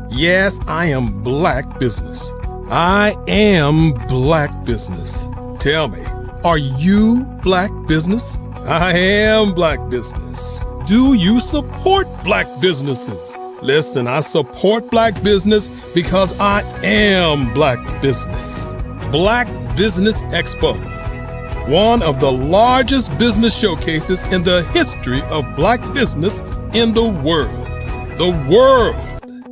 Speaker 3: Yes, I am Black Business. I am Black Business. Tell me, are you Black Business? I am Black Business. Do you support Black businesses? Listen, I support Black business because I am Black Business. Black Business Expo, one of the largest business showcases in the history of Black business in the world. The world.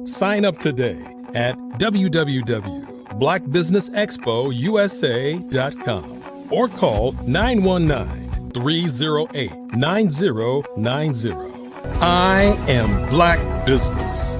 Speaker 3: Sign up today at www.blackbusinessexpousa.com or call 919-308-9090. I am Black Business.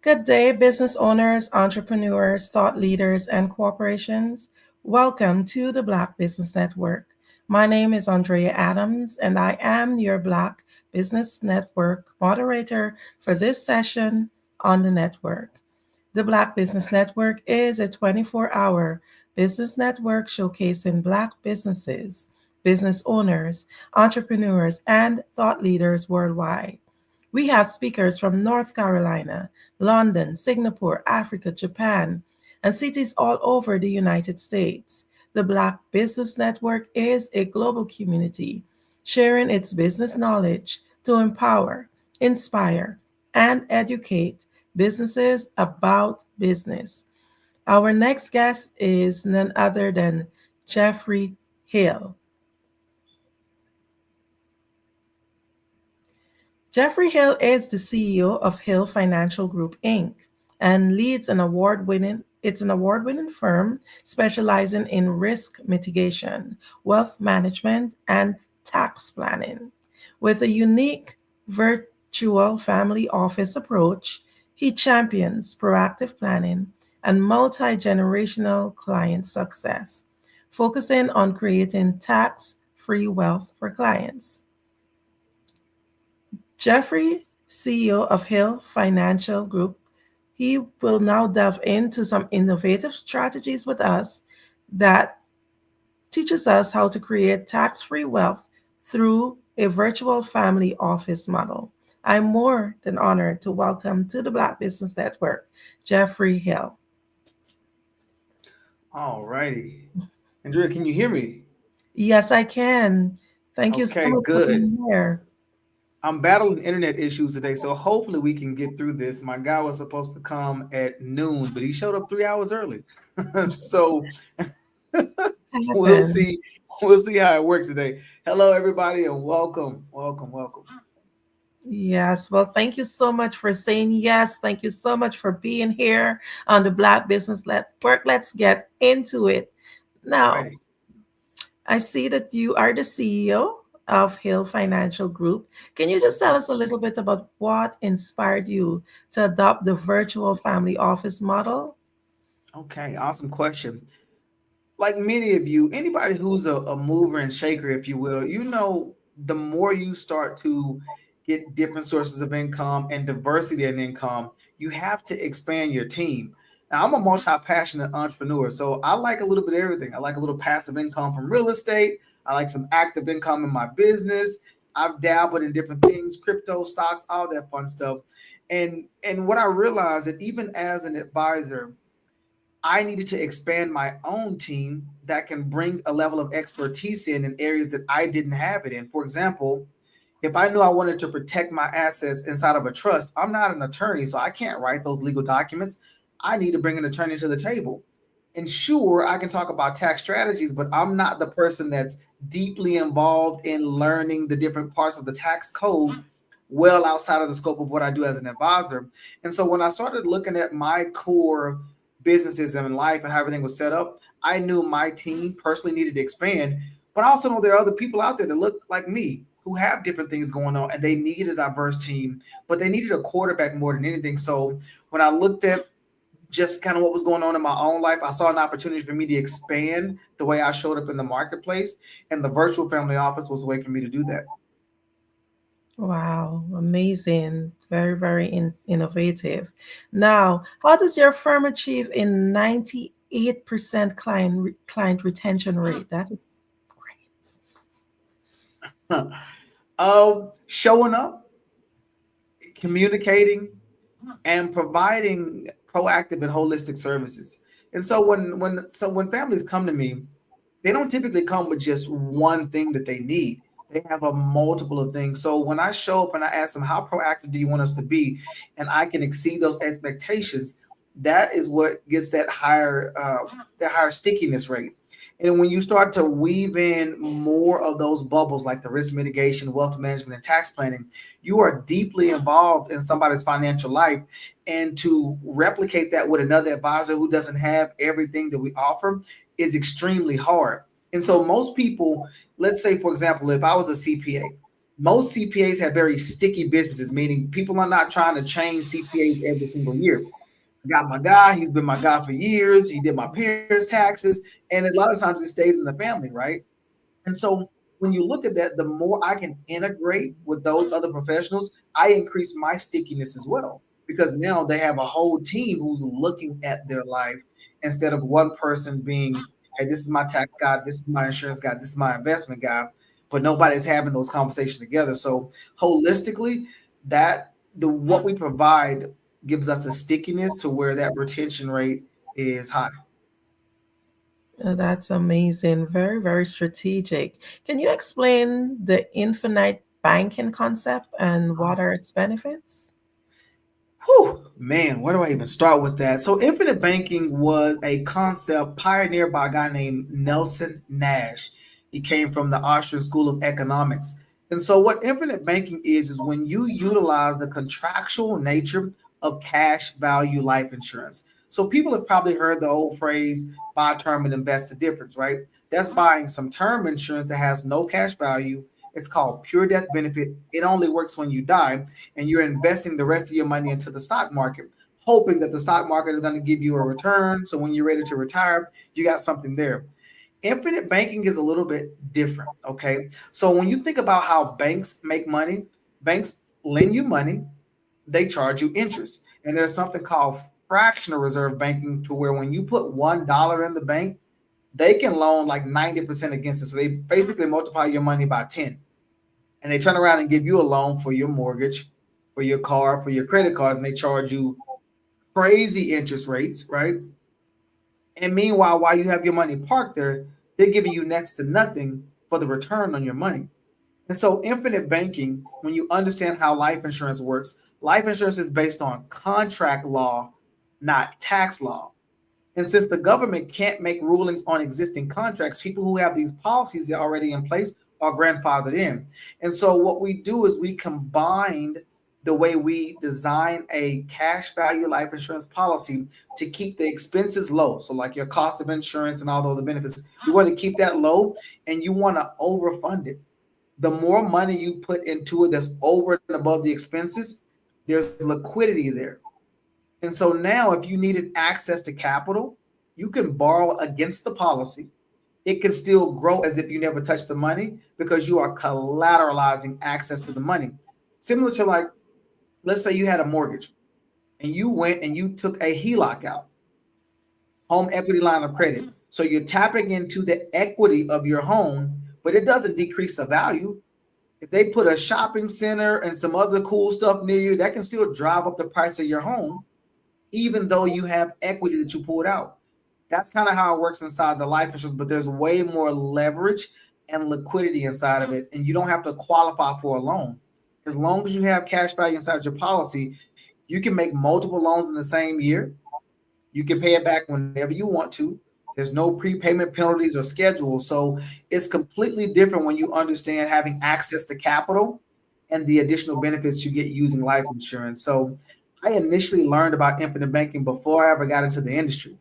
Speaker 19: Good day, business owners, entrepreneurs, thought leaders, and corporations. Welcome to the Black Business Network. My name is Andrea Adams, and I am your Black Business Network moderator for this session on the network. The Black Business Network is a 24-hour business network showcasing Black businesses, business owners, entrepreneurs, and thought leaders worldwide. We have speakers from North Carolina, London, Singapore, Africa, Japan, and cities all over the United States. The Black Business Network is a global community sharing its business knowledge to empower, inspire, and educate businesses about business. Our next guest is none other than Jeffrey Hill. Jeffrey Hill is the CEO of Hill Financial Group, Inc., and leads an award-winning firm specializing in risk mitigation, wealth management, and tax planning. With a unique virtual family office approach, he champions proactive planning and multi-generational client success, focusing on creating tax-free wealth for clients. Jeffrey, CEO of Hill Financial Group, he will now delve into some innovative strategies with us that teaches us how to create tax-free wealth through a virtual family office model. I'm more than honored to welcome to the Black Business Network, Jeffrey Hill.
Speaker 16: All righty. Andrea, can you hear me?
Speaker 19: Yes, I can. Thank you so much for being here.
Speaker 16: I'm battling internet issues today, so hopefully we can get through this. My guy was supposed to come at noon, but he showed up 3 hours early. So we'll see. We'll see how it works today. Hello, everybody, and welcome.
Speaker 19: Yes, well, thank you so much for saying yes. Thank you so much for being here on the Black Business Network. Let's get into it. Now, I see that you are the CEO of Hill Financial Group. Can you just tell us a little bit about what inspired you to adopt the virtual family office model?
Speaker 16: Okay, awesome question. Like many of you, anybody who's a mover and shaker, if you will, you know, the more you start to get different sources of income and diversity in income, you have to expand your team. Now, I'm a multi-passionate entrepreneur, so I like a little bit of everything. I like a little passive income from real estate. I like some active income in my business. I've dabbled in different things, crypto, stocks, all that fun stuff. And what I realized that even as an advisor, I needed to expand my own team that can bring a level of expertise in areas that I didn't have it in. For example, if I knew I wanted to protect my assets inside of a trust, I'm not an attorney, so I can't write those legal documents. I need to bring an attorney to the table. And sure, I can talk about tax strategies, but I'm not the person that's deeply involved in learning the different parts of the tax code well outside of the scope of what I do as an advisor. And so when I started looking at my core businesses in life and how everything was set up, I knew my team personally needed to expand, but I also know there are other people out there that look like me who have different things going on and they needed a diverse team, but they needed a quarterback more than anything. So when I looked at just kind of what was going on in my own life, I saw an opportunity for me to expand the way I showed up in the marketplace, and the virtual family office was a way for me to do that.
Speaker 19: Wow, amazing. Very, very innovative. Now, how does your firm achieve a 98% client retention rate? That is
Speaker 16: Showing up, communicating, and providing proactive and holistic services. And so when families come to me, they don't typically come with just one thing that they need. They have a multiple of things. So when I show up and I ask them, how proactive do you want us to be? And I can exceed those expectations, that is what gets that higher stickiness rate. And when you start to weave in more of those bubbles like the risk mitigation, wealth management, and tax planning, you are deeply involved in somebody's financial life. And to replicate that with another advisor who doesn't have everything that we offer is extremely hard. And so most people, let's say, for example, if I was a CPA, most CPAs have very sticky businesses, meaning people are not trying to change CPAs every single year. I got my guy, he's been my guy for years, he did my parents' taxes, and a lot of times it stays in the family, right? And so when you look at that, the more I can integrate with those other professionals, I increase my stickiness as well. Because now they have a whole team who's looking at their life instead of one person being, hey, this is my tax guy, this is my insurance guy, this is my investment guy, but nobody's having those conversations together. So holistically, that the what we provide gives us a stickiness to where that retention rate is high.
Speaker 19: that's amazing. Very, very strategic. Can you explain the infinite banking concept and what are its benefits?
Speaker 16: Whew, man, where do I even start with that? So, infinite banking was a concept pioneered by a guy named Nelson Nash. He came from the Austrian School of Economics. And so, what infinite banking is when you utilize the contractual nature of cash value life insurance. So, people have probably heard the old phrase buy term and invest the difference, right? That's buying some term insurance that has no cash value. It's called pure death benefit. It only works when you die, and you're investing the rest of your money into the stock market, hoping that the stock market is going to give you a return. So when you're ready to retire, you got something there. Infinite banking is a little bit different. Okay. So when you think about how banks make money, banks lend you money, they charge you interest. And there's something called fractional reserve banking to where when you put $1 in the bank, they can loan like 90% against it. So they basically multiply your money by 10, and they turn around and give you a loan for your mortgage, for your car, for your credit cards, and they charge you crazy interest rates, right? And meanwhile, while you have your money parked there, they're giving you next to nothing for the return on your money. And so, infinite banking, when you understand how life insurance works, life insurance is based on contract law, not tax law. And since the government can't make rulings on existing contracts, people who have these policies that are already in place are grandfathered in. And so what we do is we combined the way we design a cash value life insurance policy to keep the expenses low. So like your cost of insurance and all the other benefits, you want to keep that low and you want to overfund it. The more money you put into it that's over and above the expenses, there's liquidity there. And so now, if you needed access to capital, you can borrow against the policy. It can still grow as if you never touched the money because you are collateralizing access to the money. Similar to like, let's say you had a mortgage and you went and you took a HELOC out, home equity line of credit. So you're tapping into the equity of your home, but it doesn't decrease the value. If they put a shopping center and some other cool stuff near you, that can still drive up the price of your home even though you have equity that you pulled out. That's kind of how it works inside the life insurance, but there's way more leverage and liquidity inside of it. And you don't have to qualify for a loan. As long as you have cash value inside your policy, you can make multiple loans in the same year. You can pay it back whenever you want to. There's no prepayment penalties or schedules. So it's completely different when you understand having access to capital and the additional benefits you get using life insurance. So I initially learned about infinite banking before I ever got into the industry.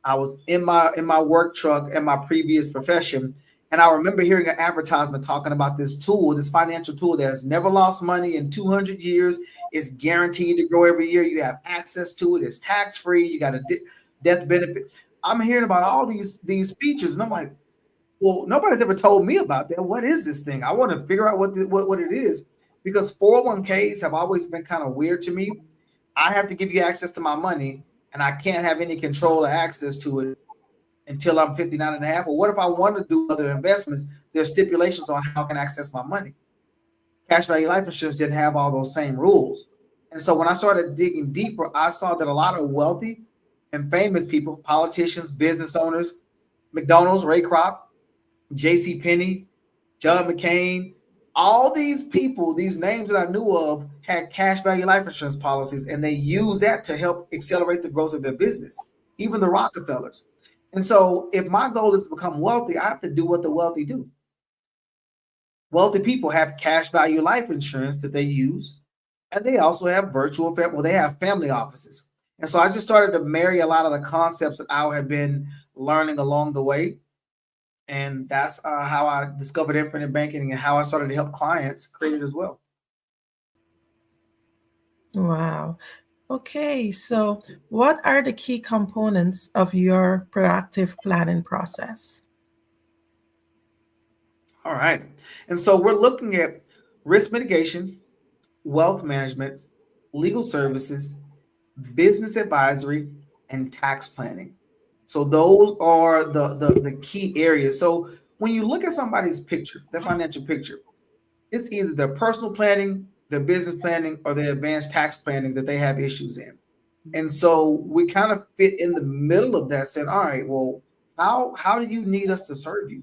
Speaker 16: I was in my work truck in my previous profession, and I remember hearing an advertisement talking about this tool, this financial tool that has never lost money in 200 years. It's guaranteed to grow every year. You have access to it. It's tax free. You got a death benefit. I'm hearing about all these features, and I'm like, well, nobody's ever told me about that. What is this thing? I want to figure out what it is. because 401ks have always been kind of weird to me. I have to give you access to my money, and I can't have any control or access to it until I'm 59 and a half. Or what if I want to do other investments? There's stipulations on how I can access my money. Cash value life insurance didn't have all those same rules. And so when I started digging deeper, I saw that a lot of wealthy and famous people, politicians, business owners, McDonald's, Ray Kroc, J.C. Penney, John McCain, all these people, these names that I knew of had cash value life insurance policies, and they use that to help accelerate the growth of their business, even the Rockefellers. And so if my goal is to become wealthy, I have to do what the wealthy do. Wealthy people have cash value life insurance that they use, and they also have they have family offices. And so I just started to marry a lot of the concepts that I have been learning along the way. And that's how I discovered infinite banking and how I started to help clients create it as well.
Speaker 19: Wow. Okay, so what are the key components of your proactive planning process?
Speaker 16: All right. And so we're looking at risk mitigation, wealth management, legal services, business advisory, and tax planning. So those are the key areas. So when you look at somebody's picture, their financial picture, it's either their personal planning, their business planning, or their advanced tax planning that they have issues in. And so we kind of fit in the middle of that, saying, all right, well, how do you need us to serve you?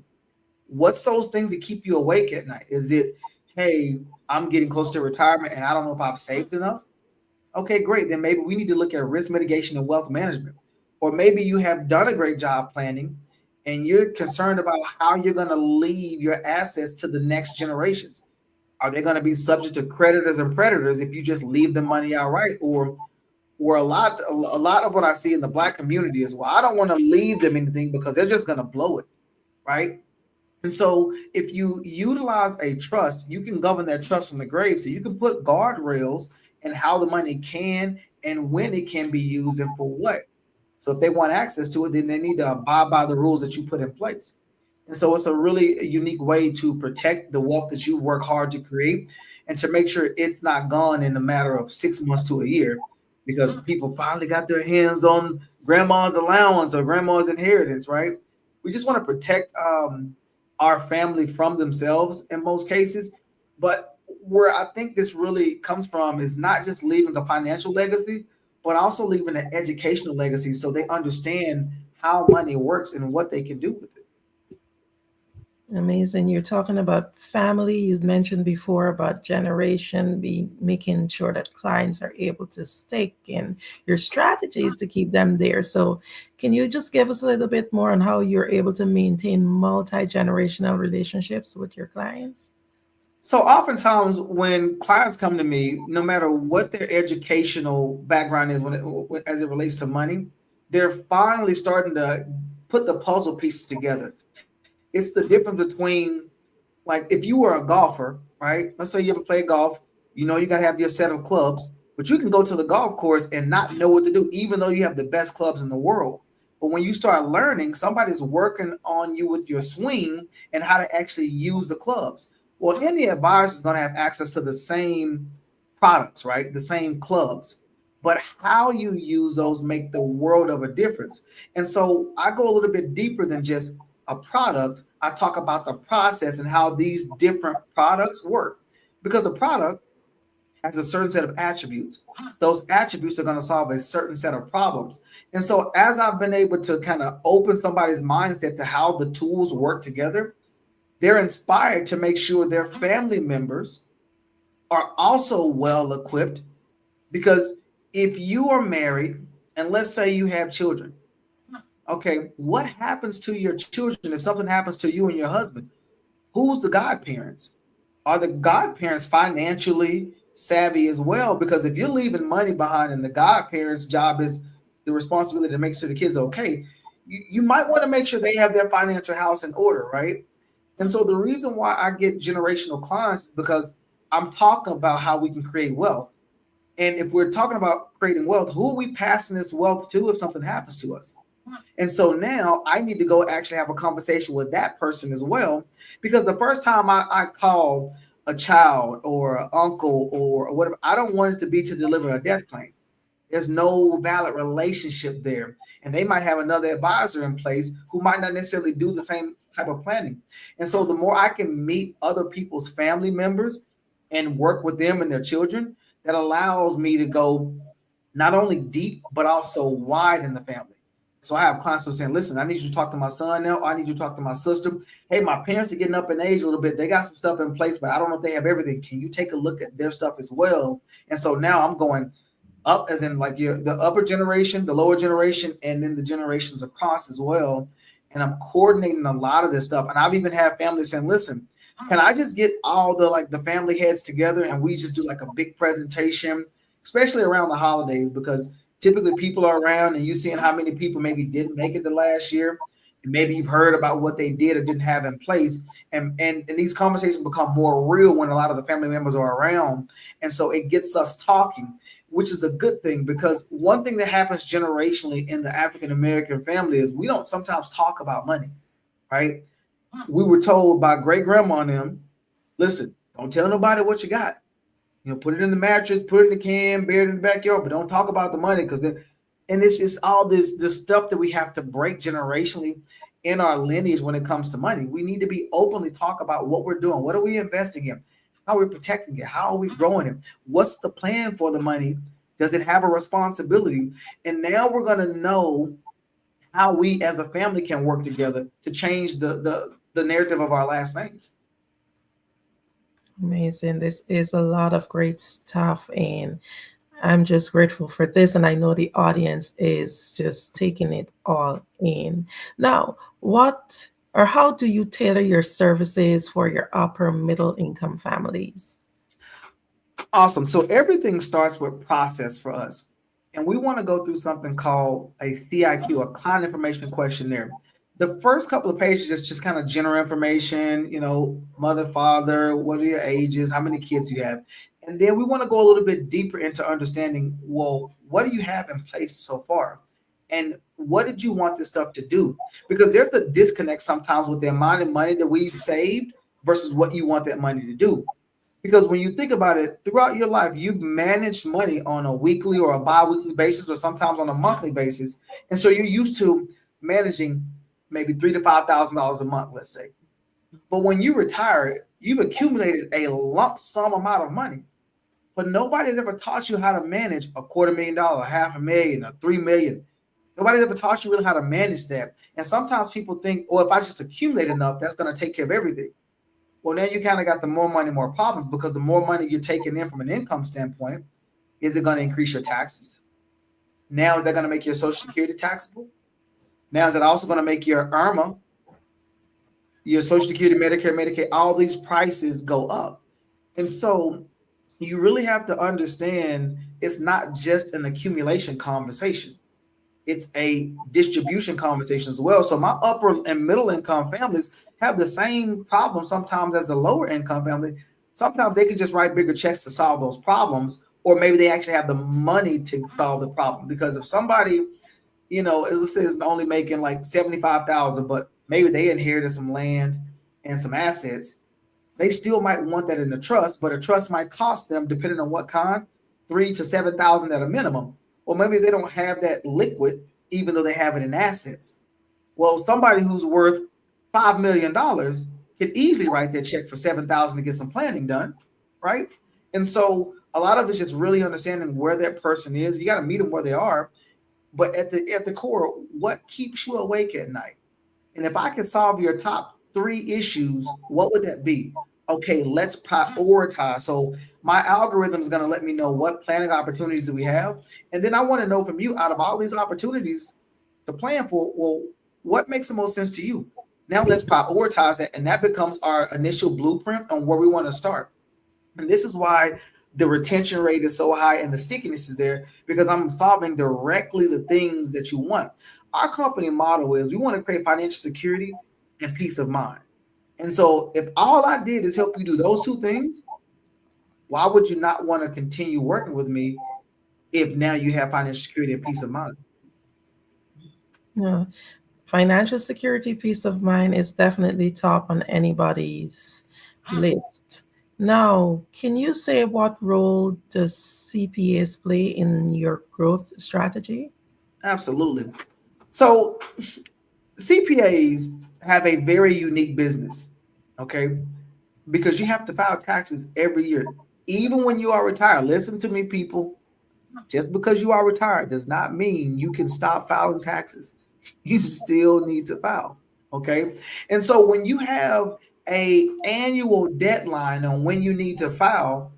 Speaker 16: What's those things that keep you awake at night? Is it, hey, I'm getting close to retirement and I don't know if I've saved enough? Okay, great. Then maybe we need to look at risk mitigation and wealth management. Or maybe you have done a great job planning and you're concerned about how you're going to leave your assets to the next generations. Are they going to be subject to creditors and predators if you just leave the money outright? Or a lot of what I see in the Black community is, well, I don't want to leave them anything because they're just going to blow it, right? And so if you utilize a trust, you can govern that trust from the grave. So you can put guardrails in how the money can and when it can be used and for what. So if they want access to it, then they need to abide by the rules that you put in place. And so it's a really unique way to protect the wealth that you work hard to create and to make sure it's not gone in a matter of 6 months to a year, because people finally got their hands on grandma's allowance or grandma's inheritance, right? We just want to protect our family from themselves in most cases. But where I think this really comes from is not just leaving a financial legacy, but also leaving an educational legacy so they understand how money works and what they can do with it.
Speaker 19: Amazing. You're talking about family. You mentioned before about generation, making sure that clients are able to stake in your strategies to keep them there. So can you just give us a little bit more on how you're able to maintain multi-generational relationships with your clients?
Speaker 16: So oftentimes when clients come to me, no matter what their educational background is as it relates to money, they're finally starting to put the puzzle pieces together. It's the difference between, like, if you were a golfer, right? Let's say you ever play golf, you know, you got to have your set of clubs, but you can go to the golf course and not know what to do, even though you have the best clubs in the world. But when you start learning, somebody's working on you with your swing and how to actually use the clubs. Well, any advisor is going to have access to the same products, right? The same clubs. But how you use those make the world of a difference. And so I go a little bit deeper than just a product. I talk about the process and how these different products work, because a product has a certain set of attributes. Those attributes are going to solve a certain set of problems. And so as I've been able to kind of open somebody's mindset to how the tools work together, they're inspired to make sure their family members are also well equipped. Because if you are married and let's say you have children, okay, what happens to your children if something happens to you and your husband? Who's the godparents? Are the godparents financially savvy as well? Because if you're leaving money behind and the godparents' job is the responsibility to make sure the kids are okay, you might want to make sure they have their financial house in order, right? And so the reason why I get generational clients is because I'm talking about how we can create wealth. And if we're talking about creating wealth, who are we passing this wealth to if something happens to us? And so now I need to go actually have a conversation with that person as well, because the first time I call a child or an uncle or whatever. I don't want it to be to deliver a death claim. There's no valid relationship there. And they might have another advisor in place who might not necessarily do the same type of planning. And so the more I can meet other people's family members and work with them and their children, that allows me to go not only deep, but also wide in the family. So I have clients who are saying, listen, I need you to talk to my son now. I need you to talk to my sister. Hey, my parents are getting up in age a little bit. They got some stuff in place, but I don't know if they have everything. Can you take a look at their stuff as well? And so now I'm going up, as in like the upper generation, the lower generation, and then the generations across as well. And I'm coordinating a lot of this stuff. And I've even had families saying, listen, can I just get all the family heads together and we just do like a big presentation, especially around the holidays, because typically people are around and you're seeing how many people maybe didn't make it the last year. And maybe you've heard about what they did or didn't have in place. And these conversations become more real when a lot of the family members are around. And so it gets us talking, which is a good thing, because one thing that happens generationally in the African-American family is we don't sometimes talk about money, right? We were told by great grandma and them, listen, don't tell nobody what you got. Put it in the mattress, put it in the can, bury it in the backyard, but don't talk about the money, because and it's just all this stuff that we have to break generationally in our lineage when it comes to money. We need to be openly talk about what we're doing. What are we investing in? How are we protecting it? How are we growing it? What's the plan for the money? Does it have a responsibility? And now we're going to know how we as a family can work together to change the narrative of our last names.
Speaker 19: Amazing. This is a lot of great stuff, and I'm just grateful for this. And I know the audience is just taking it all in. Now, what or how do you tailor your services for your upper middle income families?
Speaker 16: Awesome. So everything starts with process for us. And we want to go through something called a CIQ, a client information questionnaire. The first couple of pages is just kind of general information, mother, father, what are your ages, how many kids you have. And then we want to go a little bit deeper into understanding, well, what do you have in place so far? And what did you want this stuff to do? Because there's a disconnect sometimes with the amount of money that we've saved versus what you want that money to do. Because when you think about it, throughout your life, you've managed money on a weekly or a bi-weekly basis, or sometimes on a monthly basis. And so you're used to managing maybe $3,000 to $5,000 a month, let's say. But when you retire, you've accumulated a lump sum amount of money. But nobody's ever taught you how to manage $250,000, $500,000, or $3 million. Nobody's ever taught you really how to manage that. And sometimes people think, oh, if I just accumulate enough, that's going to take care of everything. Well, now you kind of got the more money, more problems, because the more money you're taking in from an income standpoint, is it going to increase your taxes? Now, is that going to make your Social Security taxable? Now, is it also going to make your IRMA, your Social Security, Medicare, Medicaid, all these prices go up? And so you really have to understand it's not just an accumulation conversation. It's a distribution conversation as well. So my upper and middle income families have the same problem sometimes as a lower income family. Sometimes they can just write bigger checks to solve those problems, or maybe they actually have the money to solve the problem. Because if somebody, let's say is only making like $75,000, but maybe they inherited some land and some assets, they still might want that in a trust, but a trust might cost them, depending on what kind, $3,000 to $7,000 at a minimum. Or maybe they don't have that liquid, even though they have it in assets. Well, somebody who's worth $5 million could easily write that check for $7,000 to get some planning done, right? And so a lot of it's just really understanding where that person is. You got to meet them where they are. But at the core, what keeps you awake at night? And if I can solve your top 3 issues, what would that be? Okay, let's prioritize. So my algorithm is going to let me know what planning opportunities do we have. And then I want to know from you, out of all these opportunities to plan for, well, what makes the most sense to you? Now let's prioritize that. And that becomes our initial blueprint on where we want to start. And this is why the retention rate is so high and the stickiness is there, because I'm solving directly the things that you want. Our company motto is we want to create financial security and peace of mind. And so if all I did is help you do those 2 things, why would you not want to continue working with me if now you have financial security and peace of mind?
Speaker 19: Yeah. Financial security, peace of mind is definitely top on anybody's list. Now, can you say what role does CPAs play in your growth strategy?
Speaker 16: Absolutely. So CPAs have a very unique business, okay? Because you have to file taxes every year, even when you are retired. Listen to me, people. Just because you are retired does not mean you can stop filing taxes. You still need to file, okay? And so when you have a annual deadline on when you need to file,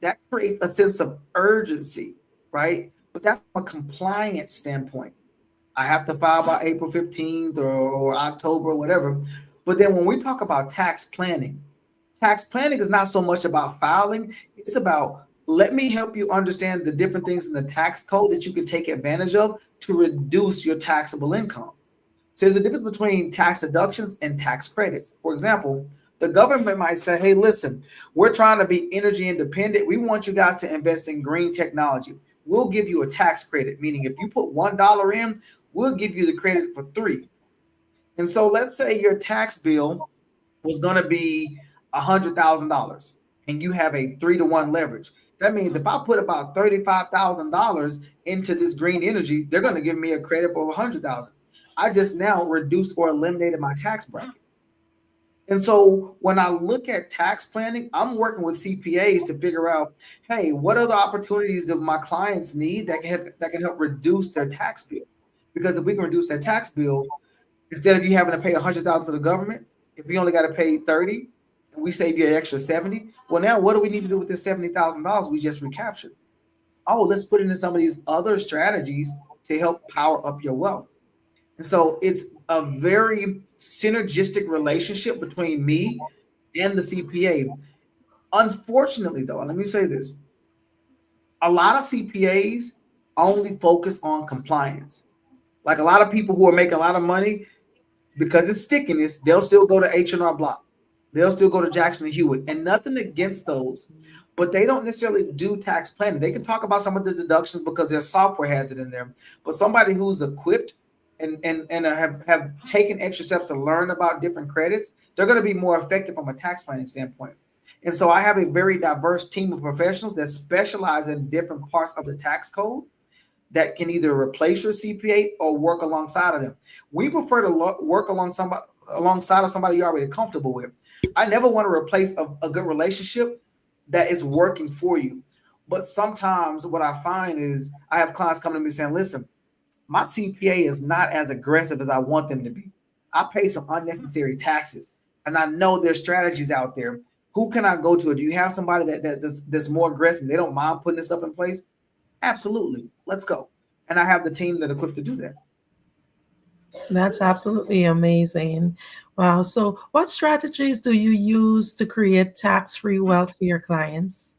Speaker 16: that creates a sense of urgency, right? But that's from a compliance standpoint. I have to file by April 15th or October, or whatever. But then when we talk about tax planning is not so much about filing, it's about let me help you understand the different things in the tax code that you can take advantage of to reduce your taxable income. So there's a difference between tax deductions and tax credits. For example, the government might say, hey, listen, we're trying to be energy independent. We want you guys to invest in green technology. We'll give you a tax credit, meaning if you put $1 in, we'll give you the credit for 3. And so let's say your tax bill was going to be $100,000 and you have a 3-to-1 leverage. That means if I put about $35,000 into this green energy, they're going to give me a credit for $100,000. I just now reduced or eliminated my tax bracket. And so when I look at tax planning, I'm working with CPAs to figure out, hey, what other opportunities do my clients need that can help reduce their tax bill? Because if we can reduce that tax bill, instead of you having to pay $100,000 to the government, if you only got to pay 30, and we save you an extra 70, well, now what do we need to do with this $70,000 we just recaptured? Oh, let's put into some of these other strategies to help power up your wealth. And so it's a very synergistic relationship between me and the CPA. Unfortunately, though, let me say this. A lot of CPAs only focus on compliance. Like a lot of people who are making a lot of money, because it's stickiness, they'll still go to H&R Block. They'll still go to Jackson and Hewitt. And nothing against those, but they don't necessarily do tax planning. They can talk about some of the deductions because their software has it in there. But somebody who's equipped and have taken extra steps to learn about different credits, they're going to be more effective from a tax planning standpoint. And so I have a very diverse team of professionals that specialize in different parts of the tax code that can either replace your CPA or work alongside of them. We prefer to work alongside of somebody you're already comfortable with. I never want to replace a good relationship that is working for you. But sometimes what I find is I have clients coming to me saying, listen, my CPA is not as aggressive as I want them to be. I pay some unnecessary taxes, and I know there's strategies out there. Who can I go to? Do you have somebody that's more aggressive? They don't mind putting this up in place? Absolutely. Let's go. And I have the team that are equipped to do that.
Speaker 19: That's absolutely amazing. Wow. So, what strategies do you use to create tax-free wealth for your clients?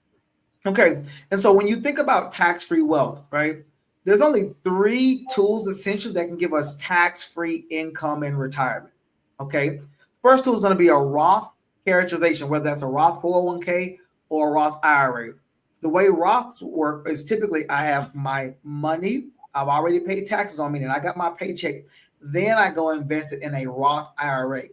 Speaker 16: Okay. And so when you think about tax-free wealth, right, there's only 3 tools essentially that can give us tax-free income in retirement. Okay. First tool is going to be a Roth characterization, whether that's a Roth 401k or a Roth IRA. The way Roths work is typically I have my money, I've already paid taxes on me, and I got my paycheck. Then I go invest it in a Roth IRA.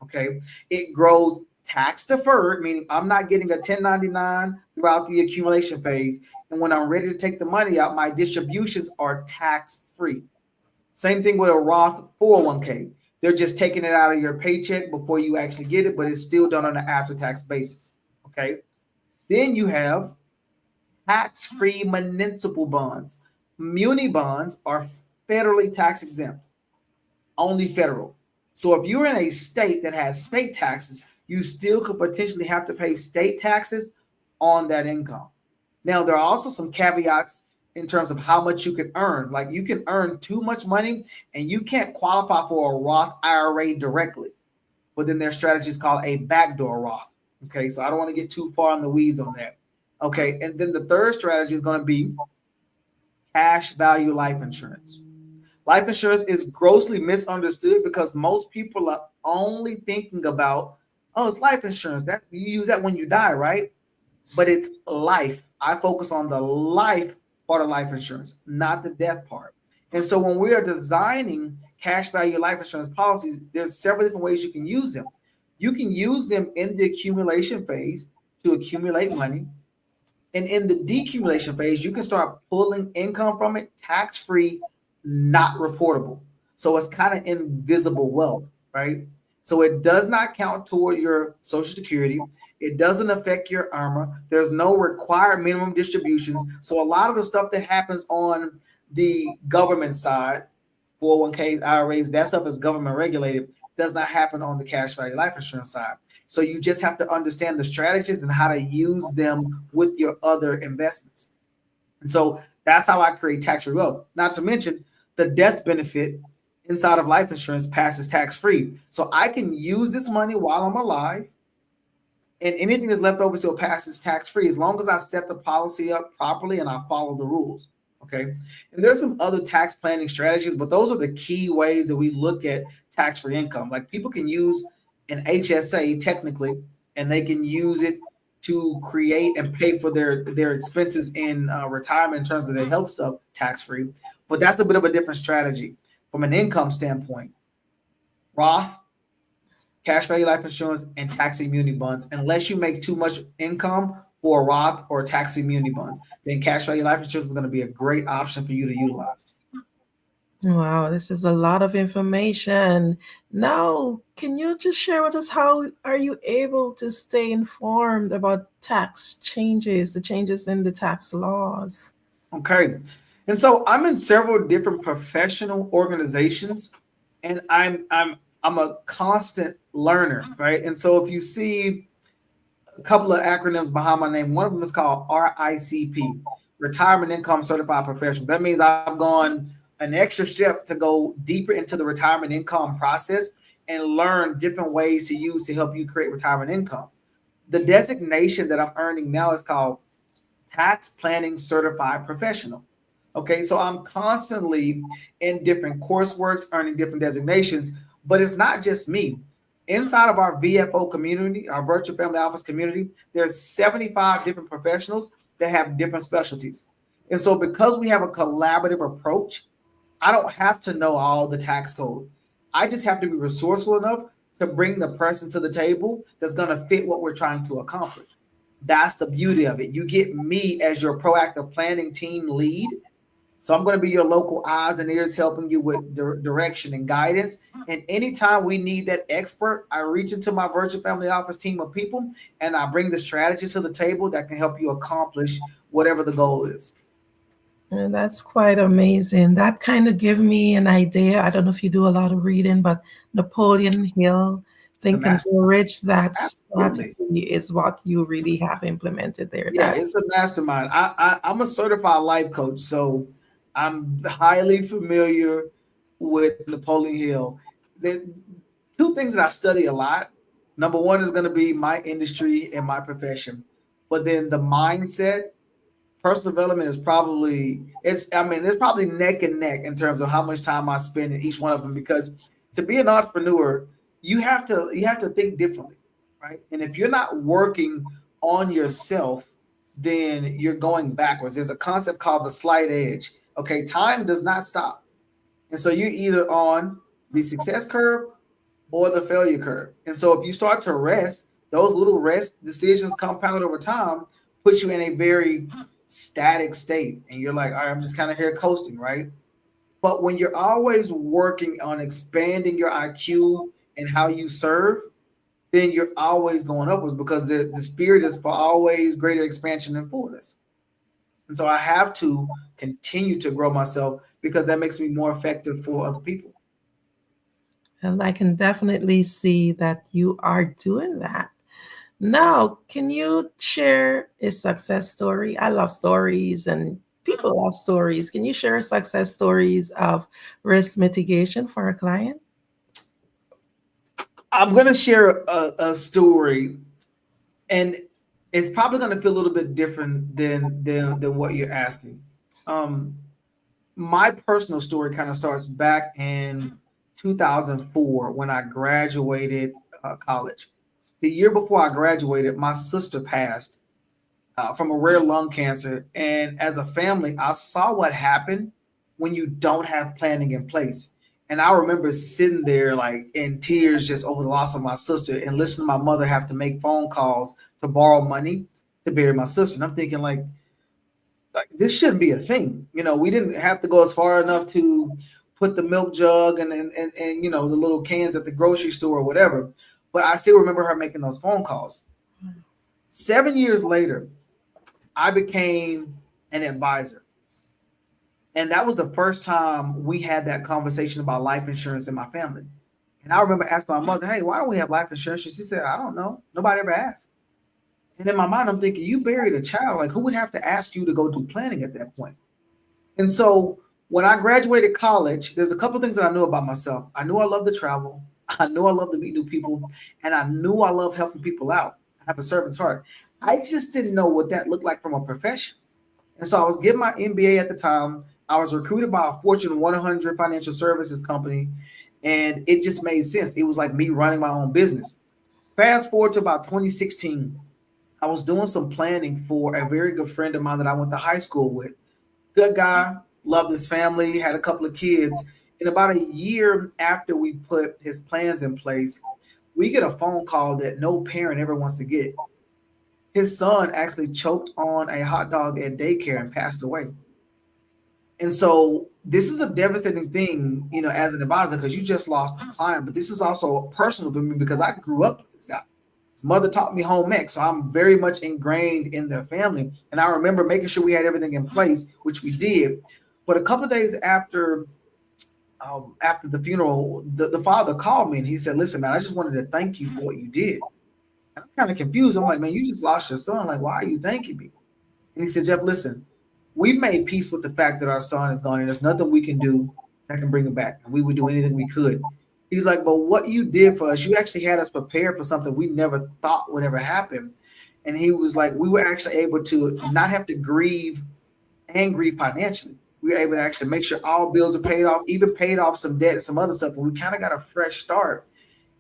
Speaker 16: Okay. It grows tax deferred, meaning I'm not getting a 1099 throughout the accumulation phase. And when I'm ready to take the money out, my distributions are tax free. Same thing with a Roth 401k. They're just taking it out of your paycheck before you actually get it, but it's still done on an after tax basis. Okay. Then you have tax-free municipal bonds. Muni bonds are federally tax exempt, only federal. So if you're in a state that has state taxes, you still could potentially have to pay state taxes on that income. Now, there are also some caveats in terms of how much you can earn. Like you can earn too much money and you can't qualify for a Roth IRA directly. But then their strategy is called a backdoor Roth. Okay, so I don't want to get too far in the weeds on that. Okay, and then the third strategy is going to be cash value life insurance. Life insurance is grossly misunderstood because most people are only thinking about, oh, it's life insurance. That you use that when you die, right? But it's life. I focus on the life part of life insurance, not the death part. And so when we are designing cash value life insurance policies, there's several different ways you can use them. You can use them in the accumulation phase. to accumulate money. And in the decumulation phase, you can start pulling income from it tax-free, not reportable. So it's kind of invisible wealth, right? So it does not count toward your Social Security. It doesn't affect your IRMA. There's no required minimum distributions. So a lot of the stuff that happens on the government side, 401ks, IRAs, that stuff is government regulated, does not happen on the cash value life insurance side. So you just have to understand the strategies and how to use them with your other investments. And so that's how I create tax-free wealth. Not to mention the death benefit inside of life insurance passes tax-free. So I can use this money while I'm alive, and anything that's left over still passes tax-free as long as I set the policy up properly and I follow the rules. Okay. And there's some other tax planning strategies, but those are the key ways that we look at tax-free income. Like people can use an HSA technically, and they can use it to create and pay for their expenses in retirement in terms of their health stuff tax-free. But that's a bit of a different strategy from an income standpoint. Roth, cash value life insurance, and tax-free muni bonds. Unless you make too much income for a Roth or tax-free muni bonds, then cash value life insurance is going to be a great option for you to utilize.
Speaker 19: Wow, this is a lot of information. Now, can you just share with us how are you able to stay informed about tax changes, the changes in the tax laws?
Speaker 16: Okay. And so I'm in several different professional organizations, and I'm a constant learner, right? And so if you see a couple of acronyms behind my name, one of them is called RICP, Retirement Income Certified Professional. That means I've gone an extra step to go deeper into the retirement income process and learn different ways to use to help you create retirement income. The designation that I'm earning now is called Tax Planning Certified Professional. Okay, so I'm constantly in different courseworks, earning different designations, but it's not just me. Inside of our VFO community, our virtual family office community, there's 75 different professionals that have different specialties. And so because we have a collaborative approach, I don't have to know all the tax code. I just have to be resourceful enough to bring the person to the table that's going to fit what we're trying to accomplish. That's the beauty of it. You get me as your proactive planning team lead. So I'm going to be your local eyes and ears helping you with direction and guidance. And anytime we need that expert, I reach into my virtual family office team of people and I bring the strategy to the table that can help you accomplish whatever the goal is.
Speaker 19: And that's quite amazing. That kind of give me an idea. I don't know if you do a lot of reading, but Napoleon Hill, Think and Grow Rich, that strategy is what you really have implemented there.
Speaker 16: Yeah, it's a mastermind. I'm a certified life coach, so I'm highly familiar with Napoleon Hill. The two things that I study a lot. Number one is going to be my industry and my profession, but then the mindset. Personal development is probably it's probably neck and neck in terms of how much time I spend in each one of them, because to be an entrepreneur, you have to think differently, right? And if you're not working on yourself, then you're going backwards. There's a concept called the slight edge. Okay, time does not stop. And so you're either on the success curve or the failure curve. And so if you start to rest, those little rest decisions compound over time, puts you in a very static state, and you're like, all right, I'm just kind of here coasting, right? But when you're always working on expanding your IQ and how you serve, then you're always going upwards, because the spirit is for always greater expansion and fullness. And so I have to continue to grow myself, because that makes me more effective for other people.
Speaker 19: And I can definitely see that you are doing that. Now, can you share a success story? I love stories and people love stories. Can you share success stories of risk mitigation for a client?
Speaker 16: I'm going to share a story, and it's probably going to feel a little bit different than what you're asking. My personal story kind of starts back in 2004 when I graduated college. The year before I graduated, my sister passed from a rare lung cancer. And as a family, I saw what happened when you don't have planning in place. And I remember sitting there like in tears just over the loss of my sister and listening to my mother have to make phone calls to borrow money to bury my sister. And I'm thinking like this shouldn't be a thing. You know, we didn't have to go as far enough to put the milk jug and you know, the little cans at the grocery store or whatever. But I still remember her making those phone calls. 7 years later, I became an advisor. And that was the first time we had that conversation about life insurance in my family. And I remember asking my mother, hey, why don't we have life insurance? And she said, I don't know. Nobody ever asked. And in my mind, I'm thinking, you buried a child. Like, who would have to ask you to go do planning at that point? And so when I graduated college, there's a couple of things that I knew about myself. I knew I loved to travel. I knew I loved to meet new people. And I knew I love helping people out. I have a servant's heart. I just didn't know what that looked like from a profession. And so I was getting my MBA at the time. I was recruited by a Fortune 100 financial services company, and it just made sense. It was like me running my own business. Fast forward to about 2016, I was doing some planning for a very good friend of mine that I went to high school with. Good guy, loved his family, had a couple of kids. And about a year after we put his plans in place, we get a phone call that no parent ever wants to get. His son actually choked on a hot dog at daycare and passed away. And so this is a devastating thing, you know, as an advisor, because you just lost a client, but this is also personal for me because I grew up with this guy. His mother taught me home ec, so I'm very much ingrained in their family. And I remember making sure we had everything in place, which we did. But a couple of days after the funeral, the father called me and he said, listen, man, I just wanted to thank you for what you did. And I'm kind of confused. I'm like, man, you just lost your son. Like, why are you thanking me? And he said, Jeff, listen, we've made peace with the fact that our son is gone and there's nothing we can do that can bring him back. And we would do anything we could. He's like, but what you did for us, you actually had us prepared for something we never thought would ever happen. And he was like, we were actually able to not have to grieve and grieve financially. We were able to actually make sure all bills are paid off, even paid off some debt and some other stuff. But we kind of got a fresh start.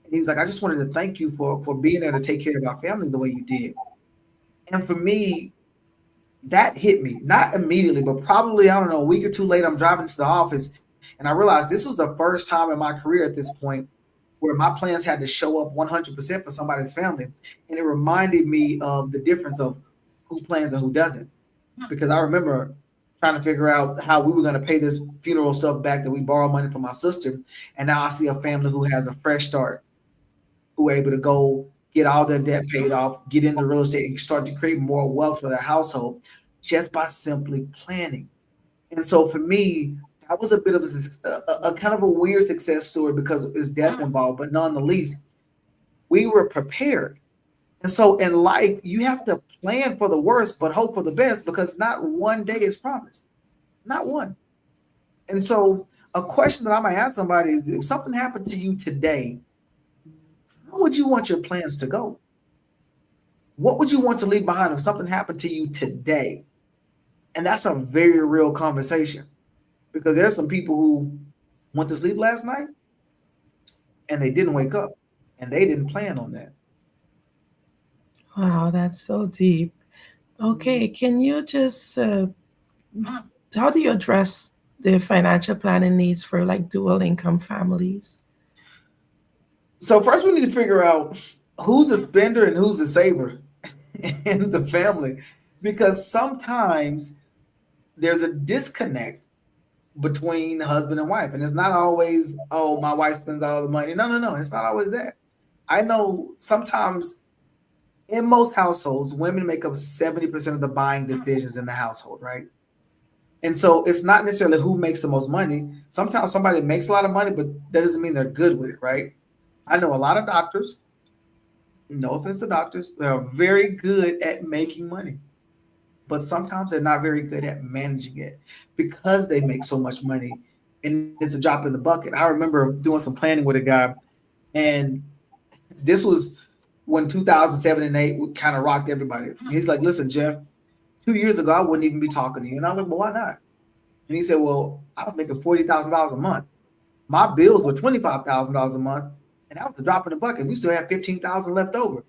Speaker 16: And he was like, I just wanted to thank you for being there to take care of our family the way you did. And for me, that hit me, not immediately, but probably, I don't know, a week or two later, I'm driving to the office and I realized this was the first time in my career at this point where my plans had to show up 100% for somebody's family. And it reminded me of the difference of who plans and who doesn't. Because I remember trying to figure out how we were going to pay this funeral stuff back that we borrowed money from my sister. And now I see a family who has a fresh start, who are able to go get all their debt paid off, get into real estate and start to create more wealth for their household just by simply planning. And so for me, that was a bit of a kind of a weird success story because there's death involved, but nonetheless, we were prepared. And so in life, you have to plan for the worst, but hope for the best because not one day is promised, not one. And so a question that I might ask somebody is, if something happened to you today, how would you want your plans to go? What would you want to leave behind if something happened to you today? And that's a very real conversation because there's some people who went to sleep last night and they didn't wake up and they didn't plan on that.
Speaker 19: Wow, that's so deep. Okay, can you just, how do you address the financial planning needs for like dual income families?
Speaker 16: So first we need to figure out who's a spender and who's a saver in the family, because sometimes there's a disconnect between husband and wife. And it's not always, oh, my wife spends all the money. No. It's not always that. I know sometimes in most households, women make up 70% of the buying decisions in the household, right? And so it's not necessarily who makes the most money. Sometimes somebody makes a lot of money, but that doesn't mean they're good with it, right? I know a lot of doctors, no offense to doctors, they're very good at making money, but sometimes they're not very good at managing it because they make so much money and it's a drop in the bucket. I remember doing some planning with a guy, and this was when 2007 and 8 kind of rocked everybody. He's like, listen, Jeff, 2 years ago, I wouldn't even be talking to you. And I was like, well, why not? And he said, well, I was making $40,000 a month. My bills were $25,000 a month. And that was a drop in the bucket. We still have $15,000 left over.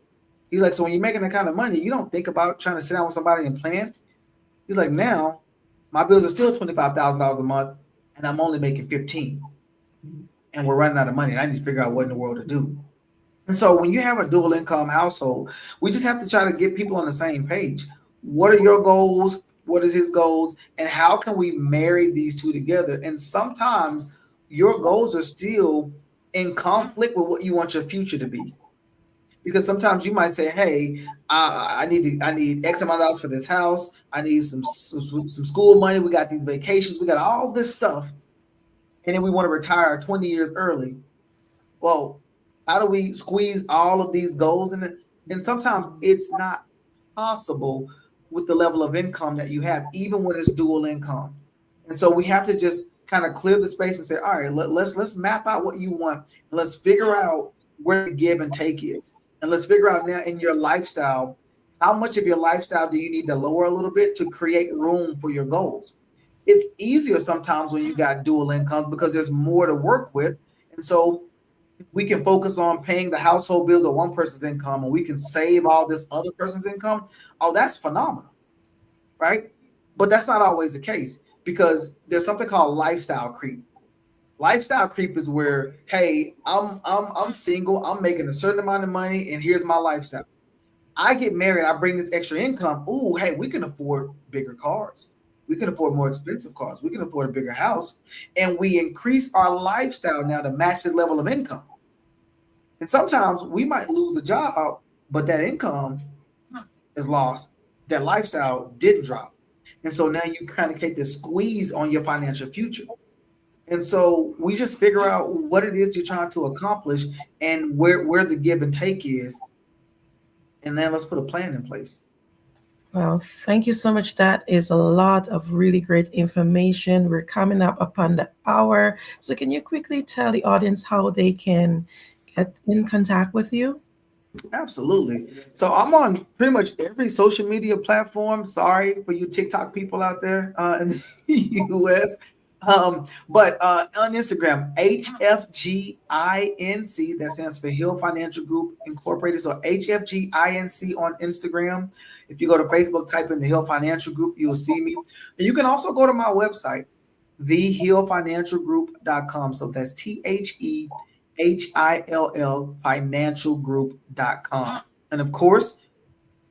Speaker 16: He's like, so when you're making that kind of money, you don't think about trying to sit down with somebody and plan. He's like, now my bills are still $25,000 a month and I'm only making 15. and we're running out of money. And I need to figure out what in the world to do. And so when you have a dual income household, we just have to try to get people on the same page. What are your goals? What is his goals? And how can we marry these two together? And sometimes your goals are still in conflict with what you want your future to be. Because sometimes you might say, "Hey, I need X amount of dollars for this house. I need some school money. We got these vacations. We got all this stuff, and then we want to retire 20 years early." Well, how do we squeeze all of these goals in it? And sometimes it's not possible with the level of income that you have, even when it's dual income. And so we have to just kind of clear the space and say, all right, let's map out what you want, and let's figure out where the give and take is. And let's figure out now in your lifestyle, how much of your lifestyle do you need to lower a little bit to create room for your goals? It's easier sometimes when you got dual incomes because there's more to work with. And so we can focus on paying the household bills of one person's income, and we can save all this other person's income. Oh, that's phenomenal, right? But that's not always the case, because there's something called lifestyle creep. Lifestyle creep is where, hey, I'm single, I'm making a certain amount of money, and here's my lifestyle. I get married, I bring this extra income. Ooh, hey, we can afford bigger cars. We can afford more expensive cars. We can afford a bigger house. And we increase our lifestyle now to match this level of income. And sometimes we might lose a job, but that income is lost. That lifestyle didn't drop. And so now you kind of get this squeeze on your financial future. And so we just figure out what it is you're trying to accomplish and where the give and take is. And then let's put a plan in place.
Speaker 19: Well, thank you so much. That is a lot of really great information. We're coming up upon the hour. So can you quickly tell the audience how they can get in contact with you?
Speaker 16: Absolutely. So I'm on pretty much every social media platform. Sorry for you TikTok people out there in the US. But on Instagram, HFGINC, that stands for Hill Financial Group Incorporated. So HFGINC on Instagram. If you go to Facebook, type in the Hill Financial Group, you will see me. And you can also go to my website, thehillfinancialgroup.com. So that's THEHILL financialgroup.com. And of course,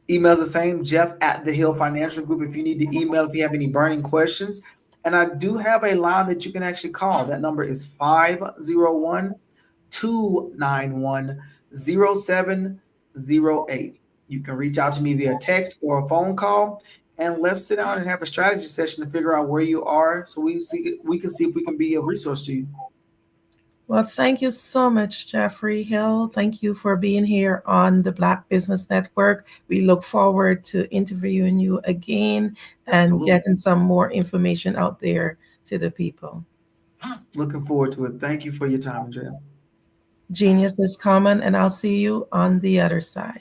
Speaker 16: email's the same, Jeff at the Hill Financial Group, if you need to email, if you have any burning questions. And I do have a line that you can actually call. That number is 501-291-0708. You can reach out to me via text or a phone call, and let's sit down and have a strategy session to figure out where you are, so we can see if we can be a resource to you.
Speaker 19: Well, thank you so much, Jeffrey Hill. Thank you for being here on the Black Business Network. We look forward to interviewing you again and getting some more information out there to the people.
Speaker 16: Looking forward to it. Thank you for your time, Andrea.
Speaker 19: Genius is common, and I'll see you on the other side.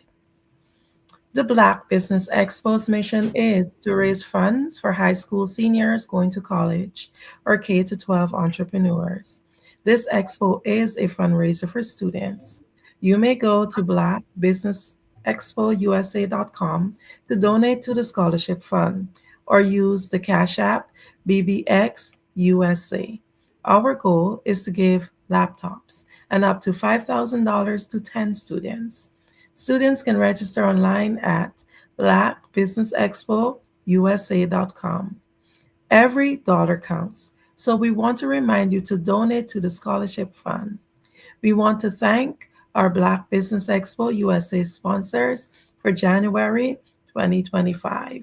Speaker 19: The Black Business Expo's mission is to raise funds for high school seniors going to college or K-12 entrepreneurs. This expo is a fundraiser for students. You may go to blackbusinessexpousa.com to donate to the scholarship fund or use the Cash App BBX USA. Our goal is to give laptops and up to $5,000 to 10 students. Students can register online at blackbusinessexpousa.com. Every dollar counts. So we want to remind you to donate to the scholarship fund. We want to thank our Black Business Expo USA sponsors for January 2025.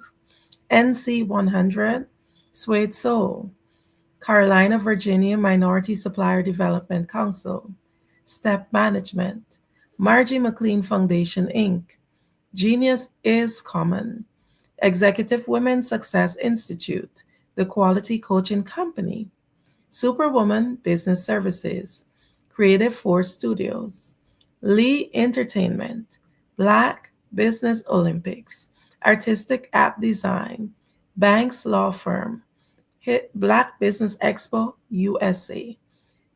Speaker 19: NC100, Suede Soul, Carolina, Virginia Minority Supplier Development Council, Step Management, Margie McLean Foundation, Inc., Genius is Common, Executive Women Success Institute, The Quality Coaching Company, Superwoman Business Services, Creative Force Studios, Lee Entertainment, Black Business Olympics, Artistic App Design, Banks Law Firm, Black Business Expo USA.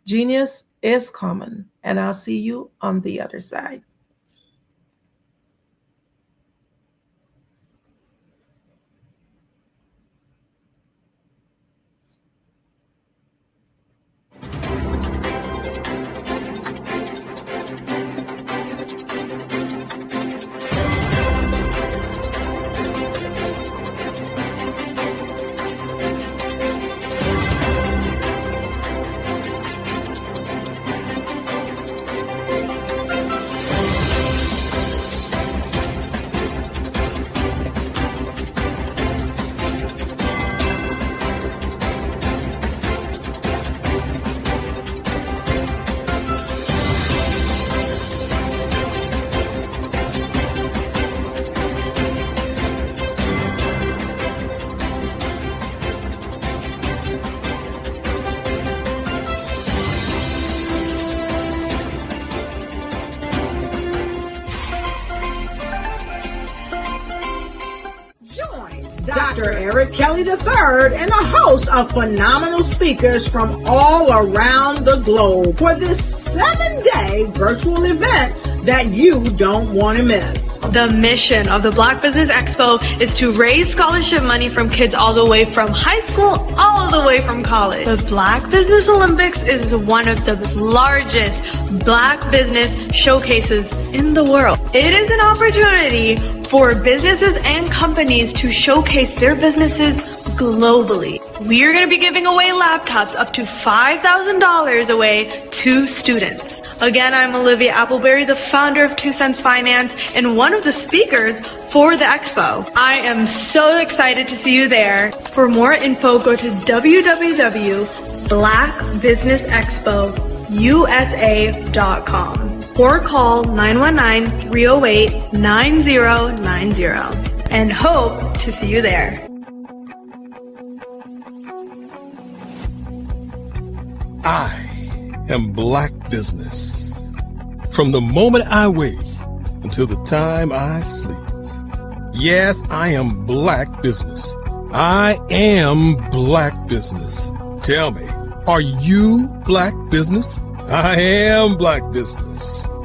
Speaker 19: Genius is common, and I'll see you on the other side.
Speaker 1: Dr. Eric Kelly III and a host of phenomenal speakers from all around the globe for this 7-day virtual event that you don't want to miss.
Speaker 2: The mission of the Black Business Expo is to raise scholarship money from kids all the way from high school, all the way from college. The Black Business Olympics is one of the largest Black business showcases in the world. It is an opportunity for businesses and companies to showcase their businesses globally. We are going to be giving away laptops up to $5,000 away to students. Again, I'm Olivia Appleberry, the founder of 2 Cents Finance and one of the speakers for the expo. I am so excited to see you there. For more info, go to www.blackbusinessexpousa.com or call 919-308-9090 and hope to see you there.
Speaker 3: I am Black Business. From the moment I wake until the time I sleep. Yes, I am Black Business. I am Black Business. Tell me, are you Black Business? I am Black Business.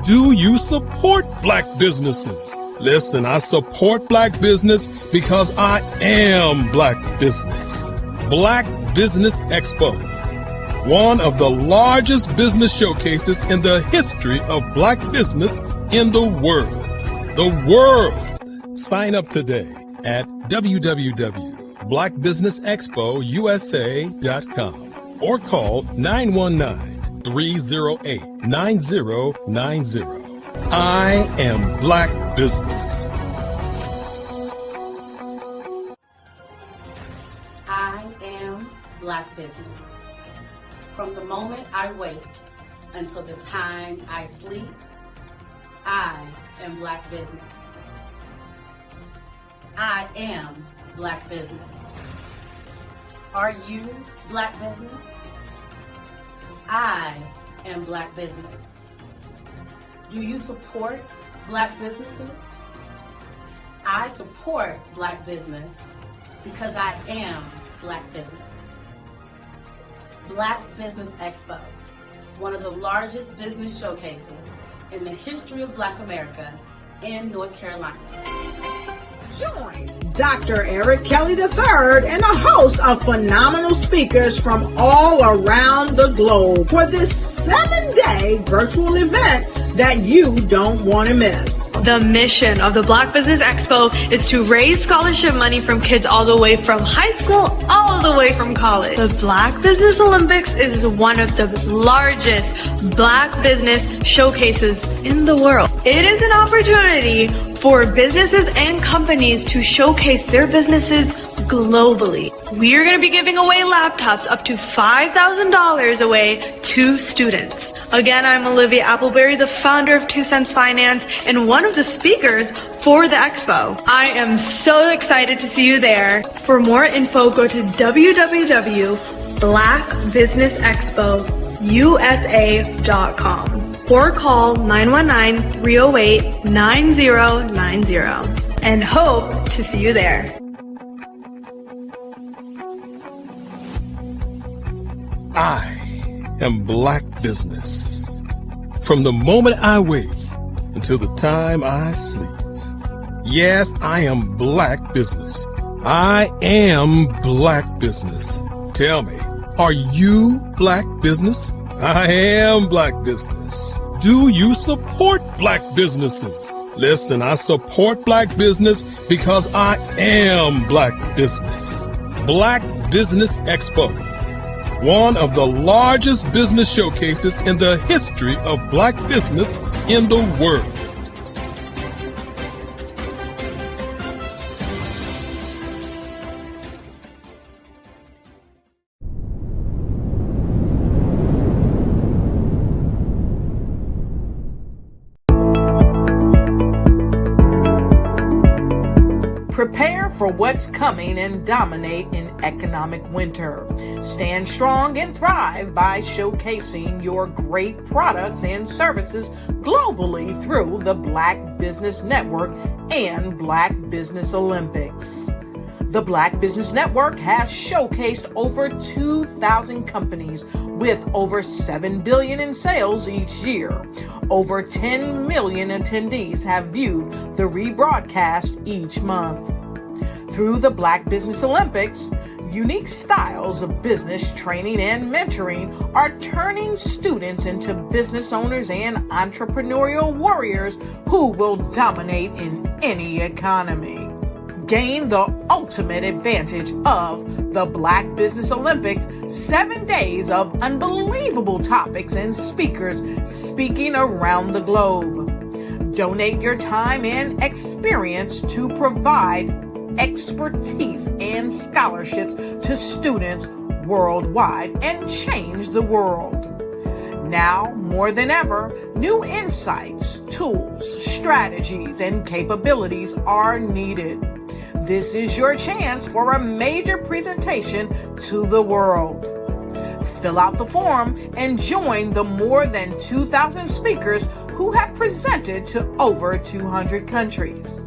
Speaker 3: Do you support Black businesses? Listen, I support Black business because I am Black Business. Black Business Expo, one of the largest business showcases in the history of Black business in the world. The world! Sign up today at www.blackbusinessexpousa.com or call 919-308-9090. I am Black Business.
Speaker 5: I am Black Business. From the moment I wake until the time I sleep, I am Black Business. I am Black Business. Are you Black Business? I am Black Business. Do you support Black businesses? I support Black business because I am Black Business. Black Business Expo, one of the largest business showcases in the history of Black America in North Carolina.
Speaker 1: Join Dr. Eric Kelly III and a host of phenomenal speakers from all around the globe for this 7-day virtual event that you don't want to miss.
Speaker 2: The mission of the Black Business Expo is to raise scholarship money from kids all the way from high school, all the way from college. The Black Business Olympics is one of the largest Black business showcases in the world. It is an opportunity for businesses and companies to showcase their businesses globally. We are going to be giving away laptops up to $5,000 away to students. Again, I'm Olivia Appleberry, the founder of 2 Cents Finance and one of the speakers for the expo. I am so excited to see you there. For more info, go to www.blackbusinessexpousa.com or call 919-308-9090 and hope to see you there.
Speaker 3: I am Black Business. From the moment I wake until the time I sleep. Yes, I am Black Business. I am Black Business. Tell me, are you Black Business? I am Black Business. Do you support Black businesses? Listen, I support Black business because I am Black Business. Black Business Expo, one of the largest business showcases in the history of Black business in the world.
Speaker 21: Prepare for what's coming and dominate in economic winter. Stand strong and thrive by showcasing your great products and services globally through the Black Business Network and Black Business Olympics. The Black Business Network has showcased over 2,000 companies with over $7 billion in sales each year. Over 10 million attendees have viewed the rebroadcast each month. Through the Black Business Olympics, unique styles of business training and mentoring are turning students into business owners and entrepreneurial warriors who will dominate in any economy. Gain the ultimate advantage of the Black Business Olympics, 7 days of unbelievable topics and speakers speaking around the globe. Donate your time and experience to provide expertise and scholarships to students worldwide and change the world. Now, more than ever, new insights, tools, strategies, and capabilities are needed. This is your chance for a major presentation to the world. Fill out the form and join the more than 2,000 speakers who have presented to over 200 countries.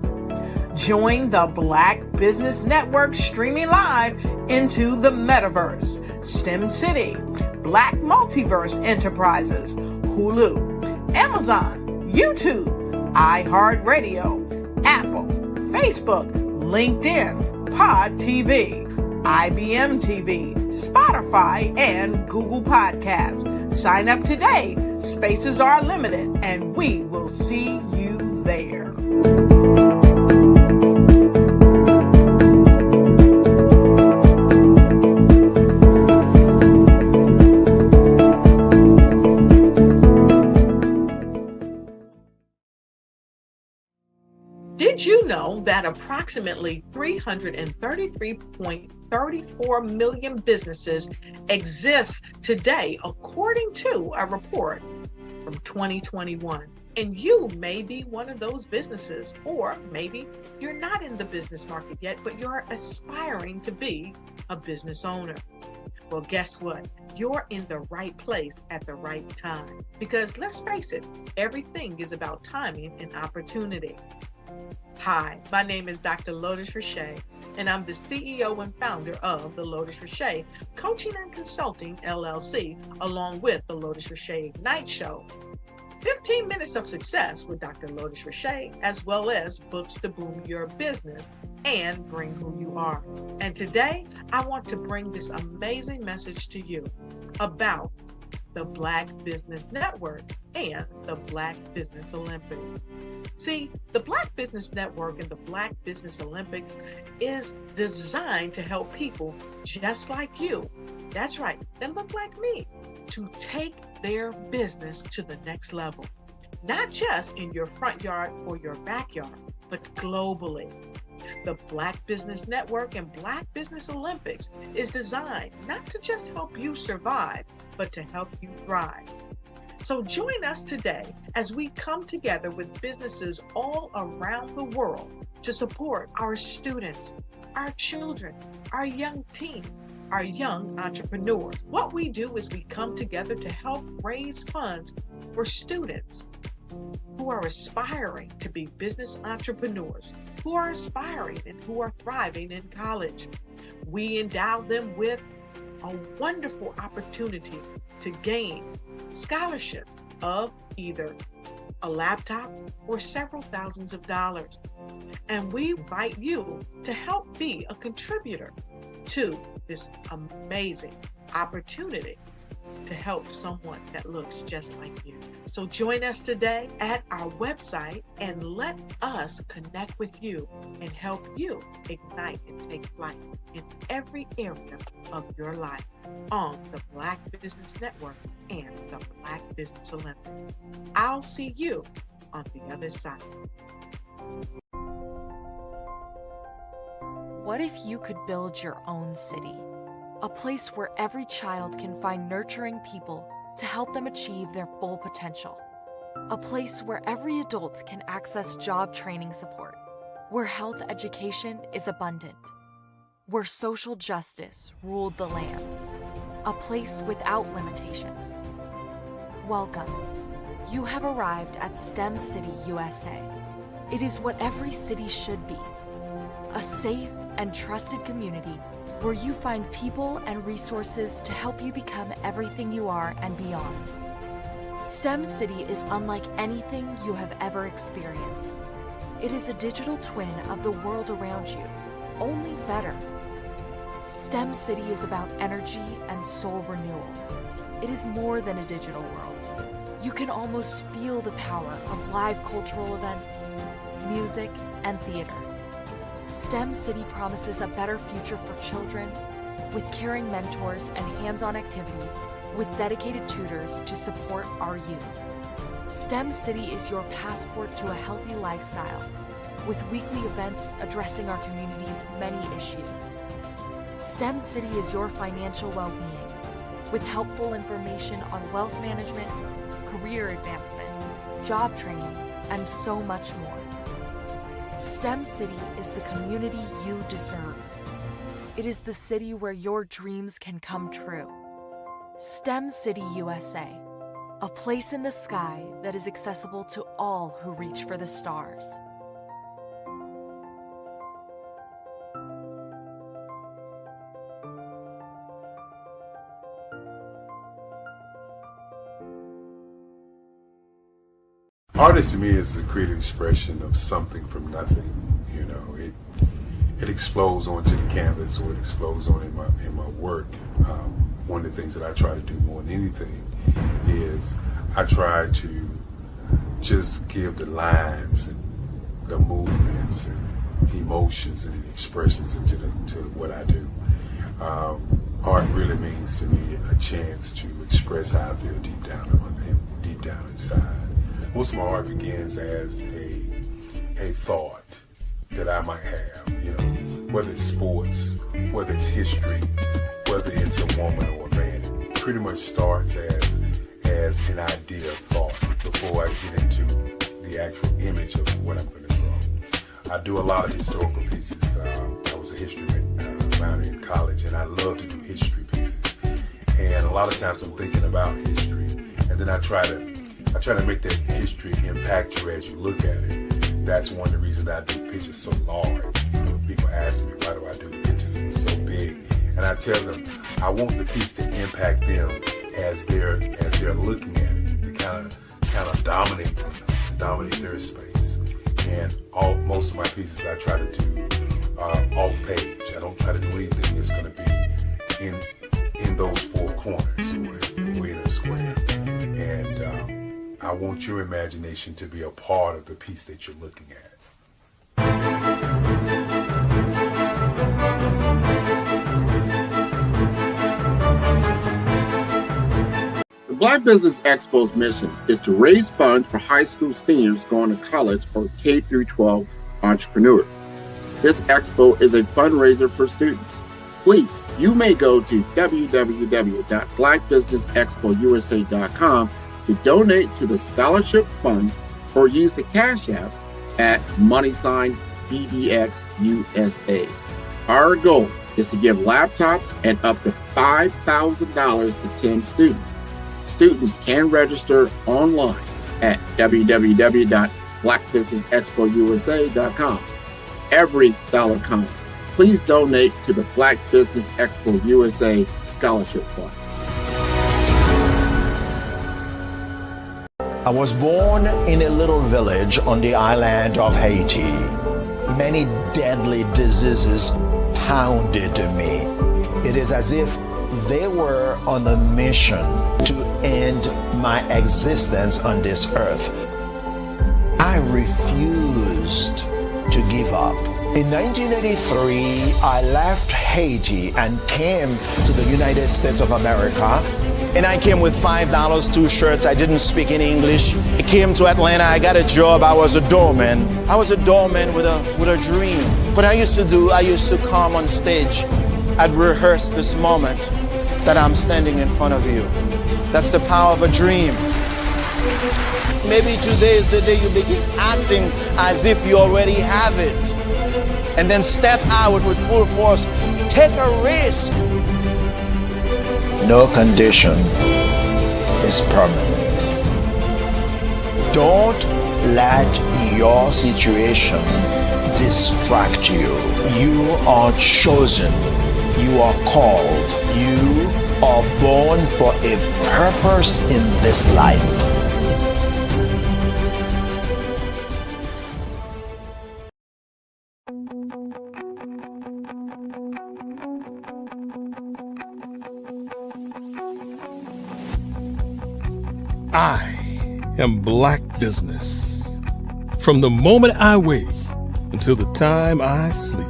Speaker 21: Join the Black Business Network streaming live into the Metaverse, STEM City, Black Multiverse Enterprises, Hulu, Amazon, YouTube, iHeartRadio, Apple, Facebook, LinkedIn, Pod TV, IBM TV, Spotify, and Google Podcasts. Sign up today. Spaces are limited, and we will see you there. Did you know that approximately 333.34 million businesses exist today, according to a report from 2021? And you may be one of those businesses, or maybe you're not in the business market yet, but you're aspiring to be a business owner. Well, guess what? You're in the right place at the right time. Because let's face it, everything is about timing and opportunity. Hi, my name is Dr. Lotus Richey, and I'm the CEO and founder of the Lotus Richey Coaching and Consulting LLC, along with the Lotus Richey Ignite Show. 15 minutes of success with Dr. Lotus Richey, as well as books to boom your business and bring who you are. And today, I want to bring this amazing message to you about the Black Business Network and the Black Business Olympics. See, the Black Business Network and the Black Business Olympics is designed to help people just like you, that's right, that look like me, to take their business to the next level. Not just in your front yard or your backyard, but globally. The Black Business Network and Black Business Olympics is designed not to just help you survive, but to help you thrive. So join us today as we come together with businesses all around the world to support our students, our children, our young teens, our young entrepreneurs. What we do is we come together to help raise funds for students who are aspiring to be business entrepreneurs, who are aspiring and who are thriving in college. We endow them with a wonderful opportunity to gain scholarship of either a laptop or several thousands of dollars. And we invite you to help be a contributor to this amazing opportunity to help someone that looks just like you. So join us today at our website and let us connect with you and help you ignite and take flight in every area of your life on the Black Business Network and the Black Business Olympics. I'll see you on the other side.
Speaker 17: What if you could build your own city? A place where every child can find nurturing people to help them achieve their full potential. A place where every adult can access job training support. Where health education is abundant. Where social justice ruled the land. A place without limitations. Welcome. You have arrived at STEM City USA. It is what every city should be. A safe, and trusted community where you find people and resources to help you become everything you are and beyond. STEM City is unlike anything you have ever experienced. It is a digital twin of the world around you, only better. STEM City is about energy and soul renewal. It is more than a digital world. You can almost feel the power of live cultural events, music, and theater. STEM City promises a better future for children with caring mentors and hands-on activities with dedicated tutors to support our youth. STEM City is your passport to a healthy lifestyle with weekly events addressing our community's many issues. STEM City is your financial well-being with helpful information on wealth management, career advancement, job training, and so much more. STEM City is the community you deserve. It is the city where your dreams can come true. STEM City USA, a place in the sky that is accessible to all who reach for the stars.
Speaker 18: Artist to me is a creative expression of something from nothing. You know, it explodes onto the canvas, or it explodes on in my work. One of the things that I try to do more than anything is I try to just give the lines and the movements and emotions and expressions into to what I do. Art really means to me a chance to express how I feel deep down inside. Most of my art begins as a thought that I might have, you know, whether it's sports, whether it's history, whether it's a woman or a man. It pretty much starts as an idea of thought before I get into the actual image of what I'm going to draw. I do a lot of historical pieces. I was a history minor in college, and I love to do history pieces. And a lot of times I'm thinking about history, and then I try to make that history impact you as you look at it. That's one of the reasons I do pictures so large. People ask me, why do I do the pictures so big? And I tell them, I want the piece to impact them as they're looking at it, to kind of dominate them, dominate their space. And most of my pieces I try to do off page. I don't try to do anything that's going to be in those four corners or in a square. And I want your imagination to be a part of the piece that you're looking at.
Speaker 4: The Black Business Expo's mission is to raise funds for high school seniors going to college or K-12 entrepreneurs. This expo is a fundraiser for students. Please, you may go to www.blackbusinessexpousa.com to donate to the scholarship fund or use the Cash App at $BBXUSA. Our goal is to give laptops and up to $5,000 to 10 students. Students can register online at www.blackbusinessexpousa.com. Every dollar counts. Please donate to the Black Business Expo USA Scholarship Fund.
Speaker 7: I was born in a little village on the island of Haiti. Many deadly diseases pounded me. It is as if they were on a mission to end my existence on this earth. I refused to give up. In 1983, I left Haiti and came to the United States of America. And I came with $5, 2 shirts. I didn't speak any English. I came to Atlanta. I got a job. I was a doorman. I was a doorman with a dream. What I used to come on stage. I'd rehearse this moment that I'm standing in front of you. That's the power of a dream. Maybe today is the day you begin acting as if you already have it. And then step out with full force. Take a risk. No condition is permanent. Don't let your situation distract you. You are chosen. You are called. You are born for a purpose in this life.
Speaker 3: I am Black Business. From the moment I wake until the time I sleep.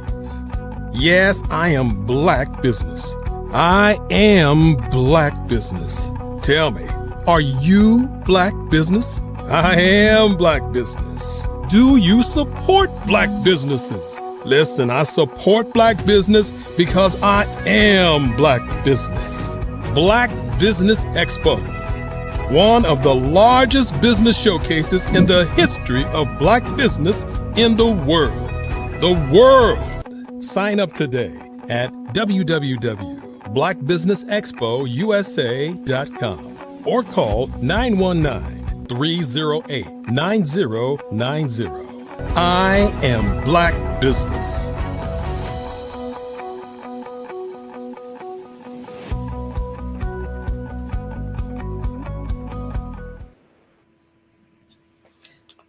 Speaker 3: Yes, I am Black Business. I am Black Business. Tell me, are you Black Business? I am Black Business. Do you support Black businesses? Listen, I support Black business because I am Black Business. Black Business Expo, one of the largest business showcases in the history of Black business in the world. The world! Sign up today at www.blackbusinessexpousa.com or call 919-308-9090. I am Black Business.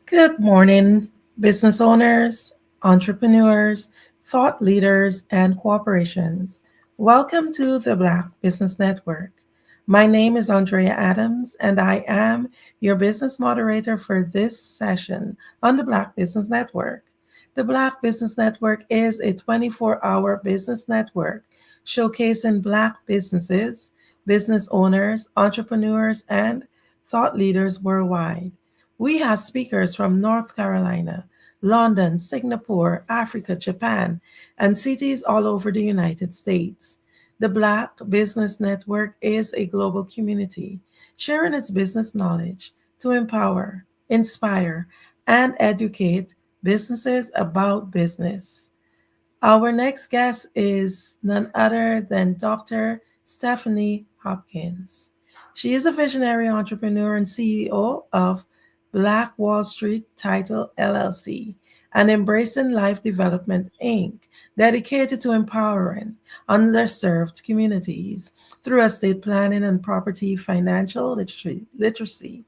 Speaker 19: Good morning, business owners, entrepreneurs, thought leaders, and corporations. Welcome to the Black Business Network. My name is Andrea Adams, and I am your business moderator for this session on the Black Business Network. The Black Business Network is a 24-hour business network showcasing Black businesses, business owners, entrepreneurs, and thought leaders worldwide. We have speakers from North Carolina, London, Singapore, Africa, Japan, and cities all over the United States. The Black Business Network is a global community sharing its business knowledge to empower, inspire, and educate businesses about business. Our next guest is none other than Dr. Stephanie Hopkins. She is a visionary entrepreneur and CEO of Black Wall Street Title LLC and Embracing Life Development Inc., dedicated to empowering underserved communities through estate planning and property financial literacy.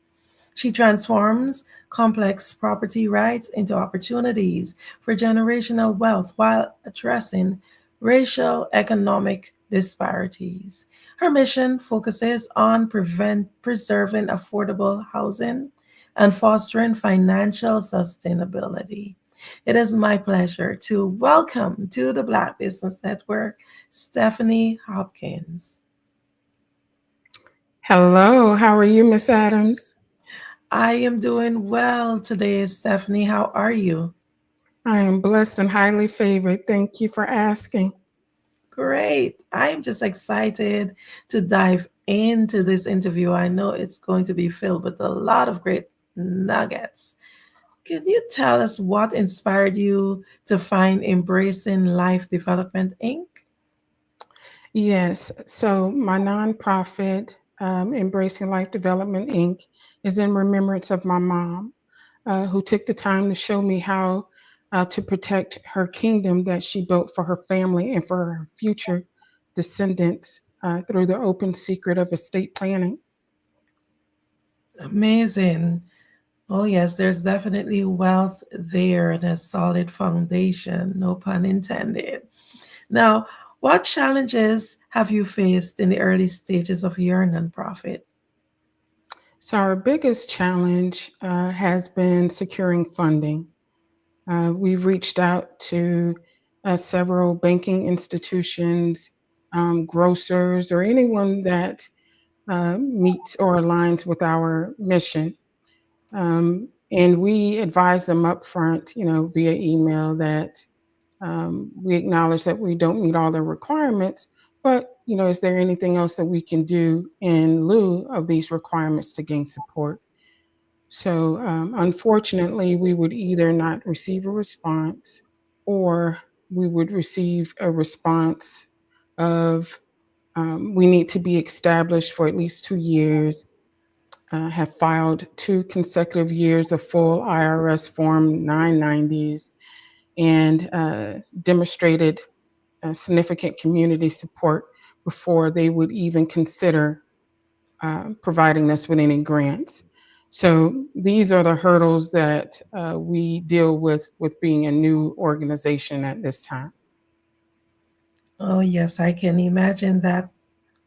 Speaker 19: She transforms complex property rights into opportunities for generational wealth while addressing racial economic disparities. Her mission focuses on preserving affordable housing and fostering financial sustainability. It is my pleasure to welcome to the Black Business Network, Stephanie Hopkins.
Speaker 6: Hello, how are you, Miss Adams?
Speaker 19: I am doing well today, Stephanie. How are you?
Speaker 6: I am blessed and highly favored. Thank you for asking.
Speaker 19: Great. I'm just excited to dive into this interview. I know it's going to be filled with a lot of great nuggets. Can you tell us what inspired you to find Embracing Life Development Inc.?
Speaker 6: Yes, so my nonprofit, Embracing Life Development Inc., is in remembrance of my mom, who took the time to show me how to protect her kingdom that she built for her family and for her future descendants through the open secret of estate planning.
Speaker 19: Amazing. Oh, yes, there's definitely wealth there and a solid foundation, no pun intended. Now, what challenges have you faced in the early stages of your nonprofit?
Speaker 6: So, our biggest challenge has been securing funding. We've reached out to several banking institutions, grocers, or anyone that meets or aligns with our mission. And we advise them up front, via email that we acknowledge that we don't meet all the requirements, but, is there anything else that we can do in lieu of these requirements to gain support? So, unfortunately, we would either not receive a response or we would receive a response of we need to be established for at least 2 years, have filed 2 consecutive years of full IRS Form 990s, and demonstrated significant community support before they would even consider providing us with any grants. So these are the hurdles that we deal with being a new organization at this time.
Speaker 19: Oh, yes, I can imagine that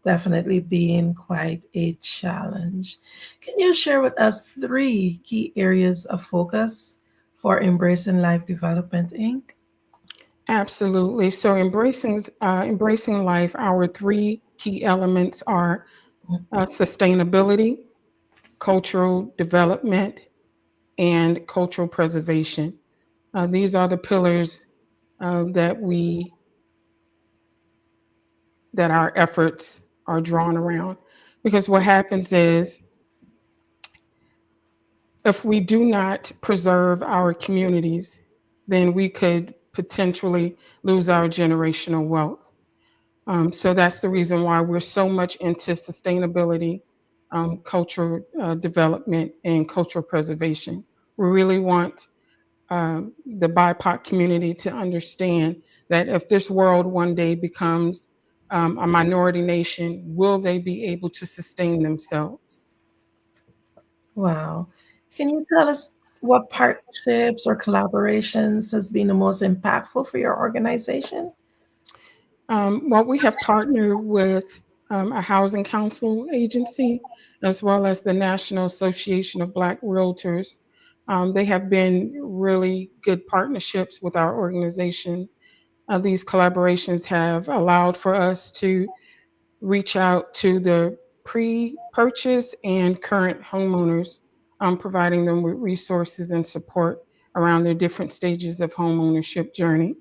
Speaker 19: definitely being quite a challenge. Can you share with us 3 key areas of focus for Embracing Life Development Inc.?
Speaker 6: Absolutely. So embracing life, our 3 key elements are sustainability, cultural development, and cultural preservation. These are the pillars that our efforts are drawn around. Because what happens is, if we do not preserve our communities, then we could potentially lose our generational wealth. So that's the reason why we're so much into sustainability, cultural development, and cultural preservation. We really want the BIPOC community to understand that if this world one day becomes a minority nation, will they be able to sustain themselves?
Speaker 19: Wow. Can you tell us what partnerships or collaborations has been the most impactful for your organization?
Speaker 6: Well, we have partnered with a housing council agency as well as the National Association of Black Realtors. They have been really good partnerships with our organization. These collaborations have allowed for us to reach out to the pre-purchase and current homeowners, providing them with resources and support around their different stages of home ownership journey.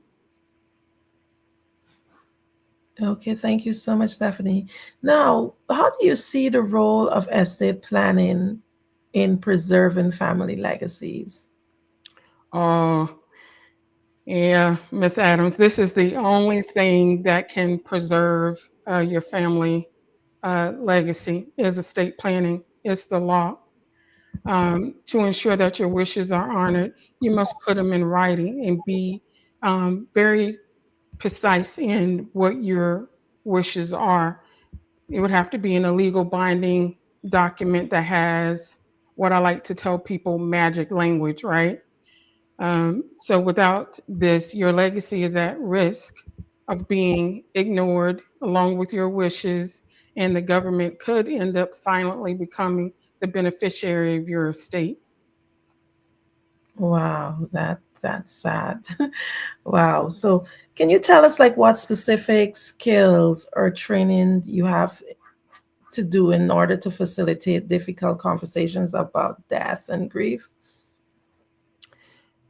Speaker 19: Okay, thank you so much, Stephanie. Now, how do you see the role of estate planning in preserving family legacies?
Speaker 6: Oh, yeah, Miss Adams, this is the only thing that can preserve your family legacy is estate planning. It's the law. To ensure that your wishes are honored, you must put them in writing and be very precise in what your wishes are. It would have to be in a legal binding document that has what I like to tell people, magic language, right? So without this, your legacy is at risk of being ignored along with your wishes, and the government could end up silently becoming the beneficiary of your estate.
Speaker 19: Wow, that's sad. Wow. So, can you tell us like what specific skills or training you have to do in order to facilitate difficult conversations about death and grief?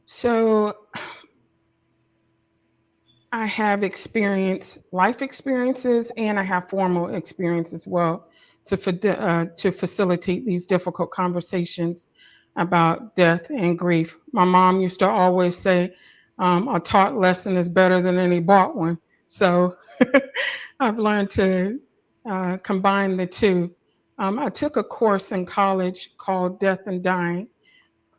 Speaker 6: So I have life experiences, and I have formal experience as well to facilitate these difficult conversations about death and grief. My mom used to always say, "A taught lesson is better than any bought one." So I've learned to combine the two. I took a course in college called Death and Dying,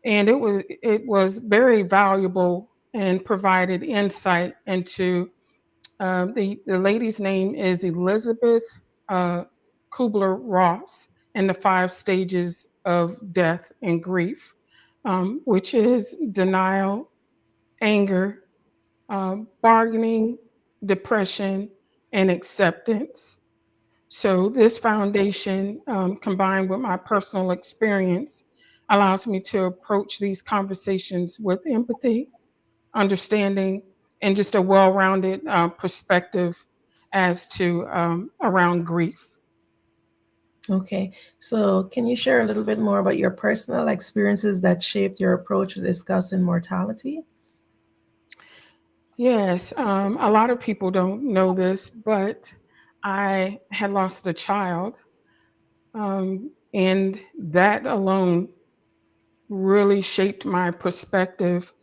Speaker 6: and it was very valuable and provided insight into the lady's name is Elizabeth uh, Kubler-Ross, and the 5 stages of death and grief, which is denial, anger, bargaining, depression, and acceptance. So this foundation, combined with my personal experience, allows me to approach these conversations with empathy, understanding, and just a well-rounded perspective as to around grief.
Speaker 19: Okay. So, can you share a little bit more about your personal experiences that shaped your approach to discussing mortality?
Speaker 6: Yes, a lot of people don't know this, but I had lost a child, and that alone really shaped my perspective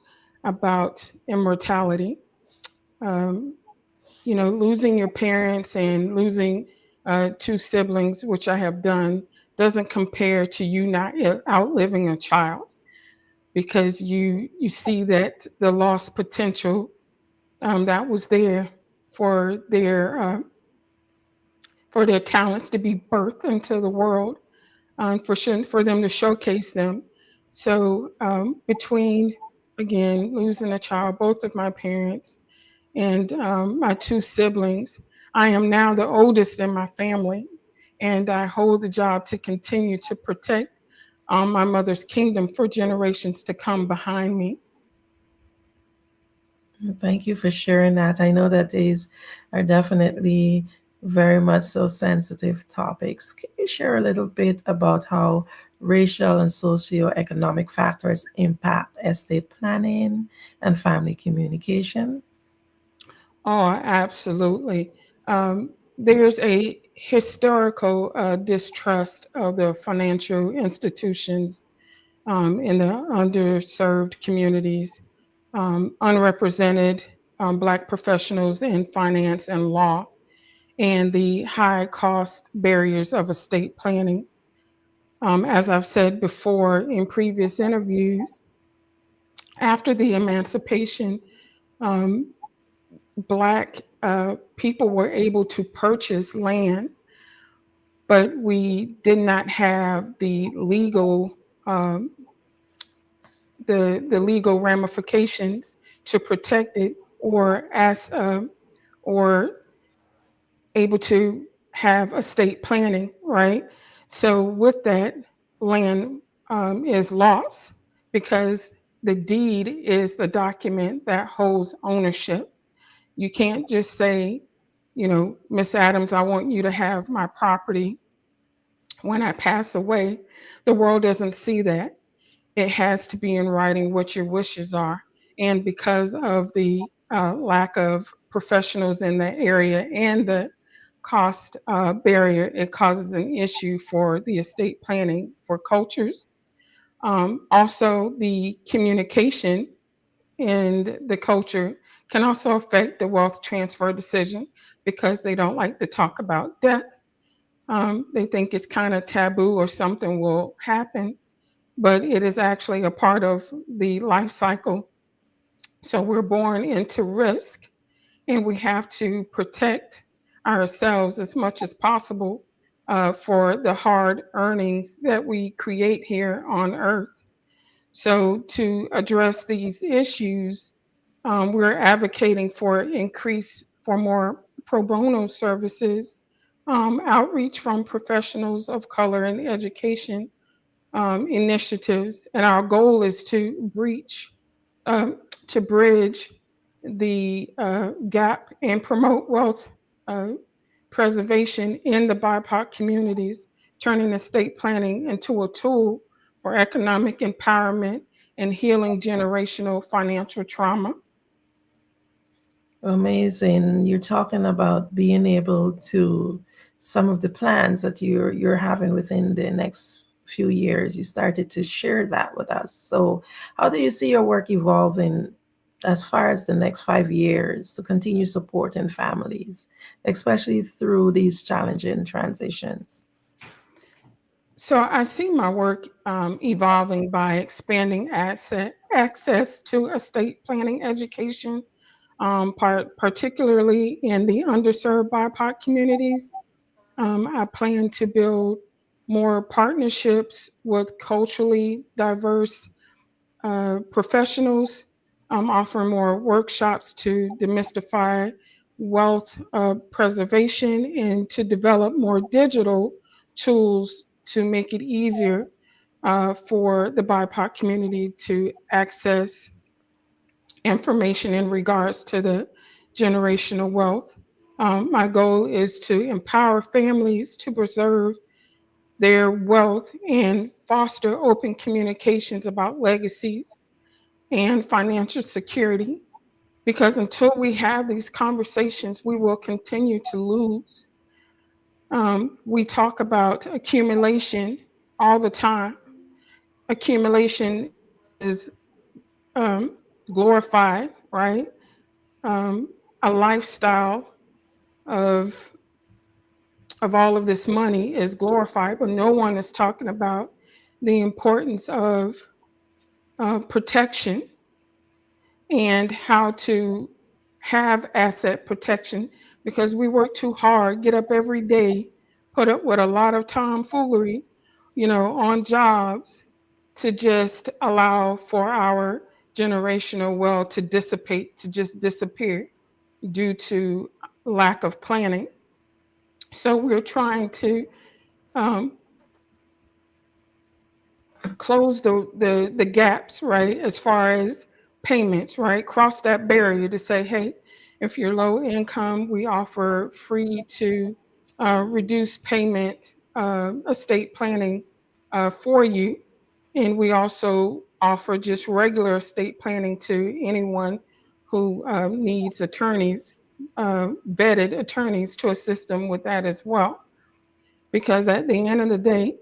Speaker 6: about immortality. Um, losing your parents and losing 2 siblings, which I have done, doesn't compare to you not outliving a child. because you see that the lost potential that was there for their talents to be birthed into the world, for them to showcase them. So between, again, losing a child, both of my parents, and my two siblings, I am now the oldest in my family, and I hold the job to continue to protect my mother's kingdom for generations to come behind me.
Speaker 19: Thank you for sharing that. I know that these are definitely very much so sensitive topics. Can you share a little bit about how racial and socioeconomic factors impact estate planning and family communication?
Speaker 6: Oh, absolutely. There's a historical distrust of the financial institutions in the underserved communities, unrepresented Black professionals in finance and law, and the high cost barriers of estate planning. As I've said before in previous interviews, after the emancipation, um, Black people were able to purchase land, but we did not have um, the legal ramifications to protect it, or able to have estate planning, right? So with that, land is lost because the deed is the document that holds ownership. You can't just say, Miss Adams, I want you to have my property when I pass away. The world doesn't see that. It has to be in writing what your wishes are. And because of the lack of professionals in that area and the cost barrier, it causes an issue for the estate planning for cultures. Also, the communication and the culture can also affect the wealth transfer decision because they don't like to talk about death. They think it's kind of taboo or something will happen, but it is actually a part of the life cycle. So we're born into risk, and we have to protect ourselves as much as possible for the hard earnings that we create here on earth. So, to address these issues, we're advocating for more pro bono services, outreach from professionals of color in education initiatives, and our goal is um, to bridge the gap and promote wealth uh, preservation in the BIPOC communities, turning estate planning into a tool for economic empowerment and healing generational financial trauma.
Speaker 19: Amazing. You're talking about being able to some of the plans that you're having within the next few years. You started to share that with us. So, how do you see your work evolving as far as the next 5 years to continue supporting families, especially through these challenging transitions?
Speaker 6: So I see my work evolving by expanding access to estate planning education, particularly in the underserved BIPOC communities. I plan to build more partnerships with culturally diverse professionals, offering more workshops to demystify wealth preservation and to develop more digital tools to make it easier for the BIPOC community to access information in regards to the generational wealth. My goal is to empower families to preserve their wealth and foster open communications about legacies and financial security. Because until we have these conversations, we will continue to lose. We talk about accumulation all the time. Accumulation is um, glorified, right? A lifestyle of all of this money is glorified, but no one is talking about the importance of protection and how to have asset protection, because we work too hard, get up every day, put up with a lot of tomfoolery, on jobs to just allow for our generational wealth to dissipate, to just disappear due to lack of planning. So we're trying to close the gaps, right, as far as payments, right? Cross that barrier to say, hey, if you're low income, we offer free to reduce payment estate planning for you. And we also offer just regular estate planning to anyone who needs attorneys, vetted attorneys to assist them with that as well. Because at the end of the day,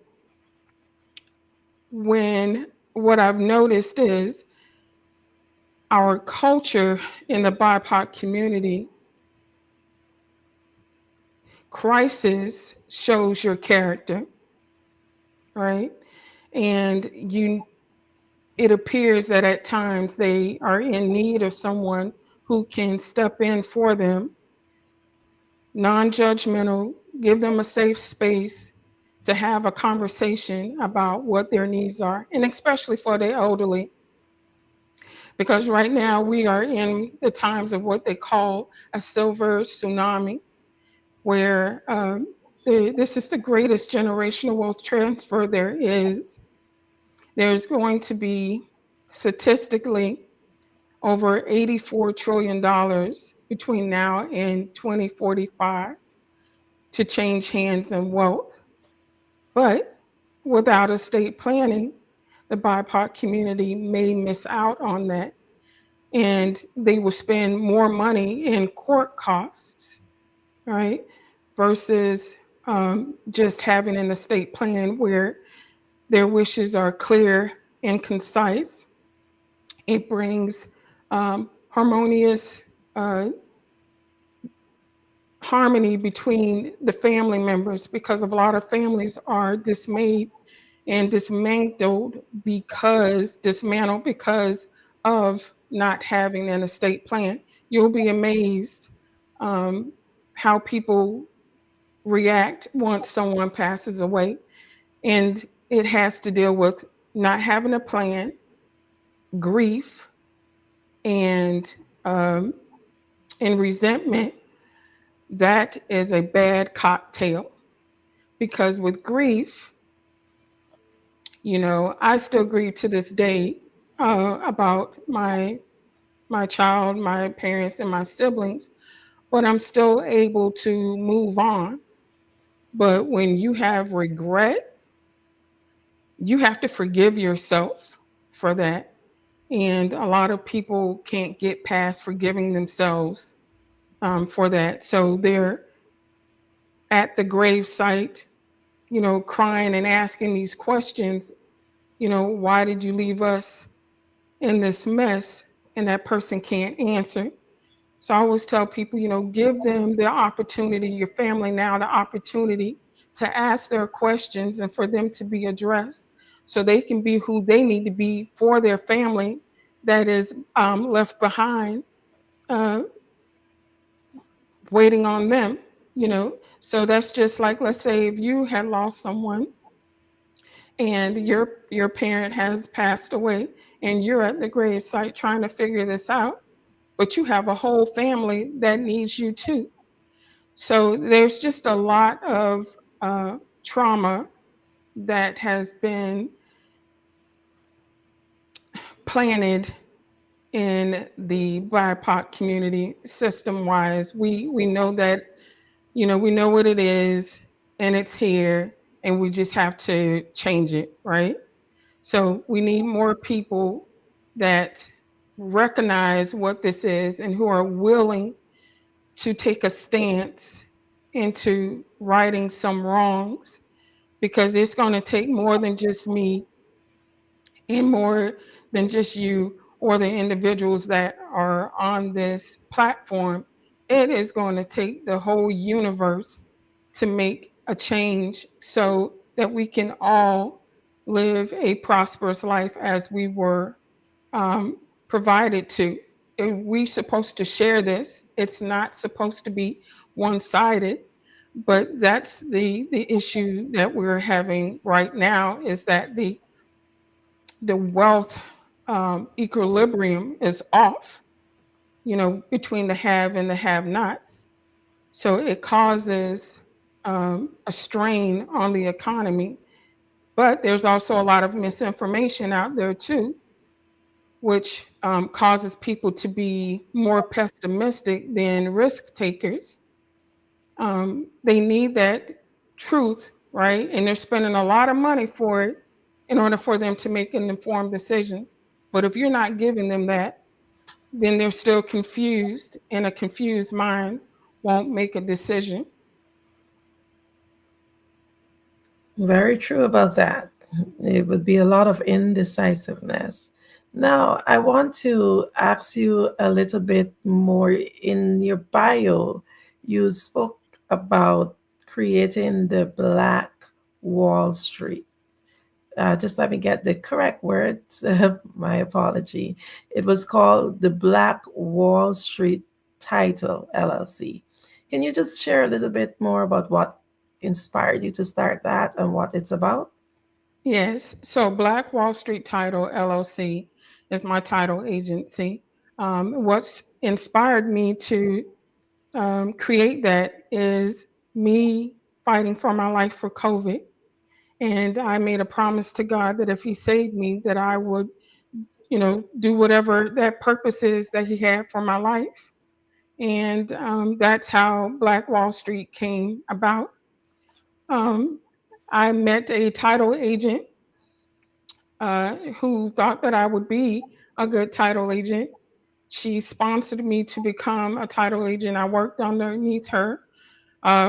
Speaker 6: what I've noticed is our culture in the BIPOC community, crisis shows your character, right? And it appears that at times they are in need of someone who can step in for them, non-judgmental, give them a safe space to have a conversation about what their needs are, and especially for the elderly. Because right now we are in the times of what they call a silver tsunami, where this is the greatest generational wealth transfer there is. There's going to be statistically over $84 trillion between now and 2045 to change hands in wealth. But without estate planning, the BIPOC community may miss out on that. And they will spend more money in court costs, right? Versus just having an estate plan where their wishes are clear and concise. It brings harmonious harmony between the family members, because a lot of families are dismayed and dismantled because of not having an estate plan. You'll be amazed how people react once someone passes away. And it has to deal with not having a plan, grief, and resentment. That is a bad cocktail, because with grief, I still grieve to this day about my child, my parents, and my siblings, but I'm still able to move on. But when you have regret, you have to forgive yourself for that. And a lot of people can't get past forgiving themselves for that. So they're at the grave site, crying and asking these questions, why did you leave us in this mess? And that person can't answer. So I always tell people, give them the opportunity, your family now, the opportunity to ask their questions and for them to be addressed so they can be who they need to be for their family that is left behind, waiting on them, So that's just like, let's say if you had lost someone and your parent has passed away and you're at the grave site trying to figure this out, but you have a whole family that needs you too. So there's just a lot of trauma that has been planted in the BIPOC community system-wise. We know that, we know what it is and it's here, and we just have to change it, right? So we need more people that recognize what this is and who are willing to take a stance into righting some wrongs, because it's going to take more than just me and more than just you or the individuals that are on this platform. It is going to take the whole universe to make a change so that we can all live a prosperous life as we were provided to. We're supposed to share this. It's not supposed to be one-sided, but that's the issue that we're having right now, is that the wealth equilibrium is off, between the have and the have-nots. So it causes a strain on the economy. But there's also a lot of misinformation out there too, which causes people to be more pessimistic than risk takers. They need that truth, right? And they're spending a lot of money for it in order for them to make an informed decision. But if you're not giving them that, then they're still confused, and a confused mind won't make a decision.
Speaker 19: Very true about that. It would be a lot of indecisiveness. Now, I want to ask you a little bit more. In your bio, you spoke about creating the Black Wall Street. Just let me get the correct words. My apology. It was called the Black Wall Street Title LLC. Can you just share a little bit more about what inspired you to start that and what it's about?
Speaker 6: Yes. So Black Wall Street Title LLC is my title agency. What's inspired me to create that is me fighting for my life for COVID. And I made a promise to God that if He saved me, that I would, do whatever that purpose is that He had for my life. And that's how Black Wall Street came about. I met a title agent who thought that I would be a good title agent. She sponsored me to become a title agent. I worked underneath her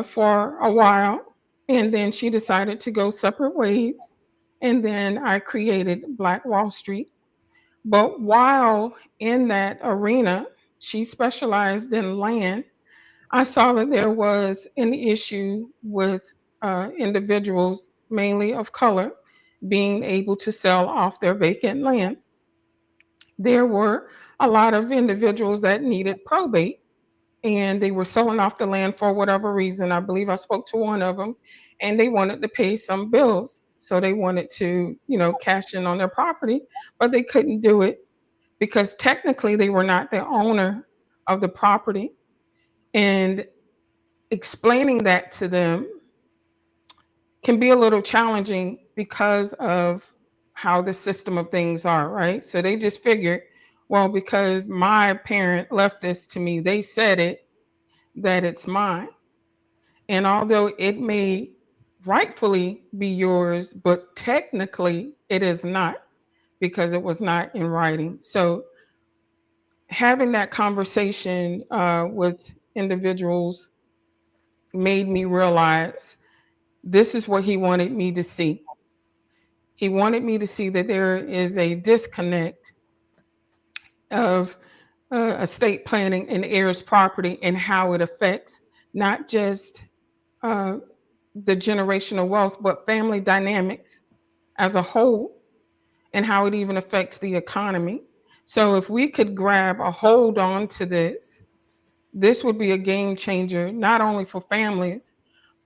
Speaker 6: for a while, and then she decided to go separate ways. And then I created Black Wall Street. But while in that arena, she specialized in land. I saw that there was an issue with individuals, mainly of color, being able to sell off their vacant land. There were a lot of individuals that needed probate, and they were selling off the land for whatever reason. I believe I spoke to one of them, and they wanted to pay some bills. So they wanted to, cash in on their property, but they couldn't do it because technically they were not the owner of the property. And explaining that to them can be a little challenging because of how the system of things are, right? So they just figured, well, because my parent left this to me, they said it, that it's mine. And although it may rightfully be yours, but technically it is not, because it was not in writing. So having that conversation with individuals made me realize this is what he wanted me to see. He wanted me to see that there is a disconnect of estate planning and heirs property and how it affects not just the generational wealth, but family dynamics as a whole, and how it even affects the economy. So if we could grab a hold on to this would be a game changer, not only for families,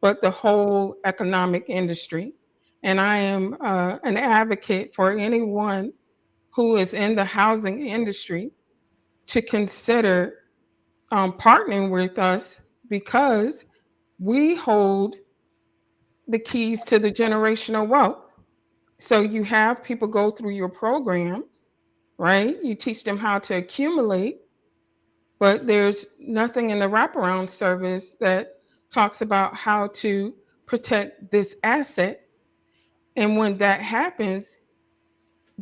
Speaker 6: but the whole economic industry. And I am an advocate for anyone who is in the housing industry to consider partnering with us, because we hold the keys to the generational wealth. So you have people go through your programs, right? You teach them how to accumulate, but there's nothing in the wraparound service that talks about how to protect this asset. And when that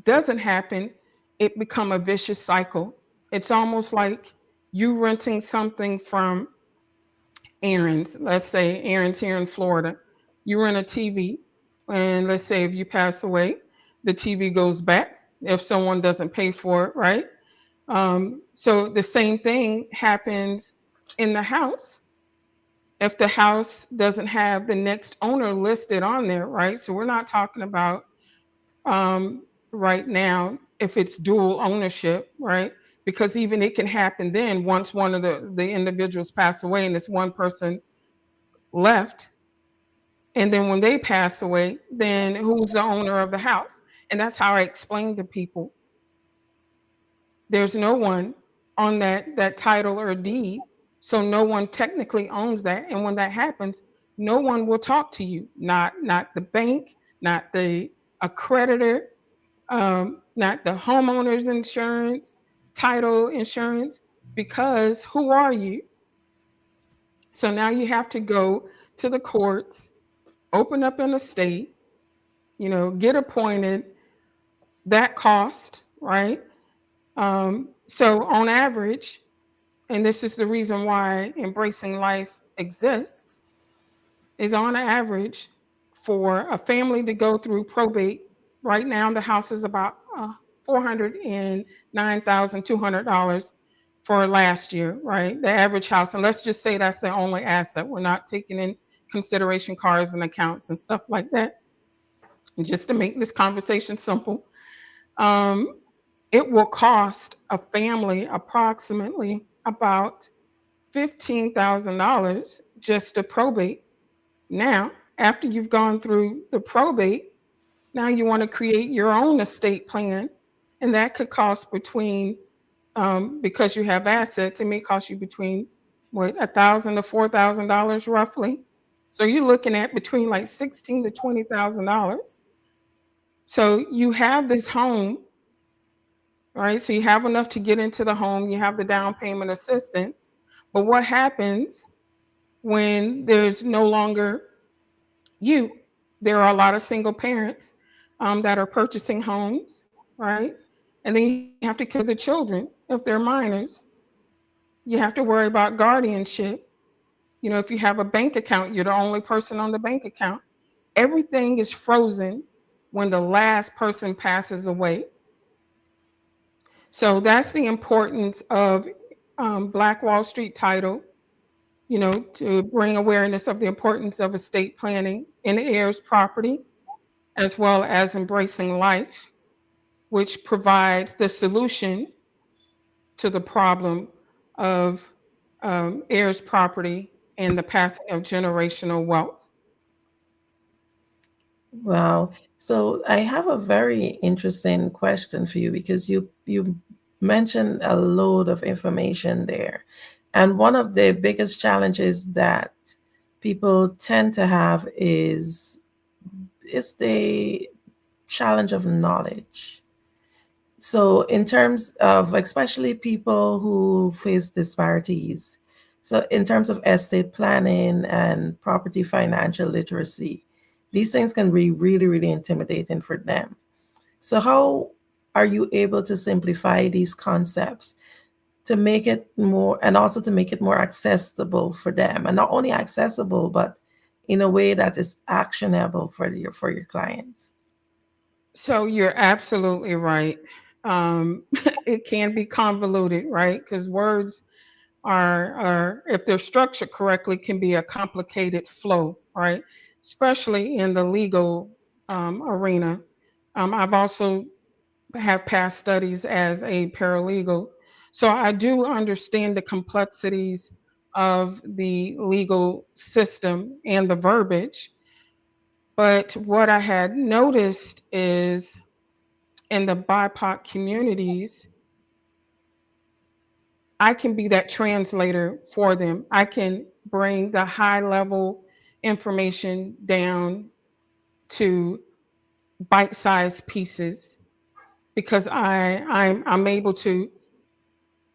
Speaker 6: doesn't happen, it become a vicious cycle. It's almost like you renting something from Aaron's. Let's say Aaron's here in Florida. You rent a TV, and let's say if you pass away, the TV goes back if someone doesn't pay for it, right? So the same thing happens in the house. If the house doesn't have the next owner listed on there, right? So we're not talking about right now if it's dual ownership, right? Because even it can happen then once one of the individuals pass away and this one person left, and then when they pass away, then who's the owner of the house? And that's how I explain to people. There's no one on that title or deed, so no one technically owns that. And when that happens, no one will talk to you. Not the bank, not the accreditor, not the homeowner's insurance, title insurance, because who are you? So now you have to go to the courts, open up an estate, get appointed, that cost, right? So on average, and this is the reason why Embracing Life exists, is on average for a family to go through probate. Right now, the house is about $409,200 for last year, right? The average house, and let's just say that's the only asset. We're not taking in consideration cars and accounts and stuff like that. And just to make this conversation simple, it will cost a family approximately about $15,000 just to probate. Now, after you've gone through the probate, now you want to create your own estate plan, and that could cost between, because you have assets, it may cost you between $1,000 to $4,000 roughly. So you're looking at between like $16,000 to $20,000. So you have this home, right? So you have enough to get into the home, you have the down payment assistance. But what happens when there's no longer you? There are a lot of single parents that are purchasing homes, right? And then you have to care for the children if they're minors. You have to worry about guardianship. If you have a bank account, you're the only person on the bank account. Everything is frozen when the last person passes away. So that's the importance of Black Wall Street title, to bring awareness of the importance of estate planning in the heirs property, as well as Embracing Life, which provides the solution to the problem of heirs property and the passing of generational wealth.
Speaker 19: Wow. So I have a very interesting question for you, because you mentioned a load of information there. And one of the biggest challenges that people tend to have is the challenge of knowledge. So in terms of especially people who face disparities, so in terms of estate planning and property financial literacy, these things can be really, really intimidating for them. So how are you able to simplify these concepts to make it more, and also to make it more accessible for them, and not only accessible, but in a way that is actionable for your clients?
Speaker 6: So you're absolutely right. It can be convoluted, right? Because words are, if they're structured correctly, can be a complicated flow, right? Especially in the legal arena. I've also have past studies as a paralegal, so I do understand the complexities of the legal system and the verbiage. But what I had noticed is in the BIPOC communities, I can be that translator for them. I can bring the high level information down to bite-sized pieces, because I'm able to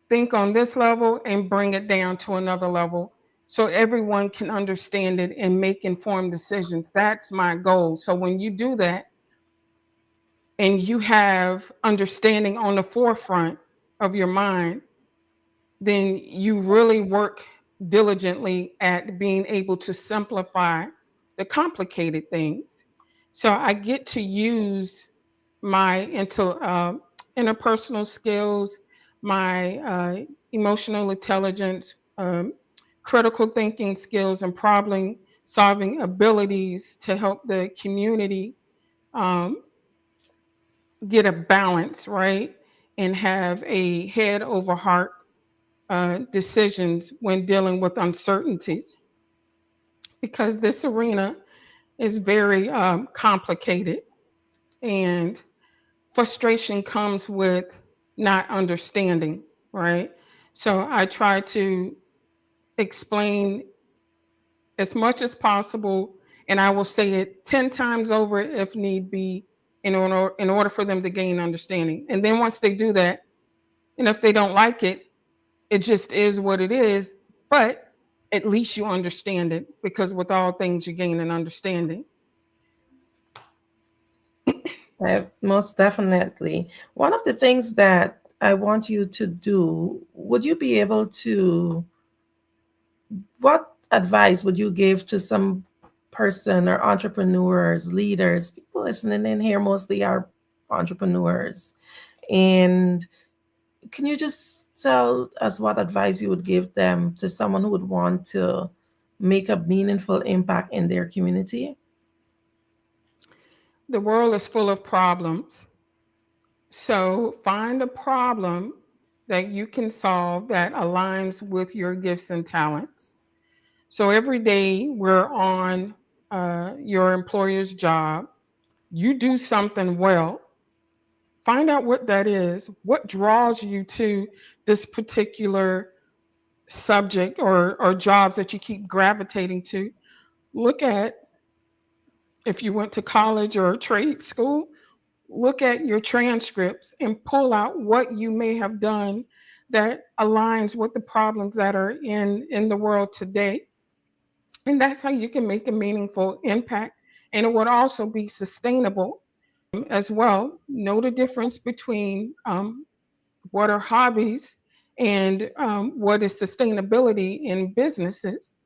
Speaker 6: think on this level and bring it down to another level so everyone can understand it and make informed decisions. That's my goal. So when you do that and you have understanding on the forefront of your mind, then you really work diligently at being able to simplify the complicated things. So I get to use my interpersonal skills, my emotional intelligence, critical thinking skills, and problem solving abilities to help the community get a balance, right? And have a head over heart decisions when dealing with uncertainties, because this arena is very complicated, and frustration comes with not understanding, right? So I try to explain as much as possible, and I will say it 10 times over if need be, in order for them to gain understanding. And then once they do that, and if they don't like it, it just is what it is. But at least you understand it, because with all things you gain an understanding.
Speaker 19: Most definitely. One of the things that I want you to do, would you be able to, what advice would you give to some person or entrepreneurs, leaders, people listening in here mostly are entrepreneurs? And can you just tell us what advice you would give them to someone who would want to make a meaningful impact in their community?
Speaker 6: The world is full of problems. So find a problem that you can solve that aligns with your gifts and talents. So every day we're on your employer's job, you do something well. Find out what that is. What draws you to this particular subject or jobs that you keep gravitating to. Look at, if you went to college or trade school, look at your transcripts and pull out what you may have done that aligns with the problems that are in the world today. And that's how you can make a meaningful impact. And it would also be sustainable as well. Know the difference between what are hobbies and what is sustainability in businesses.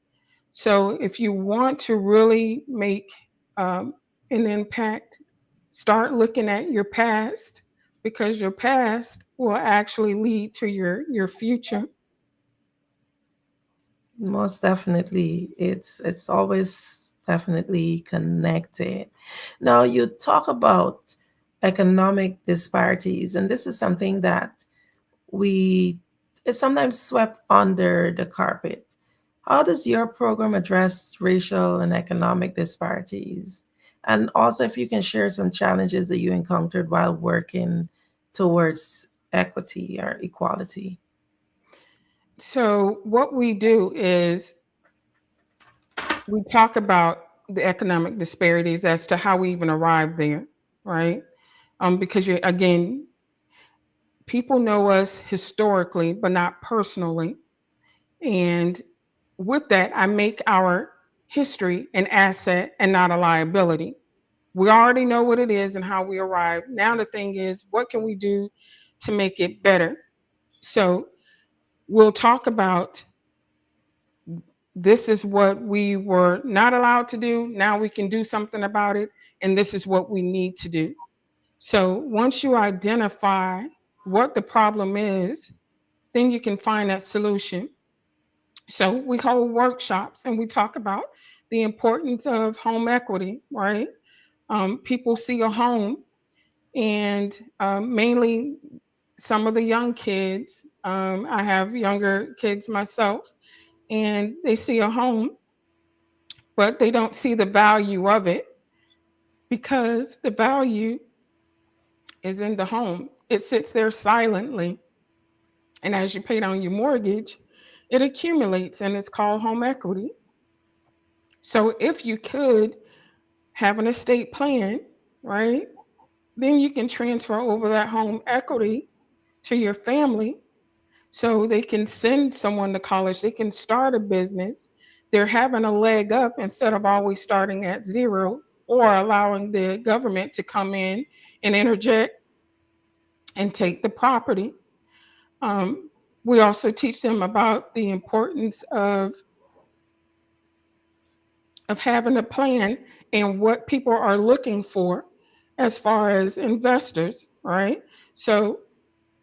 Speaker 6: So if you want to really make an impact, start looking at your past, because your past will actually lead to your future.
Speaker 19: Most definitely. It's always definitely connected. Now you talk about economic disparities, and this is something that we it's sometimes swept under the carpet. How does your program address racial and economic disparities? And also, if you can share some challenges that you encountered while working towards equity or equality.
Speaker 6: So what we do is we talk about the economic disparities as to how we even arrived there, right? Because again, people know us historically, but not personally. And with that, I make our history an asset and not a liability. We already know what it is and how we arrived. Now the thing is, what can we do to make it better? So we'll talk about, this is what we were not allowed to do. Now we can do something about it. And this is what we need to do. So once you identify what the problem is, then you can find that solution. So we hold workshops and we talk about the importance of home equity, right? People see a home, and mainly some of the young kids, I have younger kids myself, and they see a home, but they don't see the value of it, because the value is in the home. It sits there silently. And as you pay down your mortgage, it accumulates, and it's called home equity. So if you could have an estate plan, right, then you can transfer over that home equity to your family, so they can send someone to college, they can start a business. They're having a leg up instead of always starting at zero or allowing the government to come in and interject and take the property. We also teach them about the importance of having a plan and what people are looking for as far as investors, right? So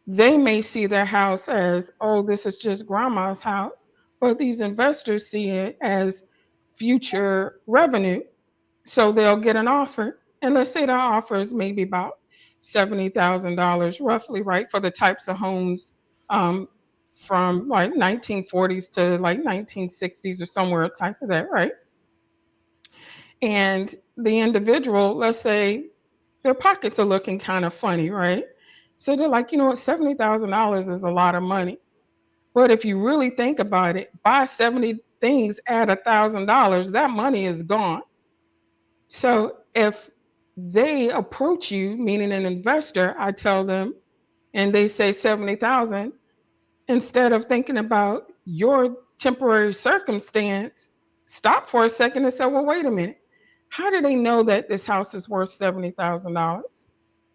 Speaker 6: they may see their house as, oh, this is just grandma's house, but these investors see it as future revenue. So they'll get an offer. And let's say the offer is maybe about $70,000 roughly, right, for the types of homes from like 1940s to like 1960s or somewhere type of that, right? And the individual, let's say their pockets are looking kind of funny, right? So they're like, you know what, $70,000 is a lot of money. But if you really think about it, buy 70 things at $1,000, that money is gone. So if they approach you, meaning an investor, I tell them, and they say 70,000, instead of thinking about your temporary circumstance, stop for a second and say, well, wait a minute. How do they know that this house is worth $70,000?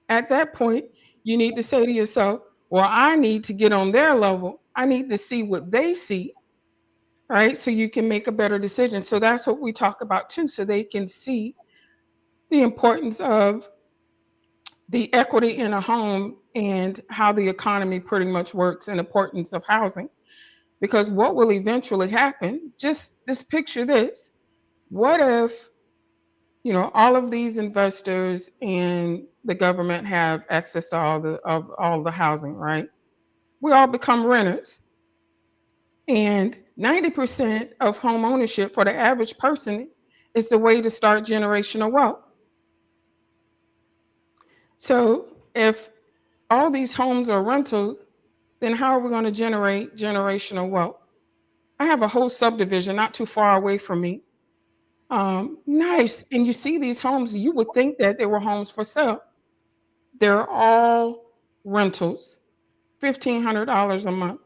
Speaker 6: At that point, you need to say to yourself, well, I need to get on their level. I need to see what they see, right? So you can make a better decision. So that's what we talk about too, so they can see the importance of the equity in a home and how the economy pretty much works and the importance of housing. Because what will eventually happen, just picture this. What if, you know, all of these investors and the government have access to all the housing, right? We all become renters. And 90% of home ownership for the average person is the way to start generational wealth. So if all these homes are rentals, then how are we going to generate generational wealth? I have a whole subdivision not too far away from me. Nice. And you see these homes, you would think that they were homes for sale. They're all rentals, $1,500 a month.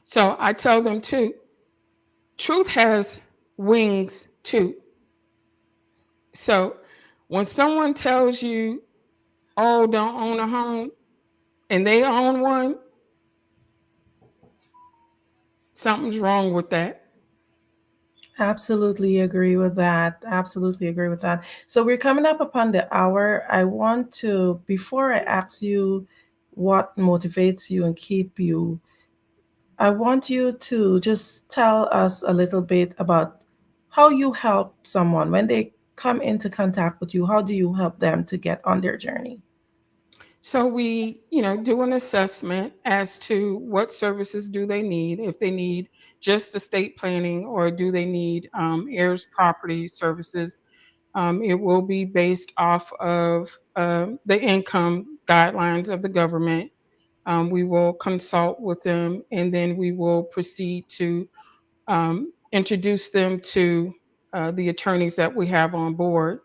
Speaker 6: So I tell them too, truth has wings too. So when someone tells you, oh, don't own a home, and they own one, something's wrong with that.
Speaker 19: Absolutely agree with that. Absolutely agree with that. So we're coming up upon the hour. I want to, before I ask you what motivates you and keep you, I want you to just tell us a little bit about how you help someone when they come into contact with you. How do you help them to get on their journey?
Speaker 6: So we, you know, do an assessment as to what services do they need, if they need just estate planning or do they need heirs property services. It will be based off of the income guidelines of the government. We will consult with them and then we will proceed to introduce them to the attorneys that we have on board.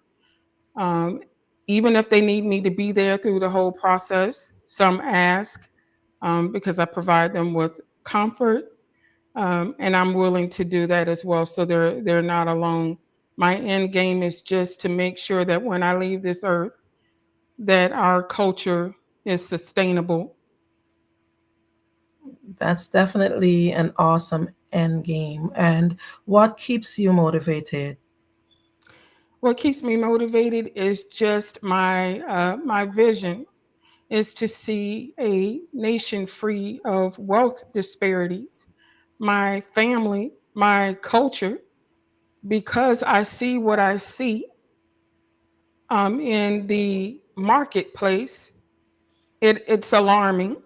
Speaker 6: Um, Even if they need me to be there through the whole process, some ask because I provide them with comfort, and I'm willing to do that as well. So they're not alone. My end game is just to make sure that when I leave this earth, that our culture is sustainable.
Speaker 19: That's definitely an awesome end game. And what keeps you motivated?
Speaker 6: What keeps me motivated is just my vision is to see a nation free of wealth disparities. My family, my culture, because I see what I see in the marketplace, it's alarming.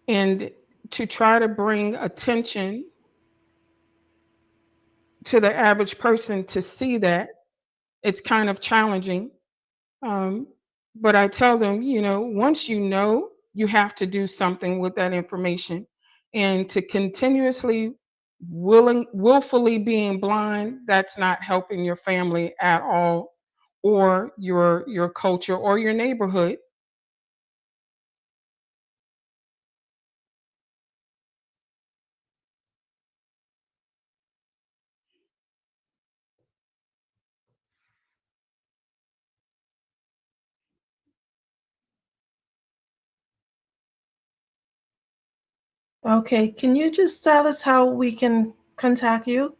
Speaker 6: And to try to bring attention to the average person to see that, it's kind of challenging. Um, but I tell them, you know, once you know, you have to do something with that information. And to continuously willfully being blind, that's not helping your family at all, or your culture or your neighborhood.
Speaker 19: Okay, can you just tell us how we can contact you?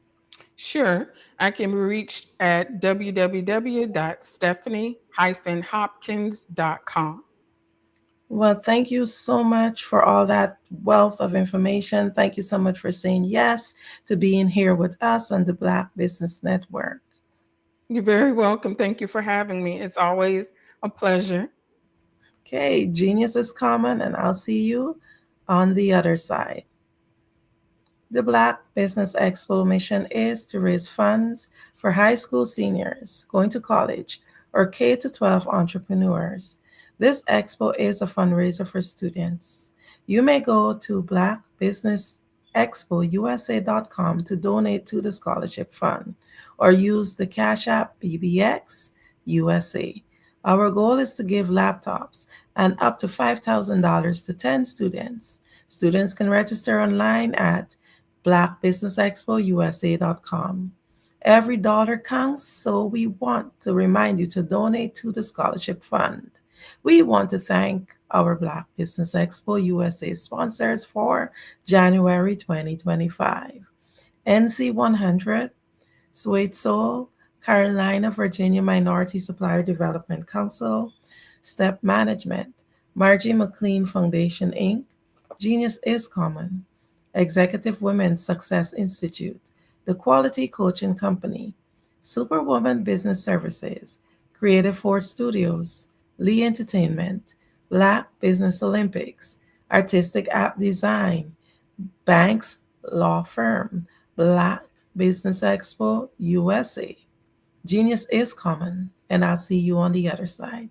Speaker 6: Sure, I can be reached at www.stephanie-hopkins.com.
Speaker 19: Well, thank you so much for all that wealth of information. Thank you so much for saying yes to being here with us on the Black Business Network.
Speaker 6: You're very welcome. Thank you for having me. It's always A pleasure.
Speaker 19: Okay, genius is common, and I'll see you on the other side. The Black Business Expo mission is to raise funds for high school seniors going to college or K-12 entrepreneurs. This expo is a fundraiser for students. You may go to blackbusinessexpousa.com to donate to the scholarship fund or use the Cash App BBX USA. Our goal is to give laptops and up to $5,000 to 10 students. Students can register online at blackbusinessexpousa.com. Every dollar counts, so we want to remind you to donate to the scholarship fund. We want to thank our Black Business Expo USA sponsors for January 2025. NC100, Suede Soul, Carolina, Virginia Minority Supplier Development Council, Step Management, Margie McLean Foundation, Inc., Genius is Common, Executive Women's Success Institute, The Quality Coaching Company, Superwoman Business Services, Creative Force Studios, Lee Entertainment, Black Business Olympics, Artistic App Design, Banks Law Firm, Black Business Expo USA. Genius is common, and I'll see you on the other side.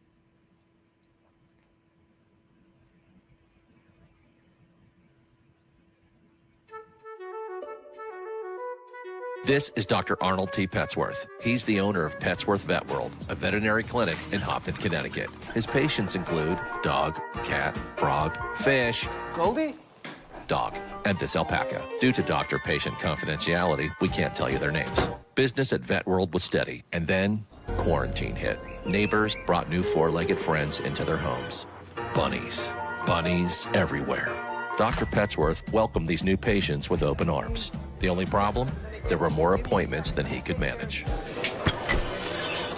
Speaker 8: This is Dr. Arnold T. Petsworth. He's the owner of Petsworth Vet World, a veterinary clinic in Hopton, Connecticut. His patients include dog, cat, frog, fish,
Speaker 20: Goldie,
Speaker 8: dog, and this alpaca. Due to doctor-patient confidentiality, we can't tell you their names. Business at Vet World was steady, and then quarantine hit. Neighbors brought new four-legged friends into their homes. Bunnies. Bunnies everywhere. Dr. Petsworth welcomed these new patients with open arms. The only problem? There were more appointments than he could manage.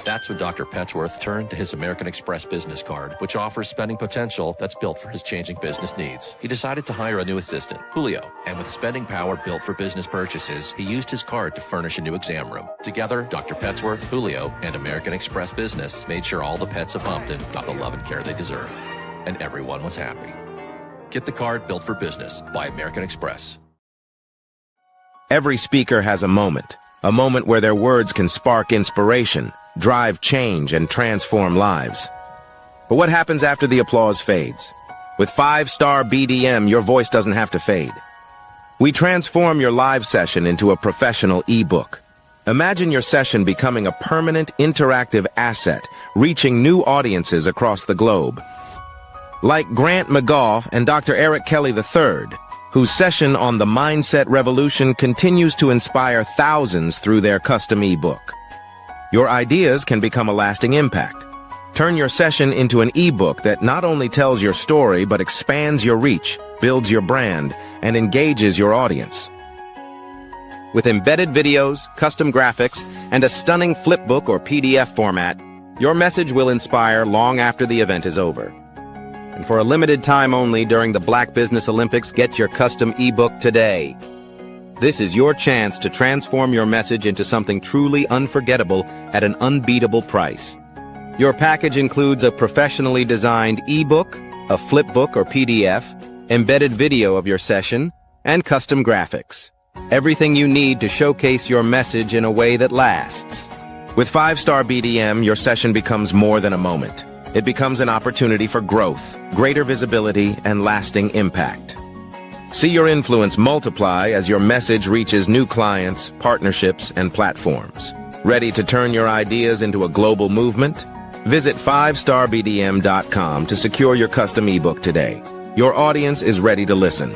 Speaker 8: That's when Dr. Petsworth turned to his American Express business card, which offers spending potential that's built for his changing business needs. He decided to hire a new assistant, Julio, and with spending power built for business purchases, he used his card to furnish a new exam room. Together, Dr. Petsworth, Julio, and American Express Business made sure all the pets of Hopton got the love and care they deserve. And everyone was happy. Get the card built for business by American Express.
Speaker 14: Every speaker has a moment where their words can spark inspiration, drive change, and transform lives. But what happens after the applause fades? With 5-star BDM, your voice doesn't have to fade. We transform your live session into a professional ebook. Imagine your session becoming a permanent interactive asset, reaching new audiences across the globe. Like Grant McGough and Dr. Eric Kelly III, whose session on the Mindset Revolution continues to inspire thousands through their custom ebook. Your ideas can become a lasting impact. Turn your session into an ebook that not only tells your story, but expands your reach, builds your brand, and engages your audience. With embedded videos, custom graphics, and a stunning flipbook or PDF format, your message will inspire long after the event is over. And for a limited time only during the Black Business Olympics, get your custom ebook today. This is your chance to transform your message into something truly unforgettable at an unbeatable price. Your package includes a professionally designed ebook, a flipbook or PDF, embedded video of your session, and custom graphics. Everything you need to showcase your message in a way that lasts. With 5-star BDM, your session becomes more than a moment. It becomes an opportunity for growth, greater visibility, and lasting impact. See your influence multiply as your message reaches new clients, partnerships, and platforms. Ready to turn your ideas into a global movement? Visit 5starbdm.com to secure your custom ebook today. Your audience is ready to listen.